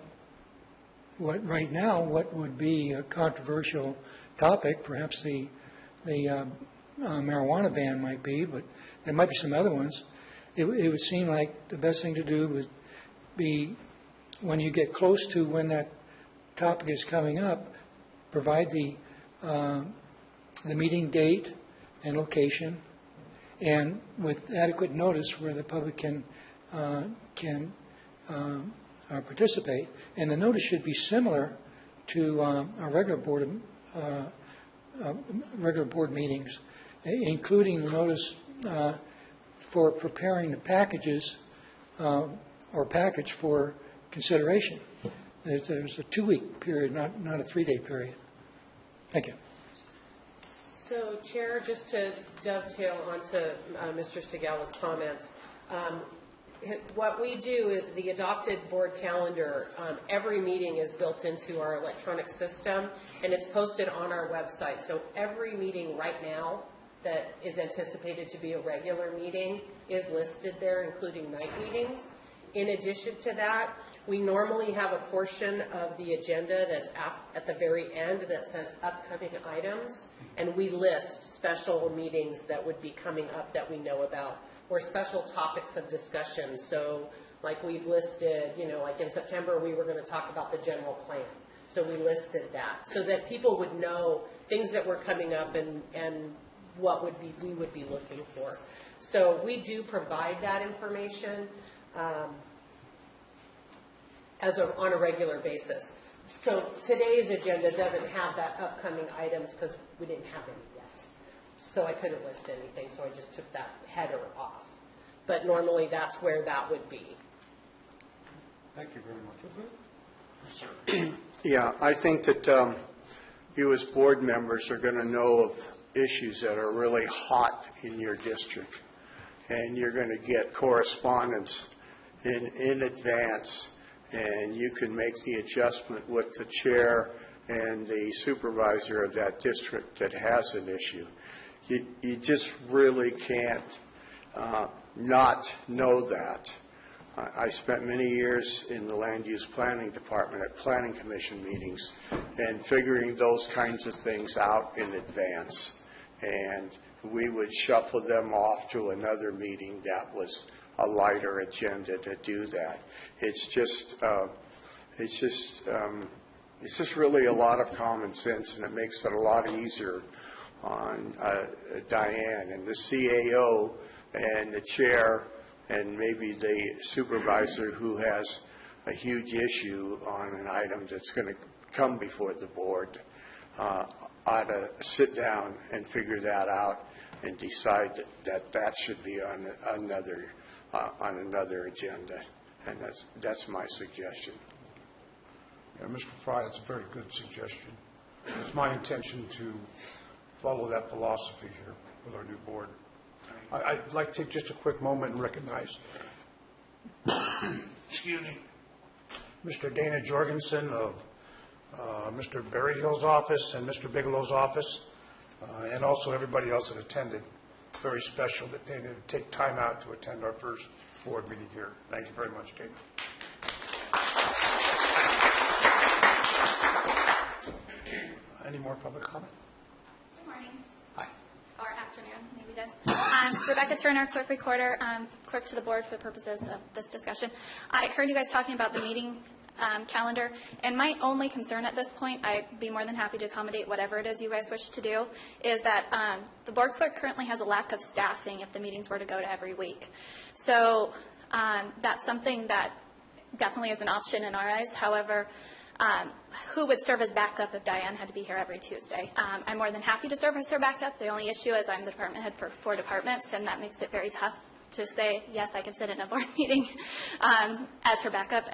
right now what would be a controversial topic, perhaps the marijuana ban might be, but there might be some other ones. It would seem like the best thing to do would be when you get close to when that topic is coming up, provide the meeting date and location, and with adequate notice where the public can participate. And the notice should be similar to our regular board meetings, including the notice for preparing the packages or package for consideration. There's a 2-week period, not a 3-day period. Thank you. So, Chair, just to dovetail onto Mr. Segala's comments, what we do is the adopted board calendar, every meeting is built into our electronic system, and it's posted on our website. So every meeting right now that is anticipated to be a regular meeting is listed there, including night meetings. In addition to that, we normally have a portion of the agenda that's at the very end that says upcoming items, and we list special meetings that would be coming up that we know about, or special topics of discussion. So like we've listed, like in September, we were going to talk about the general plan. So we listed that so that people would know things that were coming up and what we would be looking for. So we do provide that information on a regular basis. So today's agenda doesn't have that upcoming items because we didn't have any yet. So I couldn't list anything, so I just took that header off. But normally that's where that would be. Thank you very much. Yeah, I think that you as board members are going to know of issues that are really hot in your district. And you're going to get correspondence in advance, and you can make the adjustment with the chair and the supervisor of that district that has an issue. You just really can't not know that. I spent many years in the land use planning department at planning commission meetings and figuring those kinds of things out in advance. And we would shuffle them off to another meeting that was a lighter agenda to do that. It's just really a lot of common sense, and it makes it a lot easier on Diane and the CAO and the chair and maybe the supervisor who has a huge issue on an item that's going to come before the board ought to sit down and figure that out and decide that should be on another agenda. And that's my suggestion. Yeah, Mr. Fry, it's a very good suggestion. It's my intention to follow that philosophy here with our new board. I'd like to take just a quick moment and recognize, excuse me, Mr. Dana Jorgensen of Mr. Berryhill's office and Mr. Bigelow's office, and also everybody else that attended. Very special that they did take time out to attend our first board meeting here. Thank you very much, Dana. Any more public comment? Good morning. Hi. Or afternoon, maybe guys. Rebecca Turner, clerk recorder, clerk to the board for the purposes of this discussion. I heard you guys talking about the meeting calendar. And my only concern at this point, I'd be more than happy to accommodate whatever it is you guys wish to do, is that the board clerk currently has a lack of staffing if the meetings were to go to every week. So that's something that definitely is an option in our eyes. However, who would serve as backup if Diane had to be here every Tuesday? I'm more than happy to serve as her backup. The only issue is I'm the department head for 4 departments, and that makes it very tough to say, yes, I can sit in a board meeting as her backup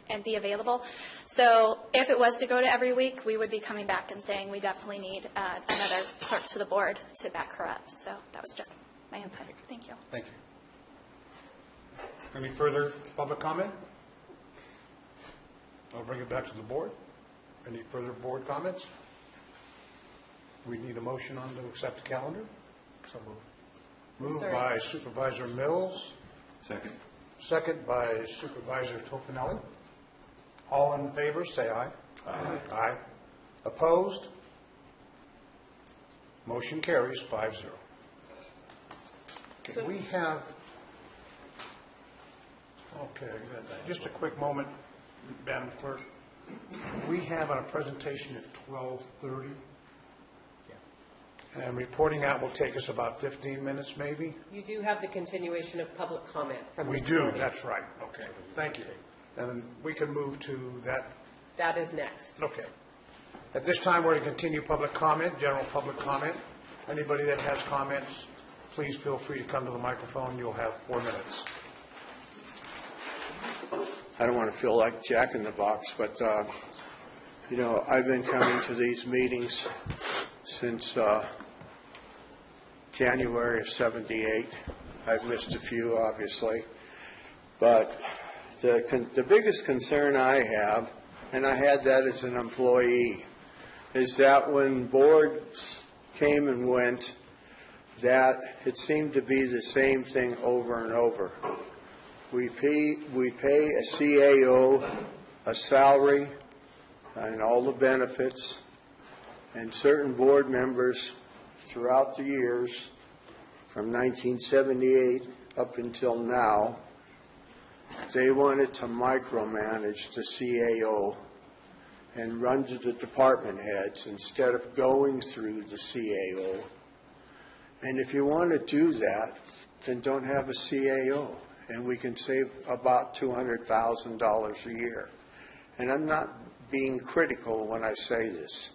and be available. So if it was to go to every week, we would be coming back and saying we definitely need another clerk to the board to back her up. So that was just my input. Thank you. Thank you. Any further public comment? I'll bring it back to the board. Any further board comments? We need a motion on to accept the calendar. So moved by Supervisor Mills. Second. Second by Supervisor Tofinelli. All in favor, say aye. Aye. Aye. Opposed? Motion carries 5-0. Okay, we have, okay, just a quick moment, Madam Clerk. We have a presentation at 12:30. And reporting out will take us about 15 minutes, maybe? You do have the continuation of public comment from We this do, morning. that's right. Okay, thank you. And then we can move to that. That is next. Okay. At this time, we're to continue public comment, general public comment. Anybody that has comments, please feel free to come to the microphone. You'll have 4 minutes. I don't want to feel like Jack in the Box, but, you know, I've been coming to these meetings since January of '78. I've missed a few, obviously. But the biggest concern I have, and I had that as an employee, is that when boards came and went, that it seemed to be the same thing over and over. We pay a CAO a salary and all the benefits, and certain board members throughout the years, from 1978 up until now, they wanted to micromanage the CAO and run to the department heads instead of going through the CAO. And if you want to do that, then don't have a CAO, and we can save about $200,000 a year. And I'm not being critical when I say this.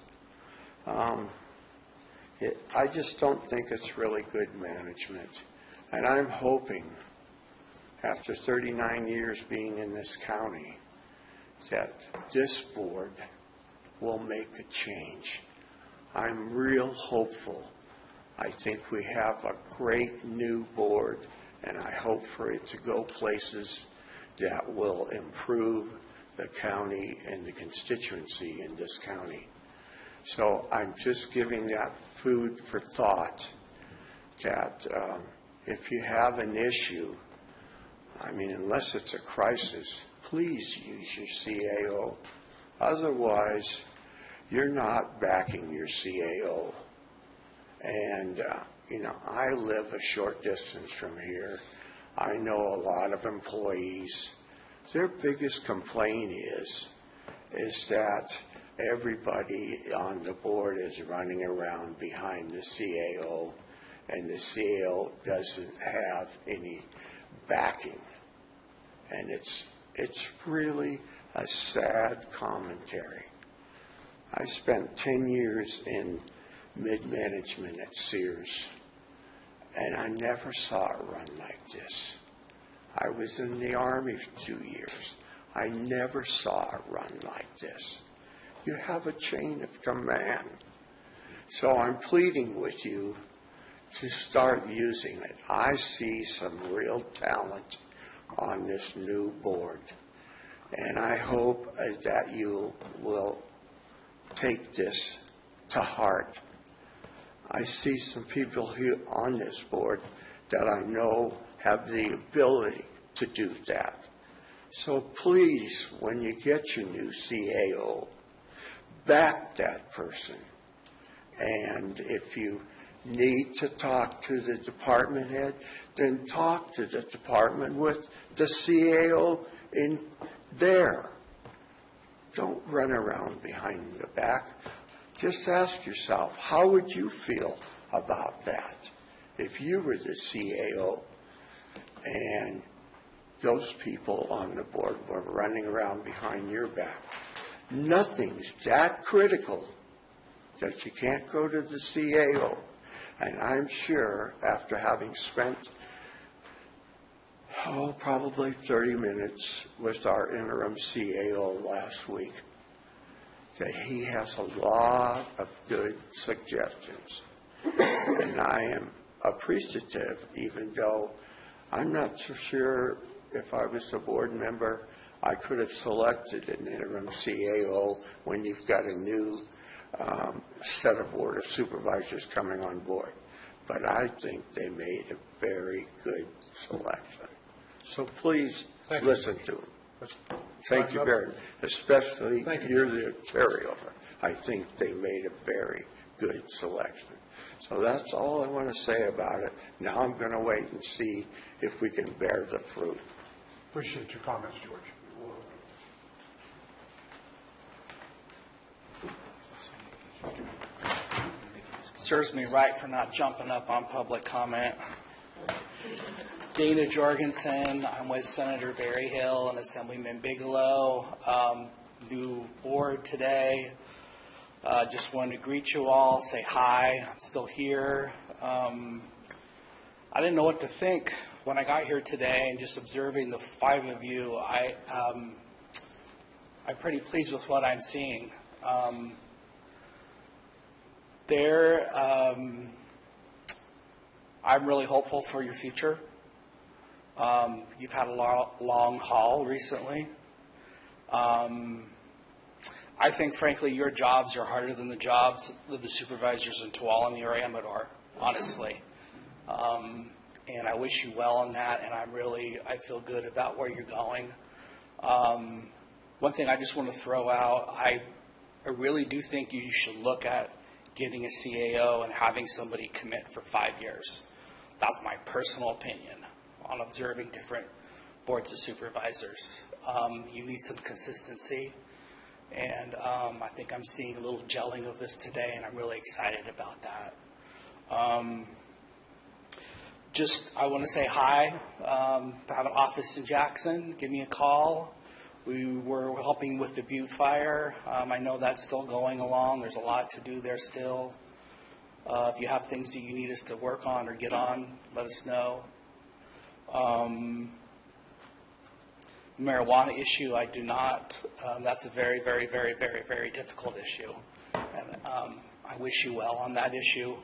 I just don't think it's really good management. And I'm hoping, after 39 years being in this county, that this board will make a change. I'm real hopeful. I think we have a great new board, and I hope for it to go places that will improve the county and the constituency in this county. So I'm just giving that food for thought that if you have an issue, I mean, unless it's a crisis, please use your CAO. Otherwise, you're not backing your CAO. And, you know, I live a short distance from here. I know a lot of employees. Their biggest complaint is that everybody on the board is running around behind the CAO, and the CAO doesn't have any backing. And it's really a sad commentary. I spent 10 years in mid-management at Sears, and I never saw it run like this. I was in the Army for 2 years. I never saw it run like this. You have a chain of command. So I'm pleading with you to start using it. I see some real talent on this new board, and I hope that you will take this to heart. I see some people here on this board that I know have the ability to do that. So please, when you get your new CAO, back that person. And if you need to talk to the department head, then talk to the department with the CAO in there. don't run around behind the back. Just ask yourself, how would you feel about that if you were the CAO and those people on the board were running around behind your back? Nothing's that critical that you can't go to the CAO. And I'm sure after having spent, probably 30 minutes with our interim CAO last week, that he has a lot of good suggestions. And I am appreciative, even though I'm not so sure if I was the board member, I could have selected an interim CAO when you've got a new set of Board of Supervisors coming on board. But I think they made a very good selection. So please listen to them. Thank you very much. Especially you're the carryover. I think they made a very good selection. So that's all I want to say about it. Now I'm going to wait and see if we can bear the fruit. Appreciate your comments, George. Serves me right for not jumping up on public comment. Dana Jorgensen, I'm with Senator Berryhill and Assemblyman Bigelow. New board today. Just wanted to greet you all, say hi. I'm still here. I didn't know what to think when I got here today, and just observing the five of you, I'm pretty pleased with what I'm seeing. I'm really hopeful for your future. You've had a long haul recently. I think, frankly, your jobs are harder than the jobs of the supervisors in Tuolumne or Amador, honestly. And I wish you well on that, and I feel good about where you're going. One thing I just want to throw out, I really do think you should look at getting a CAO and having somebody commit for 5 years. That's my personal opinion on observing different boards of supervisors. You need some consistency, and I think I'm seeing a little gelling of this today, and I'm really excited about that. I want to say hi. I have an office in Jackson. Give me a call. We were helping with the Butte fire. I know that's still going along. There's a lot to do there still. If you have things that you need us to work on or get on, let us know. Marijuana issue, I do not. That's a very, very, very, very, very difficult issue. And I wish you well on that issue.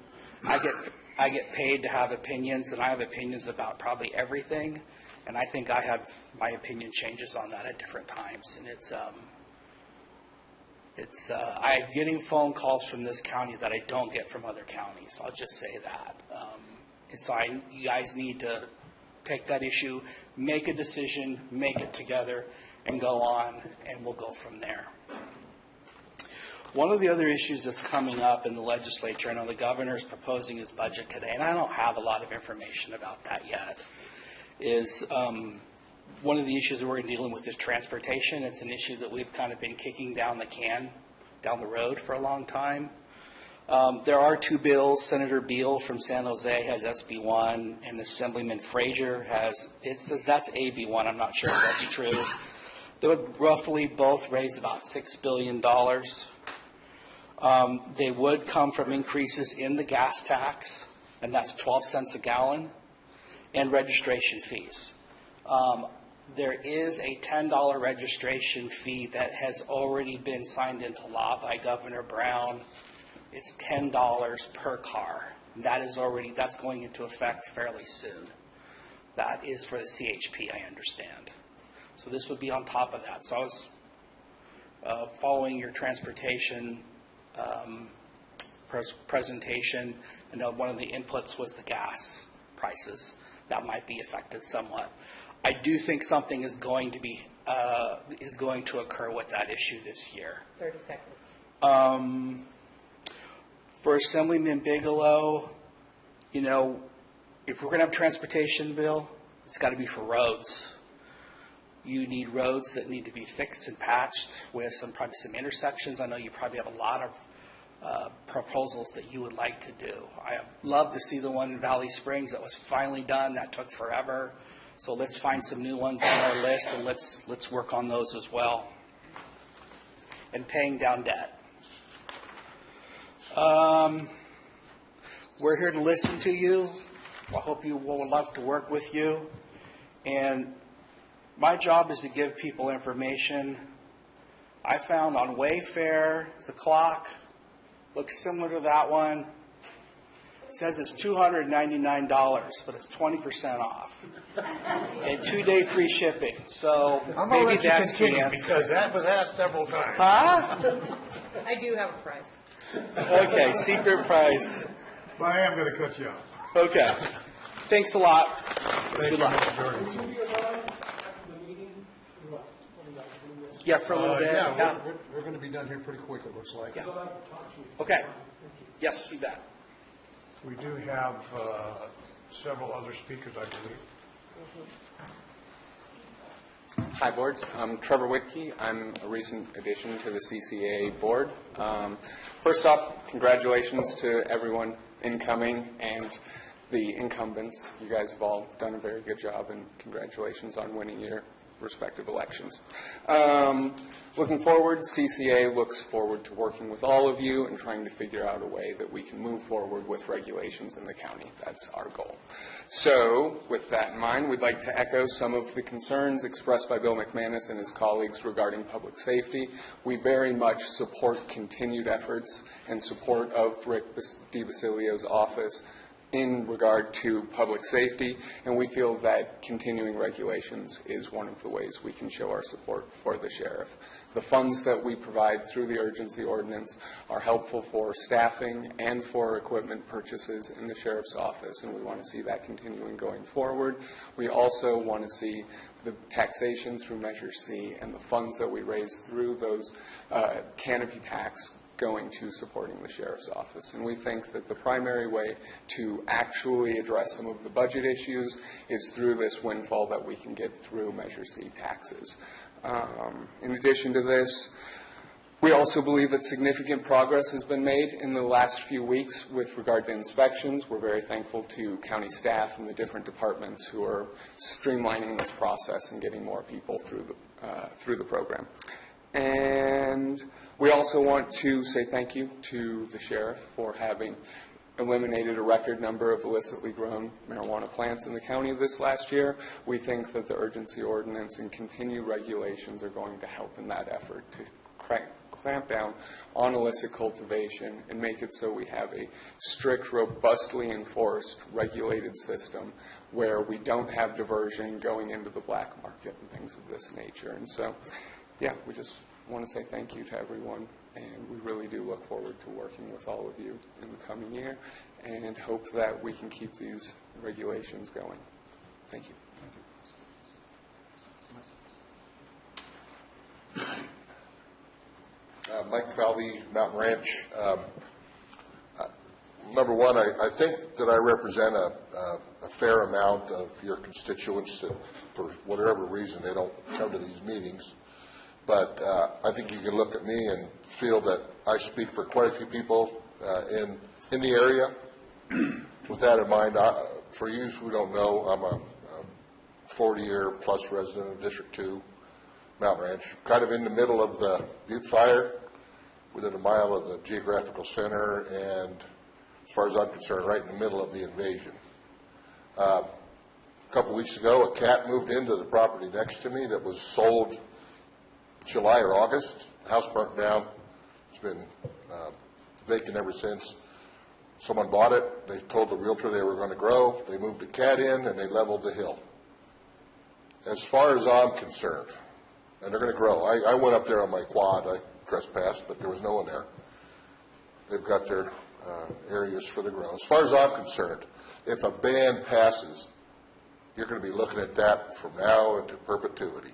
I get paid to have opinions, and I have opinions about probably everything. And I think I have my opinion changes on that at different times. And I'm getting phone calls from this county that I don't get from other counties. I'll just say that. And so you guys need to take that issue, make a decision, make it together, and go on, and we'll go from there. One of the other issues that's coming up in the legislature, I know the governor's proposing his budget today, and I don't have a lot of information about that yet, is one of the issues that we're dealing with is transportation. It's an issue that we've kind of been kicking down the road for a long time. There are two bills. Senator Beal from San Jose has SB1, and Assemblyman Frazier has, it says that's AB1. I'm not sure if that's true. They would roughly both raise about $6 billion. They would come from increases in the gas tax, and that's 12 cents a gallon, and registration fees. There is a $10 registration fee that has already been signed into law by Governor Brown. It's $10 per car. That's going into effect fairly soon. That is for the CHP, I understand. So this would be on top of that. So I was following your transportation presentation. I know one of the inputs was the gas prices. That might be affected somewhat. I do think something is going to occur with that issue this year. 30 seconds. For Assemblyman Bigelow, if we're going to have a transportation bill, it's got to be for roads. You need roads that need to be fixed and patched with probably some intersections. I know you probably have a lot of proposals that you would like to do. I love to see the one in Valley Springs that was finally done. That took forever. So let's find some new ones on our list, and let's work on those as well. And paying down debt. We're here to listen to you. I hope you will love to work with you. And my job is to give people information. I found on Wayfair, the clock looks similar to that one. It says it's $299, but it's 20% off. And 2-day free shipping. So I'm going to maybe let you that's the continue answer. because that was asked several times. Huh? I do have a price. Okay, secret price. But I am going to cut you off. Okay. Thanks a lot. Good luck. Yeah, for a little bit. Yeah, we're going to be done here pretty quick, it looks like. Yeah. Okay. Yes, you bet. We do have several other speakers, I believe. Hi, Board. I'm Trevor Whitkey. I'm a recent addition to the CCA Board. First off, congratulations to everyone incoming and the incumbents. You guys have all done a very good job, and congratulations on winning your respective elections. Looking forward, CCA looks forward to working with all of you and trying to figure out a way that we can move forward with regulations in the county. That's our goal. So, with that in mind, we'd like to echo some of the concerns expressed by Bill McManus and his colleagues regarding public safety. We very much support continued efforts and support of Rick DiBasilio's office in regard to public safety, and we feel that continuing regulations is one of the ways we can show our support for the sheriff. The funds that we provide through the urgency ordinance are helpful for staffing and for equipment purchases in the sheriff's office, and we want to see that continuing going forward. We also want to see the taxation through Measure C and the funds that we raise through those canopy tax going to supporting the sheriff's office. And we think that the primary way to actually address some of the budget issues is through this windfall that we can get through Measure C taxes. In addition to this, we also believe that significant progress has been made in the last few weeks with regard to inspections. We're very thankful to county staff and the different departments who are streamlining this process and getting more people through the program. And we also want to say thank you to the sheriff for having eliminated a record number of illicitly grown marijuana plants in the county this last year. We think that the urgency ordinance and continued regulations are going to help in that effort to clamp down on illicit cultivation and make it so we have a strict, robustly enforced, regulated system where we don't have diversion going into the black market and things of this nature. And so, yeah, we just want to say thank you to everyone, and we really do look forward to working with all of you in the coming year and hope that we can keep these regulations going. Thank you. Mike Falvey, Mountain Ranch. Number one, I think that I represent a fair amount of your constituents that, for whatever reason, they don't come to these meetings. But I think you can look at me and feel that I speak for quite a few people in the area. With that in mind, for you who don't know, I'm a 40-year-plus resident of District 2, Mountain Ranch, kind of in the middle of the Butte Fire, within a mile of the geographical center, and as far as I'm concerned, right in the middle of the invasion. A couple weeks ago, a cat moved into the property next to me that was sold July or August. The house burnt down. It's been vacant ever since. Someone bought it. They told the realtor they were going to grow. They moved the cat in, and they leveled the hill. As far as I'm concerned, and they're going to grow. I went up there on my quad. I trespassed, but there was no one there. They've got their areas for the grow. As far as I'm concerned, if a ban passes, you're going to be looking at that from now into perpetuity.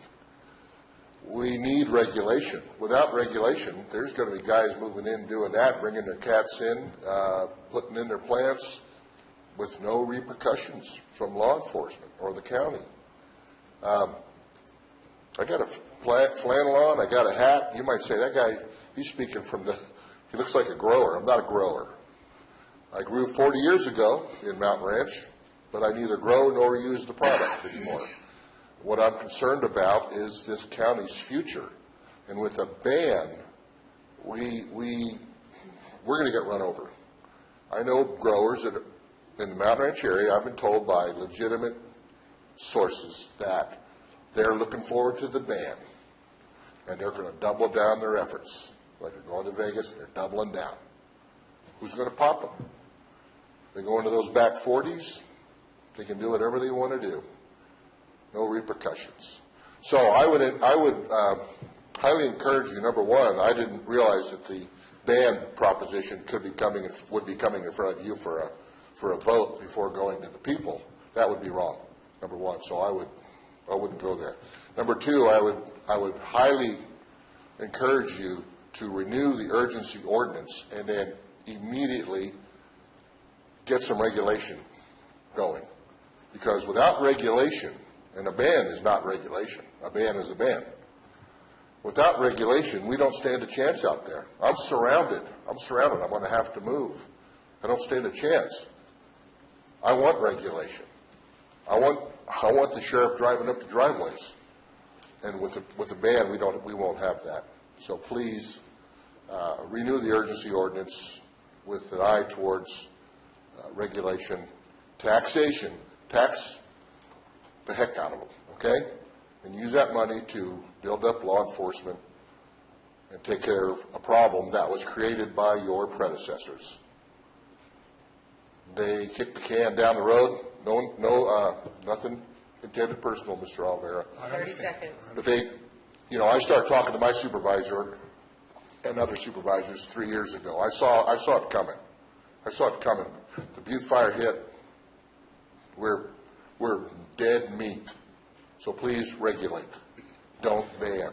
We need regulation. Without regulation, there's going to be guys moving in doing that, bringing their cats in, putting in their plants with no repercussions from law enforcement or the county. I got a flannel on, I got a hat. You might say, that guy, he's speaking from he looks like a grower. I'm not a grower. I grew 40 years ago in Mountain Ranch, but I neither grow nor use the product anymore. What I'm concerned about is this county's future. And with a ban, we're going to get run over. I know growers in the Mountain Ranch area, I've been told by legitimate sources that they're looking forward to the ban, and they're going to double down their efforts. Like they're going to Vegas, they're doubling down. Who's going to pop them? They go into those back 40s, they can do whatever they want to do. No repercussions. So I would highly encourage you, number one, I didn't realize that the ban proposition would be coming in front of you for a vote before going to the people. That would be wrong, number one. So I wouldn't go there. Number two, I would highly encourage you to renew the urgency ordinance and then immediately get some regulation going. Because without regulation, and a ban is not regulation, a ban is a ban. Without regulation, we don't stand a chance out there. I'm surrounded. I'm going to have to move. I don't stand a chance. I want regulation. I want the sheriff driving up the driveways. And with the ban, we won't have that. So please renew the urgency ordinance with an eye towards regulation, taxation, tax the heck out of them, okay? And use that money to build up law enforcement and take care of a problem that was created by your predecessors. They kicked the can down the road. Nothing intended personal, Mr. Olvera. 30 seconds. But I started talking to my supervisor and other supervisors 3 years ago. I saw it coming. The Butte fire hit. We're dead meat. So please regulate. Don't ban.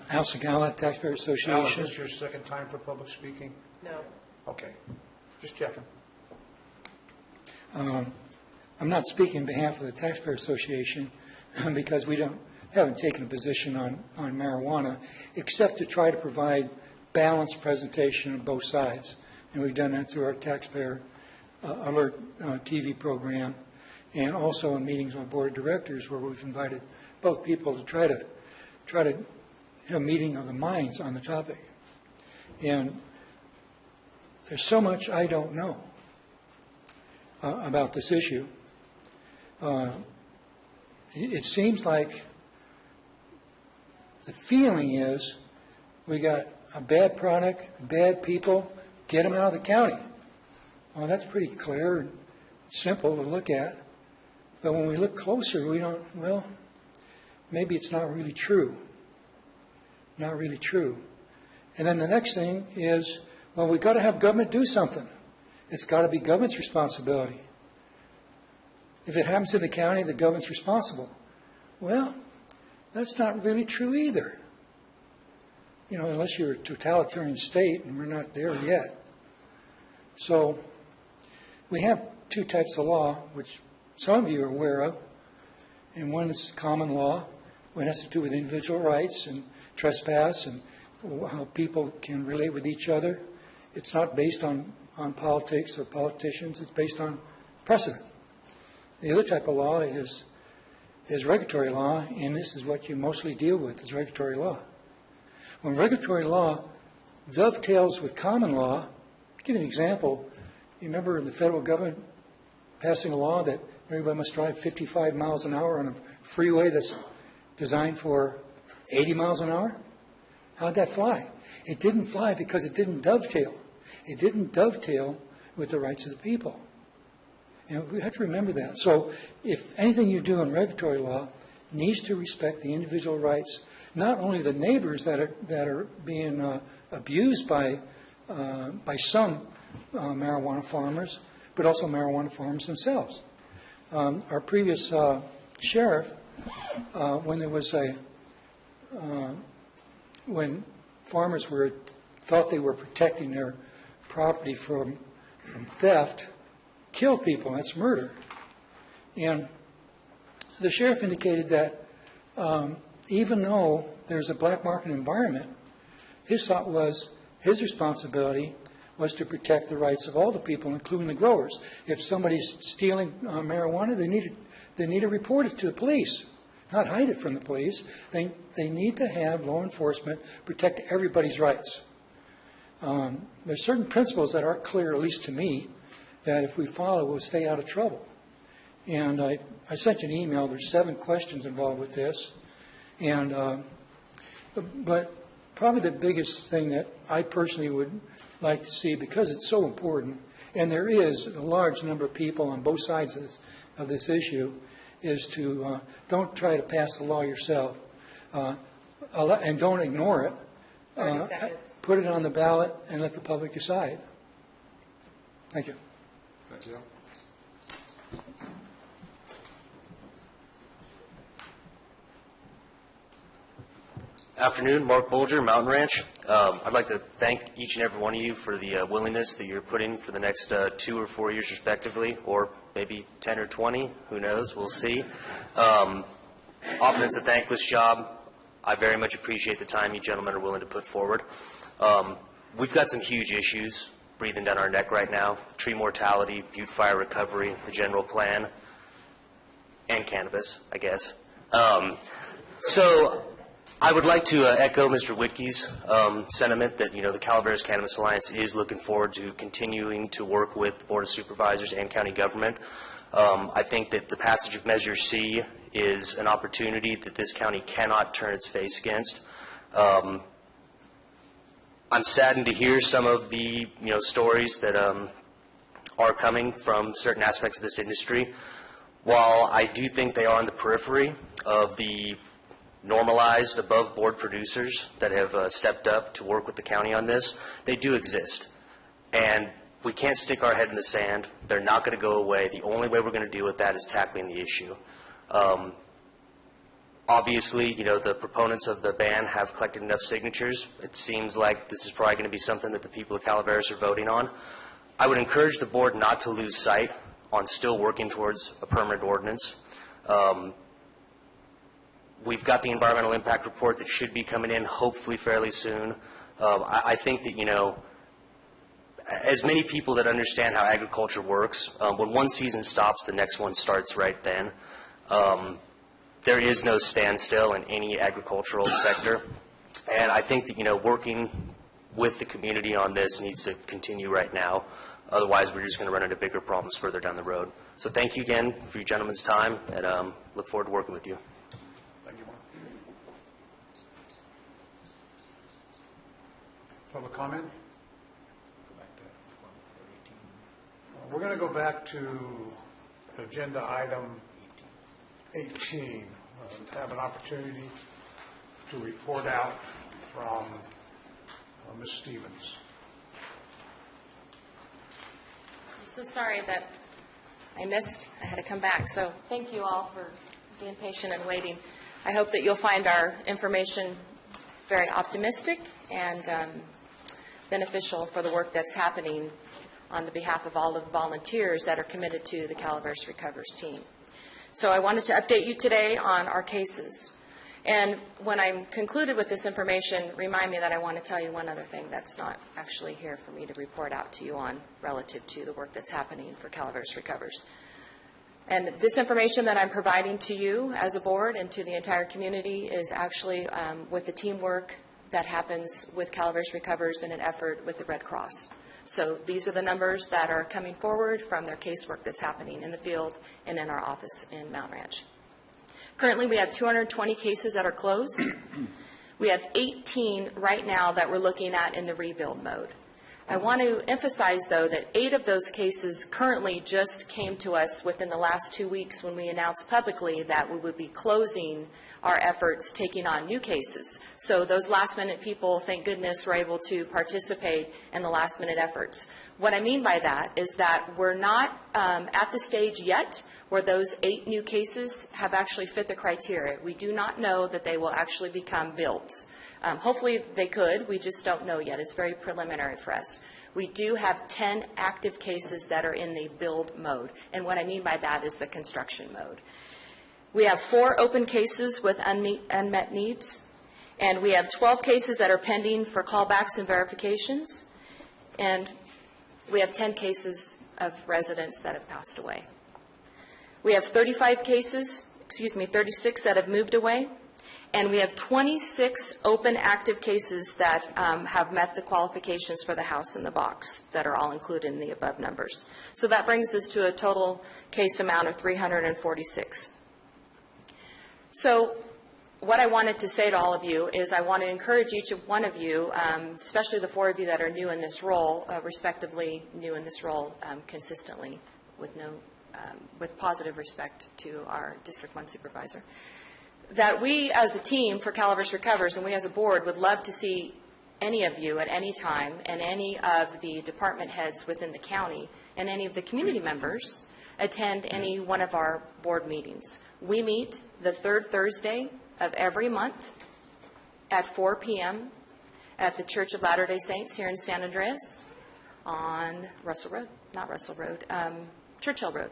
Al Segala, Taxpayer Al, Association. is this your second time for public speaking? No. Okay, just checking. I'm not speaking on behalf of the Taxpayer Association because we haven't taken a position on marijuana, except to try to provide balanced presentation on both sides. And we've done that through our Taxpayer Alert TV program, and also in meetings with Board of Directors where we've invited both people to try to have a meeting of the minds on the topic. And there's so much I don't know about this issue. It seems like the feeling is we got a bad product, bad people, get them out of the county. Well, that's pretty clear and simple to look at. But when we look closer, maybe it's not really true. Not really true. And then the next thing is, we've got to have government do something. It's got to be government's responsibility. If it happens in the county, the government's responsible. Well, that's not really true either. Unless you're a totalitarian state, and we're not there yet. So we have two types of law, which some of you are aware of. And one is common law, one has to do with individual rights and trespass and how people can relate with each other. It's not based on politics or politicians. It's based on precedent. The other type of law is regulatory law, and this is what you mostly deal with, is regulatory law. When regulatory law dovetails with common law, I'll give you an example. You remember the federal government passing a law that everybody must drive 55 miles an hour on a freeway that's designed for 80 miles an hour? How'd that fly? It didn't fly because it didn't dovetail. It didn't dovetail with the rights of the people. We have to remember that. So if anything you do in regulatory law needs to respect the individual rights, not only the neighbors that are being abused by some marijuana farmers, but also marijuana farmers themselves. Our previous sheriff, when there was when farmers thought they were protecting their property from theft, kill people, and that's murder. And the sheriff indicated that even though there's a black market environment, his thought was his responsibility was to protect the rights of all the people, including the growers. If somebody's stealing marijuana, they need to report it to the police, not hide it from the police. They need to have law enforcement protect everybody's rights. There's certain principles that are clear, at least to me, that if we follow, we'll stay out of trouble. And I sent you an email. There's 7 questions involved with this. And but probably the biggest thing that I personally would like to see, because it's so important, and there is a large number of people on both sides of this issue, is to don't try to pass the law yourself, and don't ignore it. 30 seconds. Put it on the ballot and let the public decide. Thank you. Thank you. Afternoon, Mark Bolger, Mountain Ranch. I'd like to thank each and every one of you for the willingness that you're putting for the next 2 or 4 years respectively, or maybe 10 or 20, who knows, we'll see. Often it's a thankless job. I very much appreciate the time you gentlemen are willing to put forward. We've got some huge issues breathing down our neck right now: tree mortality, butte fire recovery, the general plan, and cannabis, I guess. So I would like to echo Mr. Whitkey's sentiment that, the Calaveras Cannabis Alliance is looking forward to continuing to work with the Board of Supervisors and county government. I think that the passage of Measure C is an opportunity that this county cannot turn its face against. I'm saddened to hear some of the stories that are coming from certain aspects of this industry. While I do think they are on the periphery of the normalized above-board producers that have stepped up to work with the county on this, they do exist. And we can't stick our head in the sand. They're not going to go away. The only way we're going to deal with that is tackling the issue. Obviously, the proponents of the ban have collected enough signatures. It seems like this is probably going to be something that the people of Calaveras are voting on. I would encourage the board not to lose sight on still working towards a permanent ordinance. We've got the environmental impact report that should be coming in hopefully fairly soon. I think that, as many people that understand how agriculture works, when one season stops, the next one starts right then. There is no standstill in any agricultural sector. And I think that, working with the community on this needs to continue right now. Otherwise, we're just going to run into bigger problems further down the road. So thank you again for your gentlemen's time, and look forward to working with you. Thank you, Mark. Public comment? We're going to go back to agenda item 18, have an opportunity to report out from Ms. Stevens. I'm so sorry that I missed. I had to come back. So thank you all for being patient and waiting. I hope that you'll find our information very optimistic and beneficial for the work that's happening on the behalf of all of the volunteers that are committed to the Calaveras Recovers team. So I wanted to update you today on our cases. And when I'm concluded with this information, remind me that I want to tell you one other thing that's not actually here for me to report out to you on relative to the work that's happening for Calaveras Recovers. And this information that I'm providing to you as a board and to the entire community is actually with the teamwork that happens with Calaveras Recovers in an effort with the Red Cross. So these are the numbers that are coming forward from their casework that's happening in the field and in our office in Mount Ranch. Currently, we have 220 cases that are closed. We have 18 right now that we're looking at in the rebuild mode. I want to emphasize, though, that 8 of those cases currently just came to us within the last 2 weeks when we announced publicly that we would be closing our efforts taking on new cases. So those last-minute people, thank goodness, were able to participate in the last-minute efforts. What I mean by that is that we're not at the stage yet where those 8 new cases have actually fit the criteria. We do not know that they will actually become built. Hopefully they could. We just don't know yet. It's very preliminary for us. We do have 10 active cases that are in the build mode. And what I mean by that is the construction mode. We have 4 open cases with unmet needs. And we have 12 cases that are pending for callbacks and verifications. And we have 10 cases of residents that have passed away. We have 36 that have moved away. And we have 26 open active cases that have met the qualifications for the house in the box that are all included in the above numbers. So that brings us to a total case amount of 346. So what I wanted to say to all of you is I want to encourage each one of you, especially the 4 of you that are new in this role, respectively new in this role consistently with positive respect to our District 1 supervisor, that we as a team for Calaveras Recovers and we as a board would love to see any of you at any time and any of the department heads within the county and any of the community members attend any one of our board meetings. We meet the 3rd Thursday of every month at 4 p.m. at the Church of Latter-day Saints here in San Andreas on Churchill Road.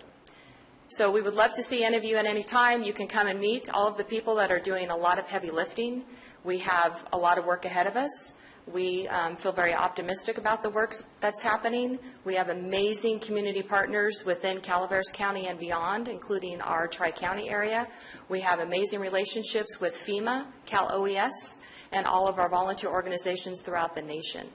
So we would love to see any of you at any time. You can come and meet all of the people that are doing a lot of heavy lifting. We have a lot of work ahead of us. We feel very optimistic about the work that's happening. We have amazing community partners within Calaveras County and beyond, including our Tri-County area. We have amazing relationships with FEMA, Cal OES, and all of our volunteer organizations throughout the nation.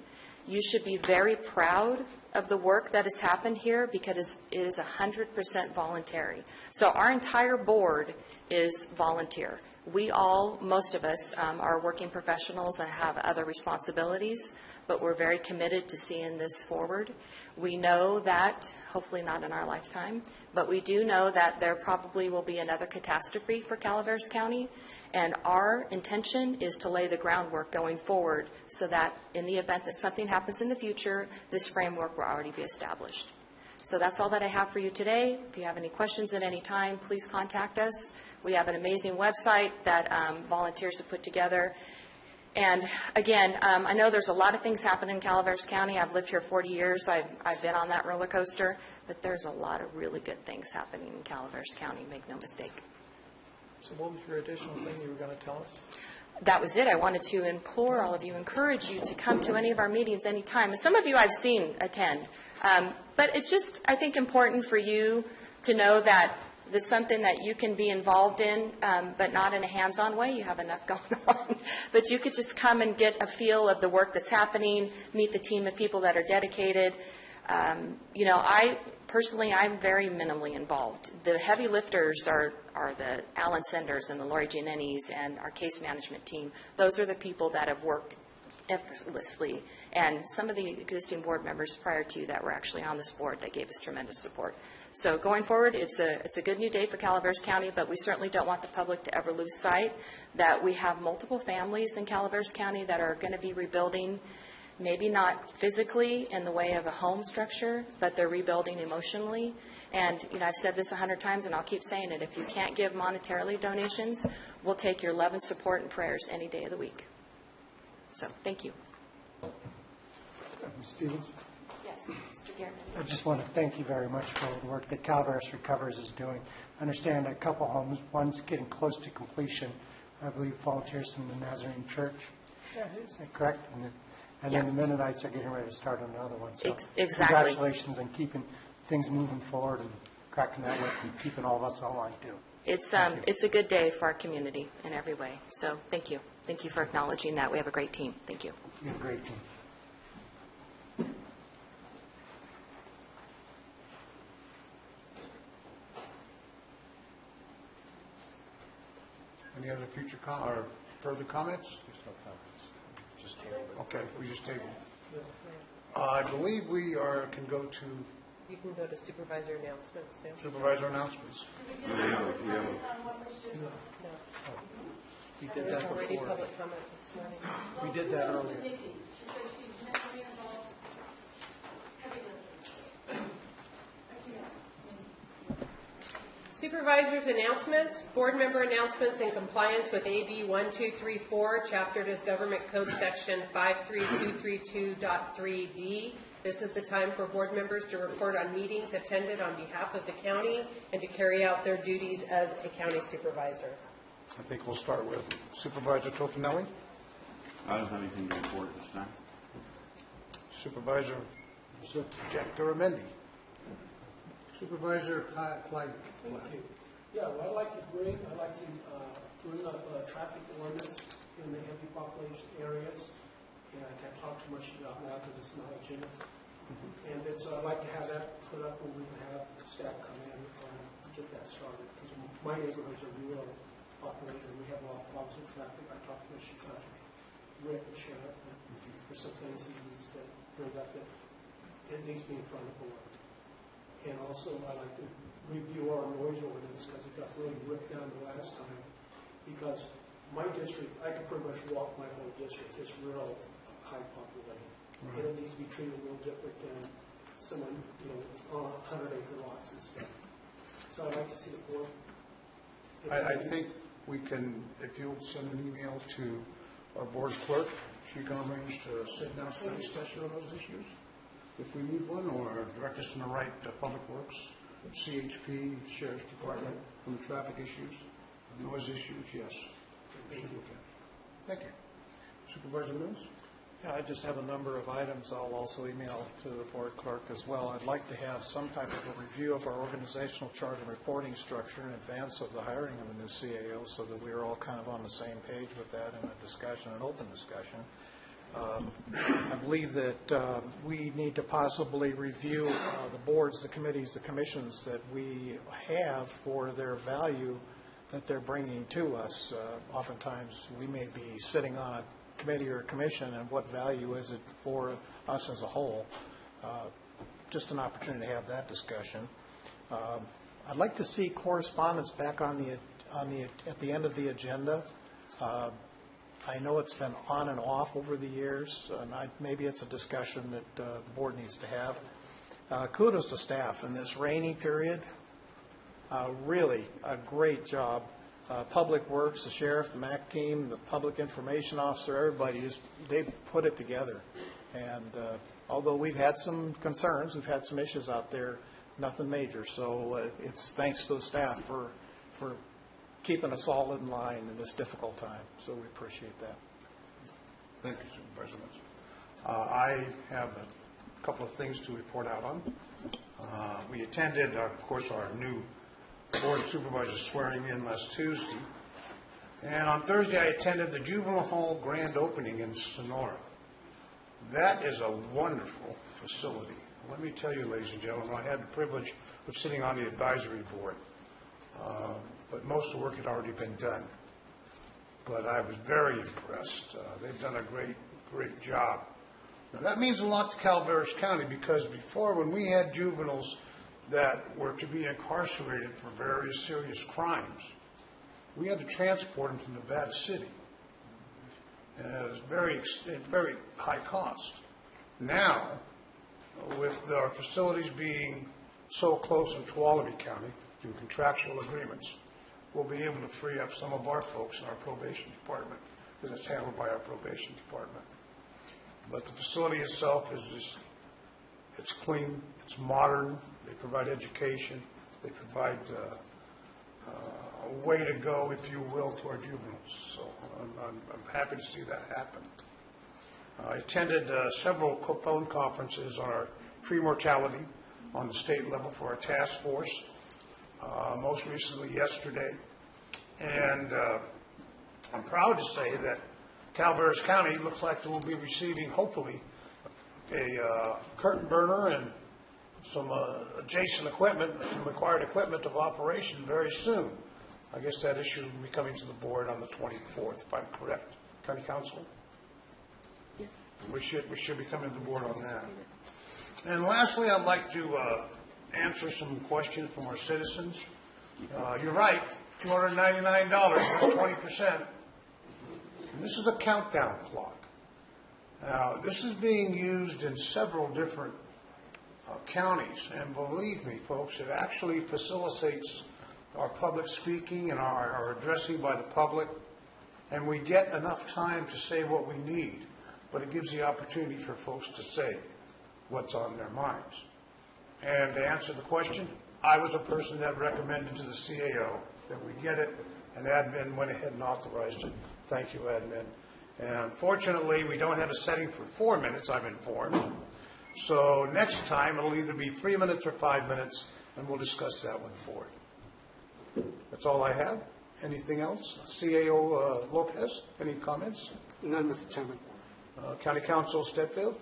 You should be very proud of the work that has happened here because it is 100% voluntary. So our entire board is volunteer. We all, most of us, are working professionals and have other responsibilities, but we're very committed to seeing this forward. We know that, hopefully not in our lifetime, but we do know that there probably will be another catastrophe for Calaveras County, and our intention is to lay the groundwork going forward so that in the event that something happens in the future, this framework will already be established. So that's all that I have for you today. If you have any questions at any time, please contact us. We have an amazing website that volunteers have put together. And again, I know there's a lot of things happening in Calaveras County. I've lived here 40 years. I've been on that roller coaster. But there's a lot of really good things happening in Calaveras County, make no mistake. So what was your additional thing you were going to tell us? That was it. I wanted to implore all of you, encourage you to come to any of our meetings anytime. And some of you I've seen attend. But it's just, I think, important for you to know that this is something that you can be involved in, but not in a hands-on way. You have enough going on. But you could just come and get a feel of the work that's happening, meet the team of people that are dedicated. I'm very minimally involved. The heavy lifters are the Alan Senders and the Lori Giannini's and our case management team. Those are the people that have worked effortlessly. And some of the existing board members prior to that were actually on this board that gave us tremendous support. So going forward, it's a good new day for Calaveras County, but we certainly don't want the public to ever lose sight that we have multiple families in Calaveras County that are going to be rebuilding, maybe not physically in the way of a home structure, but they're rebuilding emotionally. And, I've said this 100 times, and I'll keep saying it. If you can't give monetarily donations, we'll take your love and support and prayers any day of the week. So, thank you. Ms. Stevens? Yes, Mr. Garrett. I just want to thank you very much for the work that Calaveras Recovers is doing. I understand a couple homes, one's getting close to completion. I believe volunteers from the Nazarene Church. Yeah, is that correct? And then the Mennonites are getting ready to start on another one. So exactly. Congratulations on keeping things moving forward and cracking that whip and keeping all of us online too. It's a good day for our community in every way. So thank you. Thank you for acknowledging that. We have a great team. Thank you. You have a great team. Any other future or further comments? Just no comments. Just table it. Okay, we just table. I believe we can go to. You can go to supervisor announcements now. Supervisor announcements. We did that already before. public comment this morning. We did that earlier. Supervisors announcements, board member announcements in compliance with AB 1234, chaptered as Government Code Section 53232.3D. This is the time for board members to report on meetings attended on behalf of the county and to carry out their duties as a county supervisor. I think we'll start with Supervisor Tofinelli. I don't have anything to report at this time. Supervisor Jack Garamendi. Supervisor Clyde. Thank you. Yeah, what I'd like to bring up traffic ordinance in the heavy population areas. And I can't talk too much about that because it's not agenda. And I'd like to have that put up when we have staff come in and get that started. Because my neighborhoods are real populated and we have a lot of problems with traffic. I talked to Rick, the sheriff, and there's some things he needs to bring up that it needs to be in front of the board. And also, I like to review our noise ordinance because it got really ripped down the last time. Because my district, I can pretty much walk my whole district. It's real high populated. Right. And it needs to be treated a little different than someone, on 100-acre lots and stuff. So I'd like to see the board. I think we can, if you'll send an email to our board clerk, she can arrange to sit down study session on those issues. If we need one, or direct us in the right Public Works, CHP, Sheriff's Department, on the traffic issues, noise issues, yes. Thank you. Thank you. Supervisor Mills? Yeah, I just have a number of items I'll also email to the board clerk as well. I'd like to have some type of a review of our organizational chart and reporting structure in advance of the hiring of a new CAO so that we're all kind of on the same page with that in a discussion, an open discussion. I believe that we need to possibly review the boards, the committees, the commissions that we have for their value that they're bringing to us. Oftentimes, we may be sitting on a committee or a commission, and what value is it for us as a whole? Just an opportunity to have that discussion. I'd like to see correspondence back at the end of the agenda. I know it's been on and off over the years, and maybe it's a discussion that the board needs to have. Kudos to staff in this rainy period. Really a great job. Public Works, the sheriff, the MAC team, the public information officer, everybody, they put it together. And although we've had some concerns, we've had some issues out there, nothing major. So it's thanks to the staff for keeping us all in line in this difficult time. So we appreciate that. Thank you, Supervisor Mills. I have a couple of things to report out on. We attended, of course, our new Board of Supervisors swearing in last Tuesday. And on Thursday, I attended the Juvenile Hall grand opening in Sonora. That is a wonderful facility. Let me tell you, ladies and gentlemen, I had the privilege of sitting on the advisory board. But most of the work had already been done. But I was very impressed. They've done a great job. Now, that means a lot to Calaveras County because before, when we had juveniles that were to be incarcerated for various serious crimes, we had to transport them to Nevada City. And it was very high cost. Now, with our facilities being so close in Tuolumne County through contractual agreements, we'll be able to free up some of our folks in our probation department because it's handled by our probation department. But the facility itself it's clean, it's modern, they provide education, they provide a way to go, if you will, to our juveniles. So I'm happy to see that happen. I attended several phone conferences on our tree mortality on the state level for our task force, most recently yesterday. And I'm proud to say that Calaveras County looks like they will be receiving, hopefully, a curtain burner and some adjacent equipment, some required equipment of operation very soon. I guess that issue will be coming to the board on the 24th, if I'm correct. County Council? Yes. We should be coming to the board on that. And lastly, I'd like to answer some questions from our citizens. You're right, $299, that's 20%. And this is a countdown clock. Now, this is being used in several different counties, and believe me, folks, it actually facilitates our public speaking and our addressing by the public, and we get enough time to say what we need, but it gives the opportunity for folks to say what's on their minds. And to answer the question, I was a person that recommended to the CAO that we get it, and admin went ahead and authorized it. Thank you, admin. And unfortunately, we don't have a setting for 4 minutes, I'm informed. So next time, it'll either be 3 minutes or 5 minutes, and we'll discuss that with the board. That's all I have. Anything else? CAO Lopez, any comments? None, Mr. Chairman. County Council Stedfield?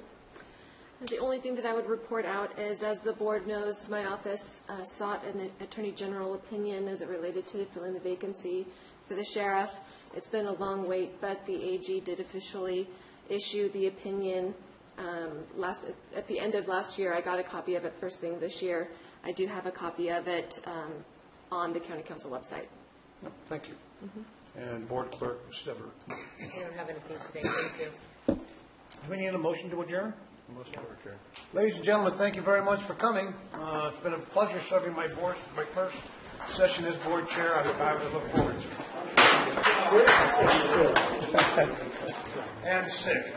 The only thing that I would report out is, as the board knows, my office sought an Attorney General opinion as it related to filling the vacancy for the sheriff. It's been a long wait, but the AG did officially issue the opinion at the end of last year. I got a copy of it first thing this year. I do have a copy of it on the County Council website. No, thank you. And Board Clerk Sever. I don't have anything today, thank you. Do we need a motion to adjourn? Motion to adjourn. Ladies and gentlemen, thank you very much for coming. It's been a pleasure serving my first session as board chair. I look forward to it. And sick.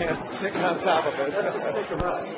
And sick on top of it. That's just sick of us.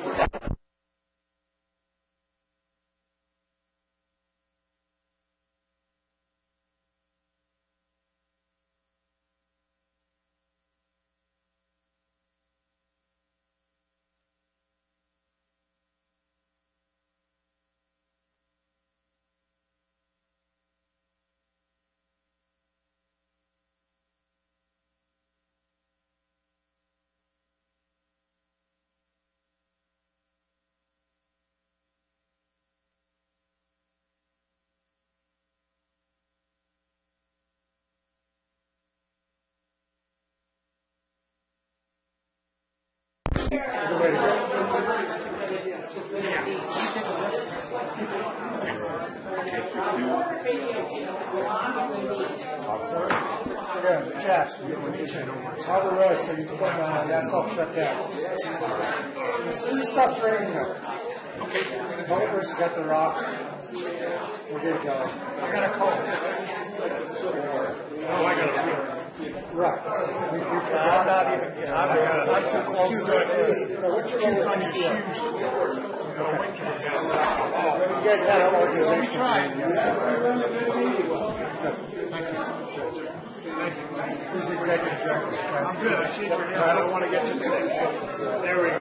Jeff, all the roads, so you can put that's all shut down. This stuff's raining now. Culver's got the rock. We're good to go. I got a call. Oh, I got a call. Right. I'm not even, I'm too close to it. What's your organization? You guys had an organization. Thank you. Who's the executive director? I'm good. I don't want to get too sick. There we go.